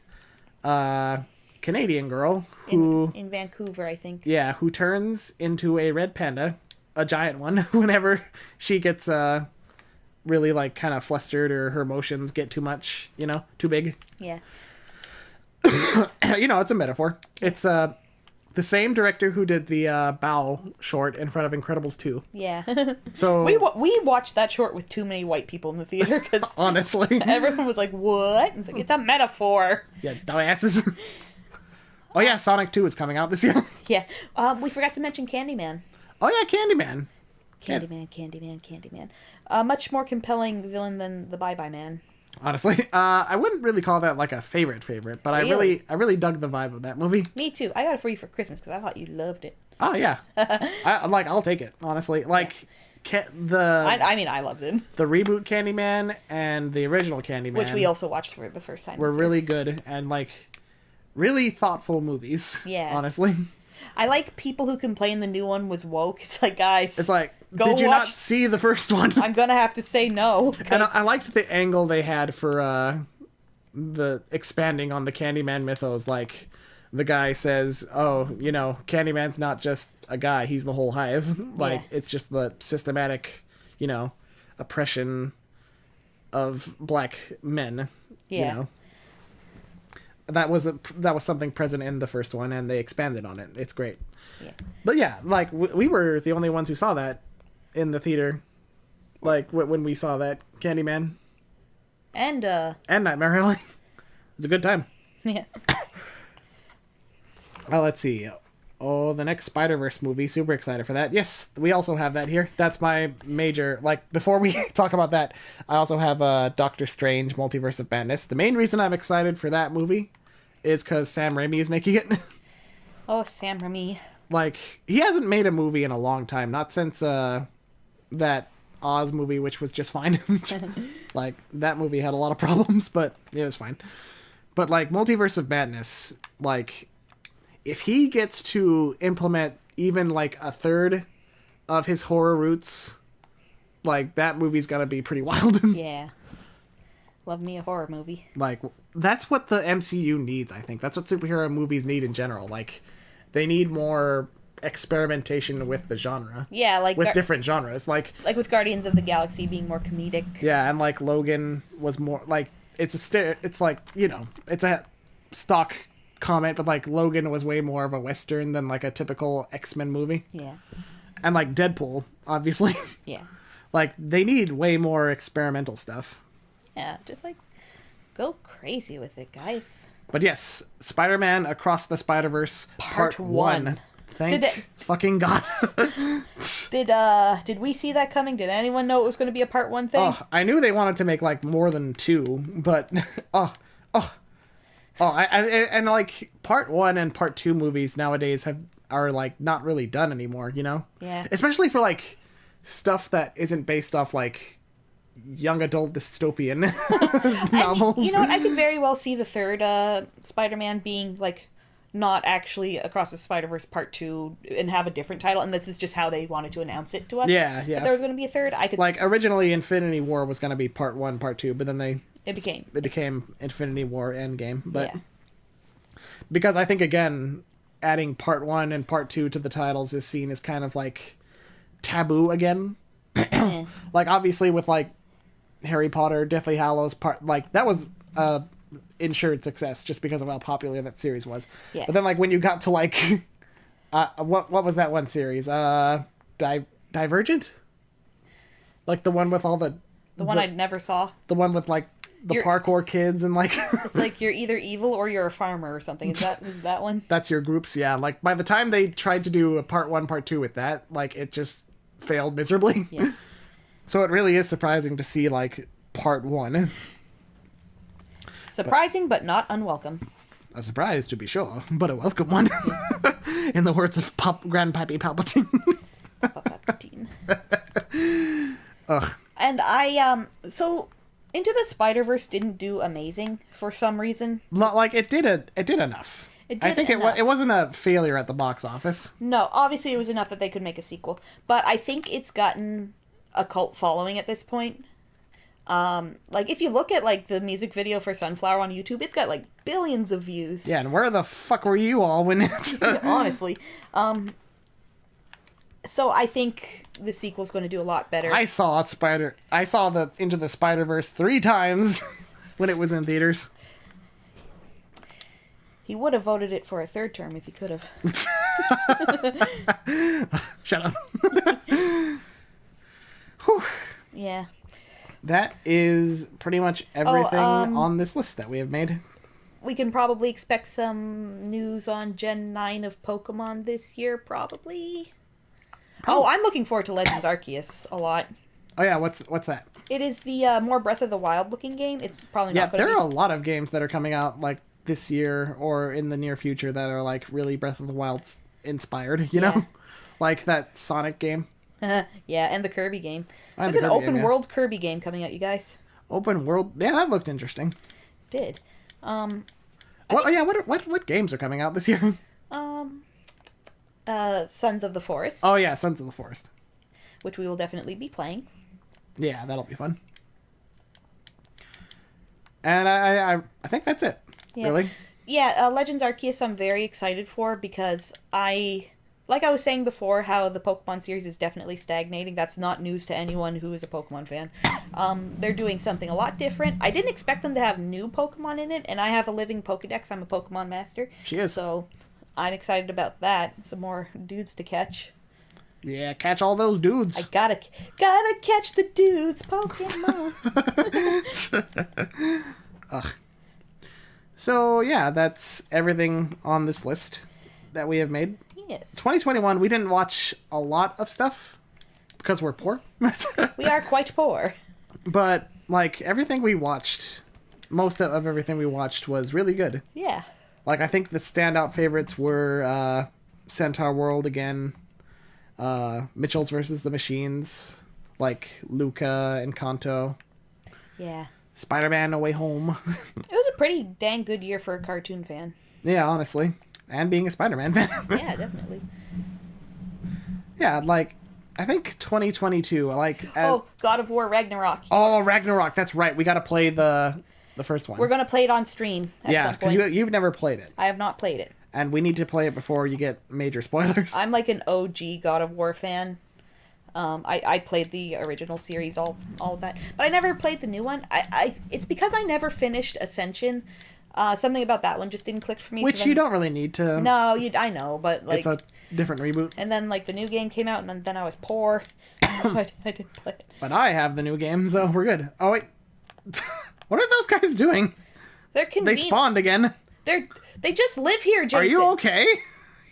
Canadian girl who...
In Vancouver, I think.
Yeah, who turns into a red panda, a giant one, whenever she gets really, like, kind of flustered or her emotions get too much, too big.
Yeah.
It's a metaphor. It's the same director who did the Bow short in front of Incredibles 2.
Yeah.
So
we watched that short with too many white people in the theater because
honestly,
everyone was like, "What?" It's like it's a metaphor.
Yeah, dumbasses. Oh yeah, Sonic 2 is coming out this year.
Yeah. We forgot to mention Candyman.
Oh yeah, Candyman.
Candyman. Much more compelling villain than the Bye Bye Man.
Honestly, I wouldn't really call that like a favorite, but really? I really dug the vibe of that movie.
Me too. I got it for you for Christmas because I thought you loved it.
Oh yeah, I'll take it honestly. Like I
loved it.
The reboot Candyman and the original Candyman,
which we also watched for the first time,
were really good and like really thoughtful movies.
Yeah,
honestly.
I like people who complain the new one was woke. It's like, guys,
it's like, did you not see the first one?
I'm gonna have to say no.
And I liked the angle they had for the expanding on the Candyman mythos. Like, the guy says, "Oh, Candyman's not just a guy; he's the whole hive. Like, it's just the systematic, oppression of black men.
Yeah.
That was something present in the first one, and they expanded on it. It's great.
Yeah.
But yeah, like we were the only ones who saw that in the theater. Like when we saw that Candyman
and
Nightmare Alley. It was a good time.
Yeah.
Let's see. Oh, the next Spider-Verse movie. Super excited for that. Yes, we also have that here. That's my major... Like, before we talk about that, I also have Doctor Strange, Multiverse of Madness. The main reason I'm excited for that movie is because Sam Raimi is making it.
Oh, Sam Raimi.
Like, he hasn't made a movie in a long time. Not since that Oz movie, which was just fine. Like, that movie had a lot of problems, but it was fine. But, like, Multiverse of Madness, like... If he gets to implement even, like, a third of his horror roots, like, that movie's gonna be pretty wild.
Yeah. Love me a horror movie.
Like, that's what the MCU needs, I think. That's what superhero movies need in general. Like, they need more experimentation with the genre.
Yeah, like...
With different genres. Like
with Guardians of the Galaxy being more comedic.
Yeah, and, like, Logan was more... Like, it's like, it's a stock... comment, but like Logan was way more of a Western than like a typical X-Men movie.
Yeah.
And like Deadpool, obviously.
Yeah.
Like they need way more experimental stuff.
Yeah, just like go crazy with it, guys.
But yes, Spider-Man Across the Spider-Verse Part 1. Thank fucking God.
Did we see that coming? Did anyone know it was going to be a Part 1 thing?
Oh, I knew they wanted to make like more than 2, but and like Part 1 and Part 2 movies nowadays are like not really done anymore,
Yeah.
Especially for like stuff that isn't based off like young adult dystopian novels.
And, you know what? I could very well see the third Spider-Man being like not actually Across the Spider-Verse Part 2 and have a different title, and this is just how they wanted to announce it to us.
Yeah.
If there was going to be a third, I could
like originally Infinity War was going to be Part 1, Part 2, but then it became Infinity War Endgame. But because I think again adding Part 1 and Part 2 to the titles is seen as kind of like taboo again. Like obviously with like Harry Potter, Deathly Hallows part, like that was insured success just because of how popular that series was.
Yeah.
But then like when you got to like what was that one series? Divergent? Like the one with all the
one I never saw.
The one with like the parkour kids and like
it's like you're either evil or you're a farmer or something. Is that one?
That's your groups, yeah. Like by the time they tried to do a Part 1, Part 2 with that, like it just failed miserably.
Yeah.
So it really is surprising to see like Part 1.
Surprising but not unwelcome.
A surprise to be sure, but a welcome one. In the words of Grandpappy Palpatine.
Palpatine.
Ugh.
And so Into the Spider-Verse didn't do amazing for some reason.
Like it did enough. I think
enough.
it wasn't a failure at the box office.
No, obviously it was enough that they could make a sequel, but I think it's gotten a cult following at this point. Like if you look at like the music video for Sunflower on YouTube, it's got like billions of views.
Yeah, and where the fuck were you all when it
honestly. So I think the sequel's going to do a lot better.
I saw the Into the Spider-Verse 3 times when it was in theaters.
He would have voted it for a third term if he could have.
Shut up. Whew.
Yeah.
That is pretty much everything on this list that we have made.
We can probably expect some news on Gen 9 of Pokemon this year, probably. Oh, I'm looking forward to Legends Arceus a lot.
Oh yeah, what's that?
It is the more Breath of the Wild looking game. It's probably not going to be...
there are a lot of games that are coming out like this year or in the near future that are like really Breath of the Wild inspired, you know? Like that Sonic game.
Yeah, and the Kirby game. There's an open world Kirby game coming out, you guys.
Open world? Yeah, that looked interesting.
It did.
What games are coming out this year?
Sons of the Forest.
Oh yeah, Sons of the Forest.
Which we will definitely be playing.
Yeah, that'll be fun. And I think that's it.
Yeah.
Really.
Yeah, Legends Arceus I'm very excited for because like I was saying before, how the Pokemon series is definitely stagnating. That's not news to anyone who is a Pokemon fan. They're doing something a lot different. I didn't expect them to have new Pokemon in it, and I have a living Pokedex. I'm a Pokemon master.
She is.
So I'm excited about that. Some more dudes to catch.
Yeah, catch all those dudes.
I gotta catch the dudes, Pokemon.
Ugh. So, yeah, that's everything on this list that we have made.
Yes.
2021, we didn't watch a lot of stuff because we're poor.
We are quite poor.
But, like, everything we watched, most of everything we watched was really good.
Yeah.
Like, I think the standout favorites were Centaur World again, Mitchell's versus the Machines, like Luca and Kanto.
Yeah.
Spider-Man No Way Home.
It was a pretty dang good year for a cartoon fan.
Yeah, honestly. And being a Spider-Man fan.
Yeah, definitely.
Yeah, like, I think 2022,
God of War Ragnarok.
Oh, Ragnarok, that's right. We gotta play the first one.
We're going to play it on stream at
yeah,
some point.
because you've never played it.
I have not played it.
And we need to play it before you get major spoilers.
I'm like an OG God of War fan. I played the original series, all of that, but I never played the new one. It's because I never finished Ascension. Something about that one just didn't click for me.
Which you don't really need to.
No, I know, but like
it's a different reboot.
And then like the new game came out, and then I was poor, so I didn't play it.
But I have the new game, so we're good. Oh wait, what are those guys doing? They spawned again.
They just live here, Jason.
Are you okay?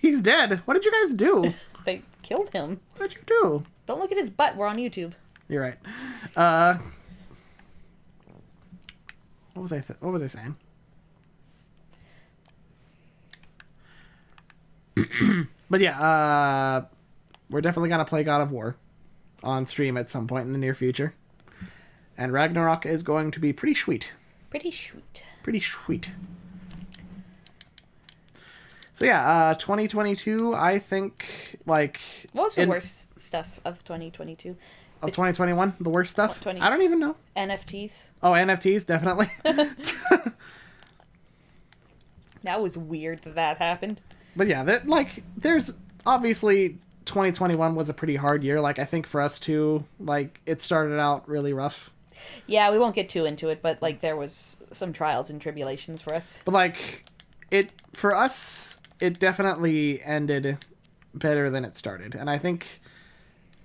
He's dead. What did you guys do?
They killed him.
What did you do?
Don't look at his butt. We're on YouTube.
You're right. What was I saying? But yeah, we're definitely gonna play God of War on stream at some point in the near future. And Ragnarok is going to be pretty sweet.
Pretty sweet.
Pretty sweet. So yeah, 2022, I think, like...
What was the worst stuff of 2022?
Of 2021? The worst stuff?
20...
I don't even know.
NFTs.
Oh, NFTs, definitely.
That was weird that happened.
But yeah, there's... Obviously, 2021 was a pretty hard year. Like, I think for us, too, like, it started out really rough.
Yeah, we won't get too into it, but, like, there was some trials and tribulations for us.
But, like, for us... It definitely ended better than it started. And I think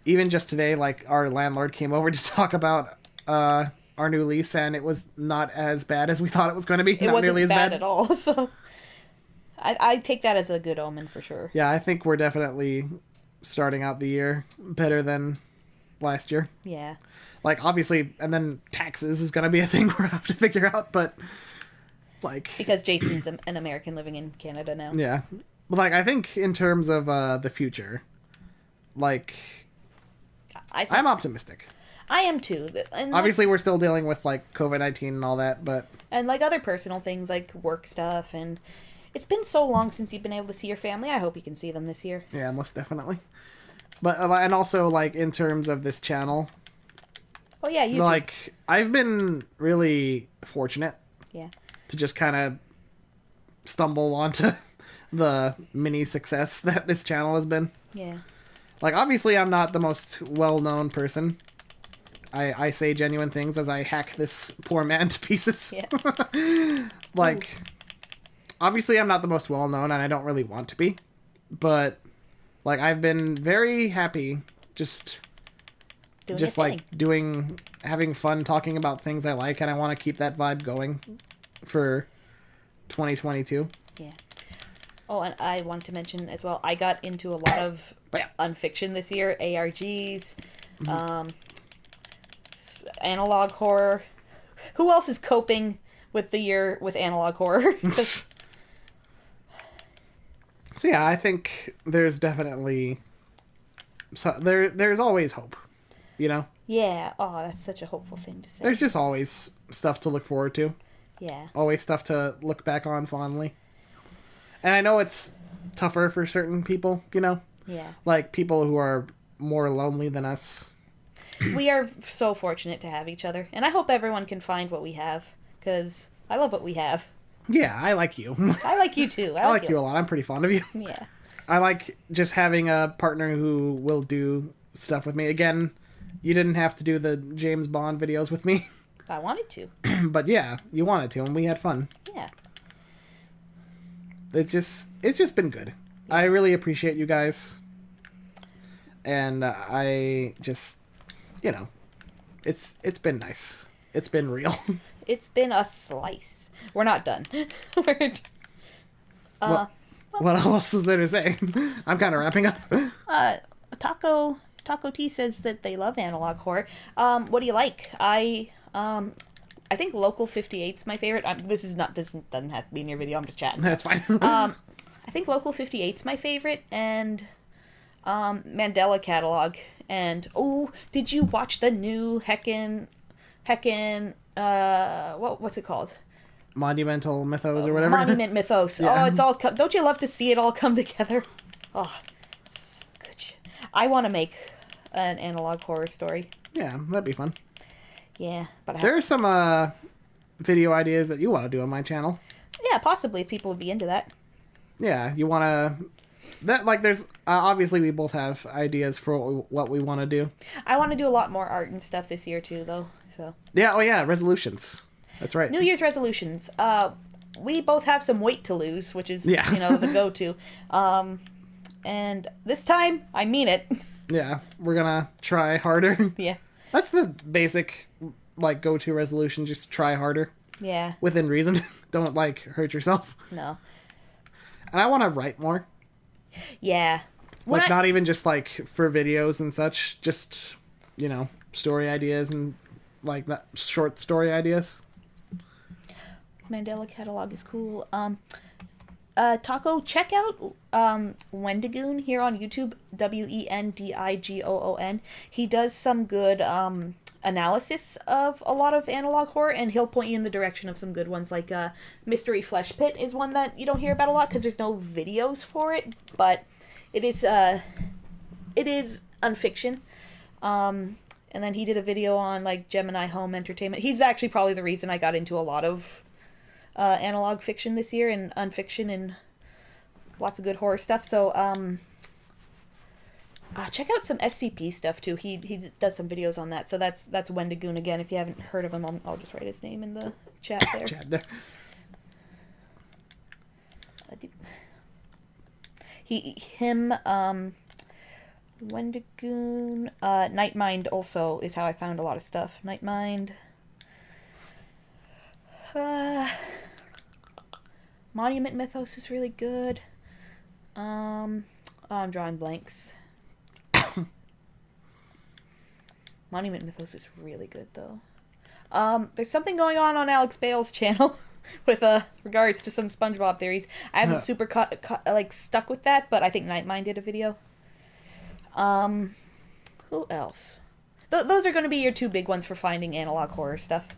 even just today, like, our landlord came over to talk about our new lease, and it was not as bad as we thought it was going to be.
It
not
wasn't
nearly as
bad at all, so... I take that as a good omen for sure.
Yeah, I think we're definitely starting out the year better than last year.
Yeah.
Like, obviously, and then taxes is going to be a thing we'll have to figure out, but... Like,
because Jason's an American living in Canada now.
Yeah. But, like, I think in terms of the future, like, I'm optimistic.
I am too. And
obviously, we're still dealing with, like, COVID-19 and all that, but...
And, like, other personal things, like work stuff, and it's been so long since you've been able to see your family. I hope you can see them this year.
Yeah, most definitely. But, and also, like, in terms of this channel...
Oh, yeah, YouTube.
Like, I've been really fortunate.
Yeah.
To just kind of stumble onto the mini success that this channel has been.
Yeah.
Like, obviously, I'm not the most well-known person. I say genuine things as I hack this poor man to pieces.
Yeah.
Like, obviously, I'm not the most well-known, and I don't really want to be. But, like, I've been very happy just having fun talking about things I like, and I want to keep that vibe going for 2022.
Yeah. Oh, and I want to mention as well, I got into a lot of unfiction this year. ARGs, analog horror. Who else is coping with the year with analog horror?
So yeah, I think there's definitely... there's always hope, you know?
Yeah. Oh, that's such a hopeful thing to say.
There's just always stuff to look forward to.
Yeah.
Always stuff to look back on fondly. And I know it's tougher for certain people, you know?
Yeah.
Like, people who are more lonely than us.
We are so fortunate to have each other. And I hope everyone can find what we have. because I love what we have.
Yeah, I like you.
I like you too.
I like you a lot. I'm pretty fond of you.
Yeah.
I like just having a partner who will do stuff with me. Again, you didn't have to do the James Bond videos with me.
I wanted to.
But yeah, you wanted to, and we had fun.
Yeah.
It's just been good. I really appreciate you guys. And I just, it's been nice. It's been real.
It's been a slice. We're not done.
What else is there to say? I'm kind of wrapping up.
Taco T says that they love analog horror. What do you like? I think Local 58's my favorite. This doesn't have to be in your video. I'm just chatting.
That's fine.
I think Local 58's my favorite, and Mandela Catalog. And did you watch the new heckin' what's it called?
Monumental Mythos or whatever.
Monument Mythos.
Yeah.
Oh, it's all. Don't you love to see it all come together? Oh, good shit. I want to make an analog horror story.
Yeah, that'd be fun.
Yeah, but
there are some video ideas that you want to do on my channel.
Yeah, possibly if people would be into that.
Yeah, you want to. There's obviously we both have ideas for what we want to do.
I want to do a lot more art and stuff this year too, though. So.
Yeah. Oh yeah. Resolutions. That's right.
New Year's resolutions. We both have some weight to lose, which is the go-to. And this time, I mean it.
Yeah, we're gonna try harder.
Yeah.
That's the basic go-to resolution. Just try harder.
Yeah.
Within reason. Don't hurt yourself.
No.
And I want to write more.
Yeah.
Not even just for videos and such. Just story ideas and that short story ideas.
Mandela Catalog is cool. Taco, check out Wendigoon here on YouTube. Wendigoon. He does some good analysis of a lot of analog horror, and he'll point you in the direction of some good ones. Like Mystery Flesh Pit is one that you don't hear about a lot because there's no videos for it, but it is unfiction. And then he did a video on Gemini Home Entertainment. He's actually probably the reason I got into a lot of analog fiction this year, and unfiction, and lots of good horror stuff. So check out some SCP stuff too. He does some videos on that. So that's Wendigoon again. If you haven't heard of him, I'll just write his name in the chat there. Wendigoon. Nightmind also is how I found a lot of stuff. Nightmind. Monument Mythos is really good. I'm drawing blanks. Monument Mythos is really good, though. There's something going on Alex Bale's channel with regards to some SpongeBob theories. I haven't super stuck with that, but I think Nightmind did a video. Who else? Those are going to be your two big ones for finding analog horror stuff.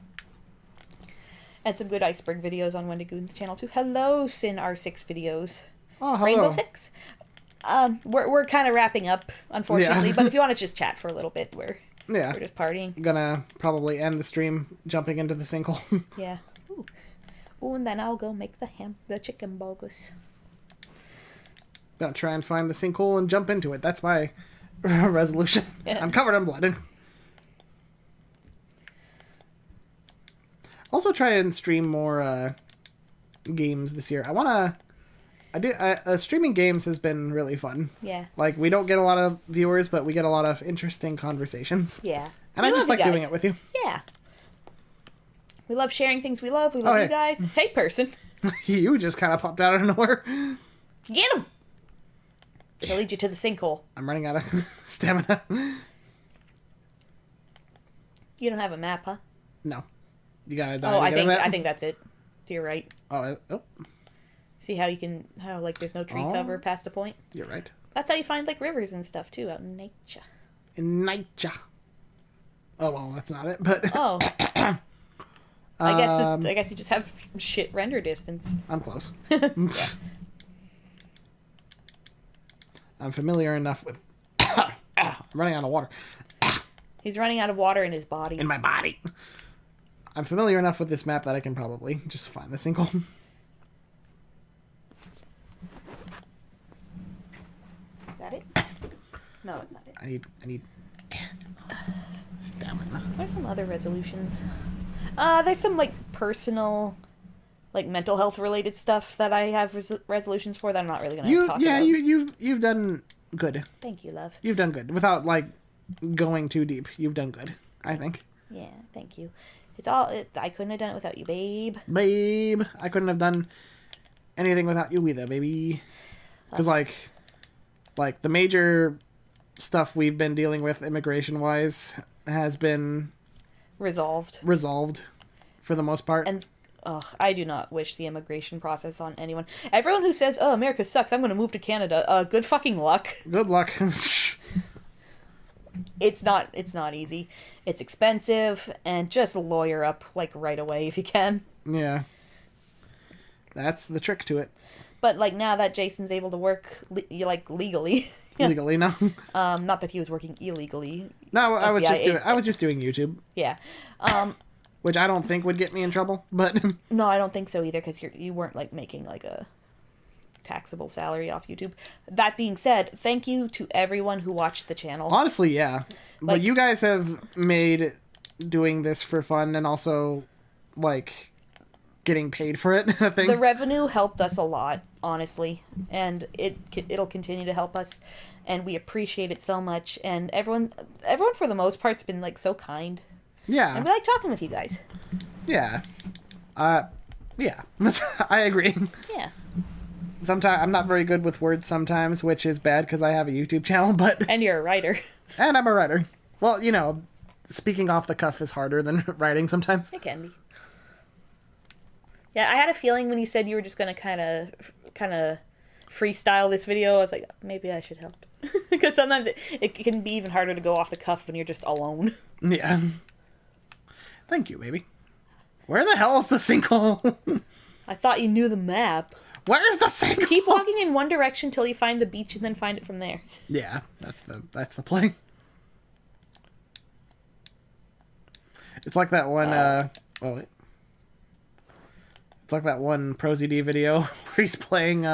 And some good iceberg videos on Wendigoon's channel too. Hello, Sin R6 videos.
Oh, hello.
Rainbow Six. We're kind of wrapping up, unfortunately. But if you want to just chat for a little bit, we're just partying.
Gonna probably end the stream jumping into the sinkhole.
Yeah. Ooh, and then I'll go make the chicken burgers.
Gonna try and find the sinkhole and jump into it. That's my resolution. Yeah. I'm covered in blood. Also try and stream more games this year. Streaming games has been really fun.
Yeah.
We don't get a lot of viewers, but we get a lot of interesting conversations.
Yeah.
And I just like doing it with you.
Yeah. We love sharing things we love. We love you guys. Hey, person.
You just kind of popped out of nowhere.
Get him! It'll lead you to the sinkhole.
I'm running out of stamina.
You don't have a map, huh?
No. You gotta die.
Oh, I think that's it. To your right.
Oh.
See how there's no tree cover past a point?
You're right.
That's how you find rivers and stuff too out in nature.
Oh well, that's not it. But
I guess you just have shit render distance.
I'm close. I'm familiar enough with. I'm running out of water.
He's running out of water in his body.
In my body. I'm familiar enough with this map that I can probably just find the sinkhole.
Is that it? No, it's not it.
I need stamina.
What are some other resolutions? There's some, like, personal, like, mental health related stuff that I have resolutions for that I'm not really going to talk about.
Yeah, you've done good.
Thank you, love.
You've done good. Without, like, going too deep. You've done good, I think.
Yeah, thank you. I couldn't have done it without you, babe.
Babe, I couldn't have done anything without you either, baby. Because, like, the major stuff we've been dealing with immigration-wise has been... Resolved, for the most part.
And, I do not wish the immigration process on anyone. Everyone who says, oh, America sucks, I'm going to move to Canada, good fucking luck.
Good luck.
It's not easy. It's expensive, and just lawyer up, like, right away if you can.
Yeah. That's the trick to it.
But, like, now that Jason's able to work, legally...
Legally, no.
Not that he was working illegally.
No, I was just doing YouTube.
Yeah.
Which I don't think would get me in trouble, but...
No, I don't think so either, because you weren't, like, making, like, a taxable salary off YouTube. That being said, thank you to everyone who watched the channel.
Honestly, yeah. But you guys have made doing this for fun and also, like, getting paid for it a thing.
The revenue helped us a lot, honestly, and it'll continue to help us, and we appreciate it so much. And everyone for the most part's been, like, so kind.
Yeah.
And we like talking with you guys.
Yeah. Yeah. I agree.
Yeah.
Sometimes I'm not very good with words sometimes, which is bad because I have a YouTube channel, but...
And you're a writer.
And I'm a writer. Well, you know, speaking off the cuff is harder than writing sometimes.
It can be. Yeah, I had a feeling when you said you were just going to kind of freestyle this video, I was like, maybe I should help. Because sometimes it can be even harder to go off the cuff when you're just alone.
Yeah. Thank you, baby. Where the hell is the sinkhole?
I thought you knew the map.
Where's the sinkhole?
Keep walking in one direction till you find the beach and then find it from there.
Yeah, that's the play. It's like that one, It's like that one ProZD video where he's playing,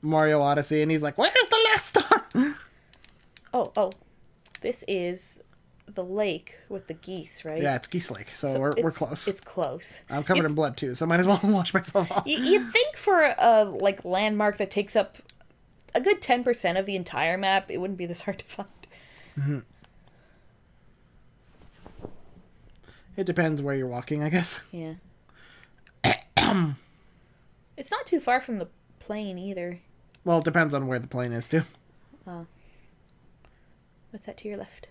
Mario Odyssey and he's like, where's the last star?
Oh. This is the lake with the geese, right?
Yeah, it's Geese Lake, so we're close.
It's close.
I'm covered in blood, too, so I might as well wash myself off.
You'd think for a, like, landmark that takes up a good 10% of the entire map, it wouldn't be this hard to find.
Mm-hmm. It depends where you're walking, I guess.
Yeah. It's not too far from the plane, either.
Well, it depends on where the plane is, too.
Oh. What's that to your left?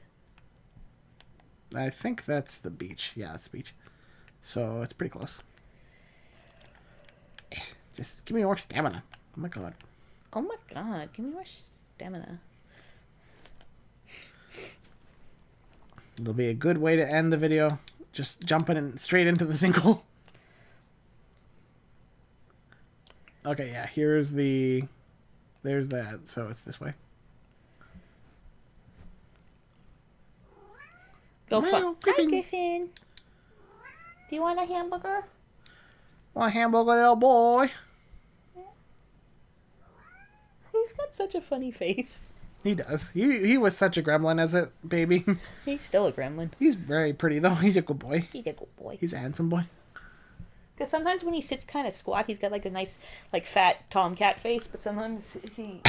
I think that's the beach. Yeah, it's the beach. So, it's pretty close. Just give me more stamina. Oh my god.
Oh my god, give me more stamina.
It'll be a good way to end the video. Just jumping straight into the sinkhole. Okay, yeah, there's that, so it's this way.
Go for
Griffin.
Hi, Griffin. Do you want a hamburger?
Want a hamburger, little boy?
He's got such a funny face.
He does. He was such a gremlin as a baby.
He's still a gremlin.
He's very pretty, though. He's a good boy.
He's a good boy.
He's a handsome boy.
Because sometimes when he sits kind of squat, he's got, like, a nice, like, fat tomcat face, but sometimes he...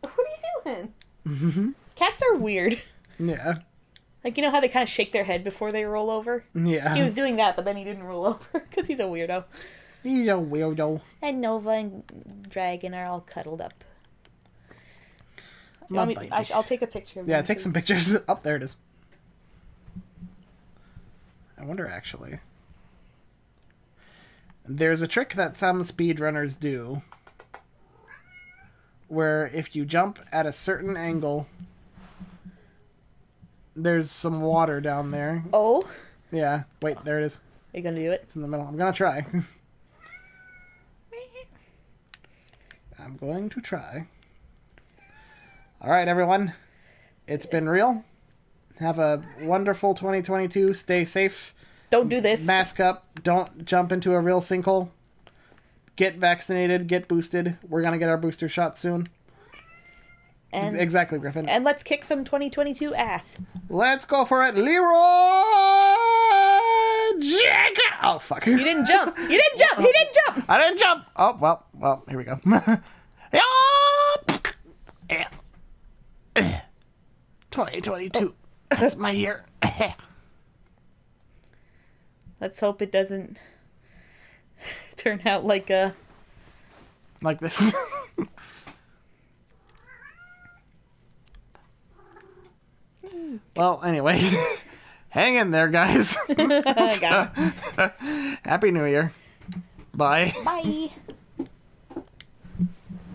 What are you doing?
Mm-hmm.
Cats are weird.
Yeah.
Like, you know how they kind of shake their head before they roll over?
Yeah.
He was doing that, but then he didn't roll over, because he's a weirdo.
He's a weirdo.
And Nova and Dragon are all cuddled up. I'll take a picture of
Yeah,
them
take
too.
some pictures. Up there it is. I wonder, actually. There's a trick that some speedrunners do, where if you jump at a certain angle, there's some water down there.
Oh?
Yeah, wait, there it is.
Are you gonna do it?
It's in the middle. I'm gonna try. I'm going to try. Alright, everyone. It's been real. Have a wonderful 2022. Stay safe.
Don't do this.
Mask up. Don't jump into a real sinkhole. Get vaccinated. Get boosted. We're going to get our booster shot soon.
And,
exactly, Griffin.
And let's kick some 2022 ass.
Let's go for it. Leroy Jenkins. Oh, fuck.
You didn't jump. You didn't jump. He didn't jump.
I didn't jump. Oh, well, here we go. 2022. That's my year.
Let's hope it doesn't turn out like a...
Like this. Well, anyway. Hang in there, guys. Happy New Year. Bye.
Bye.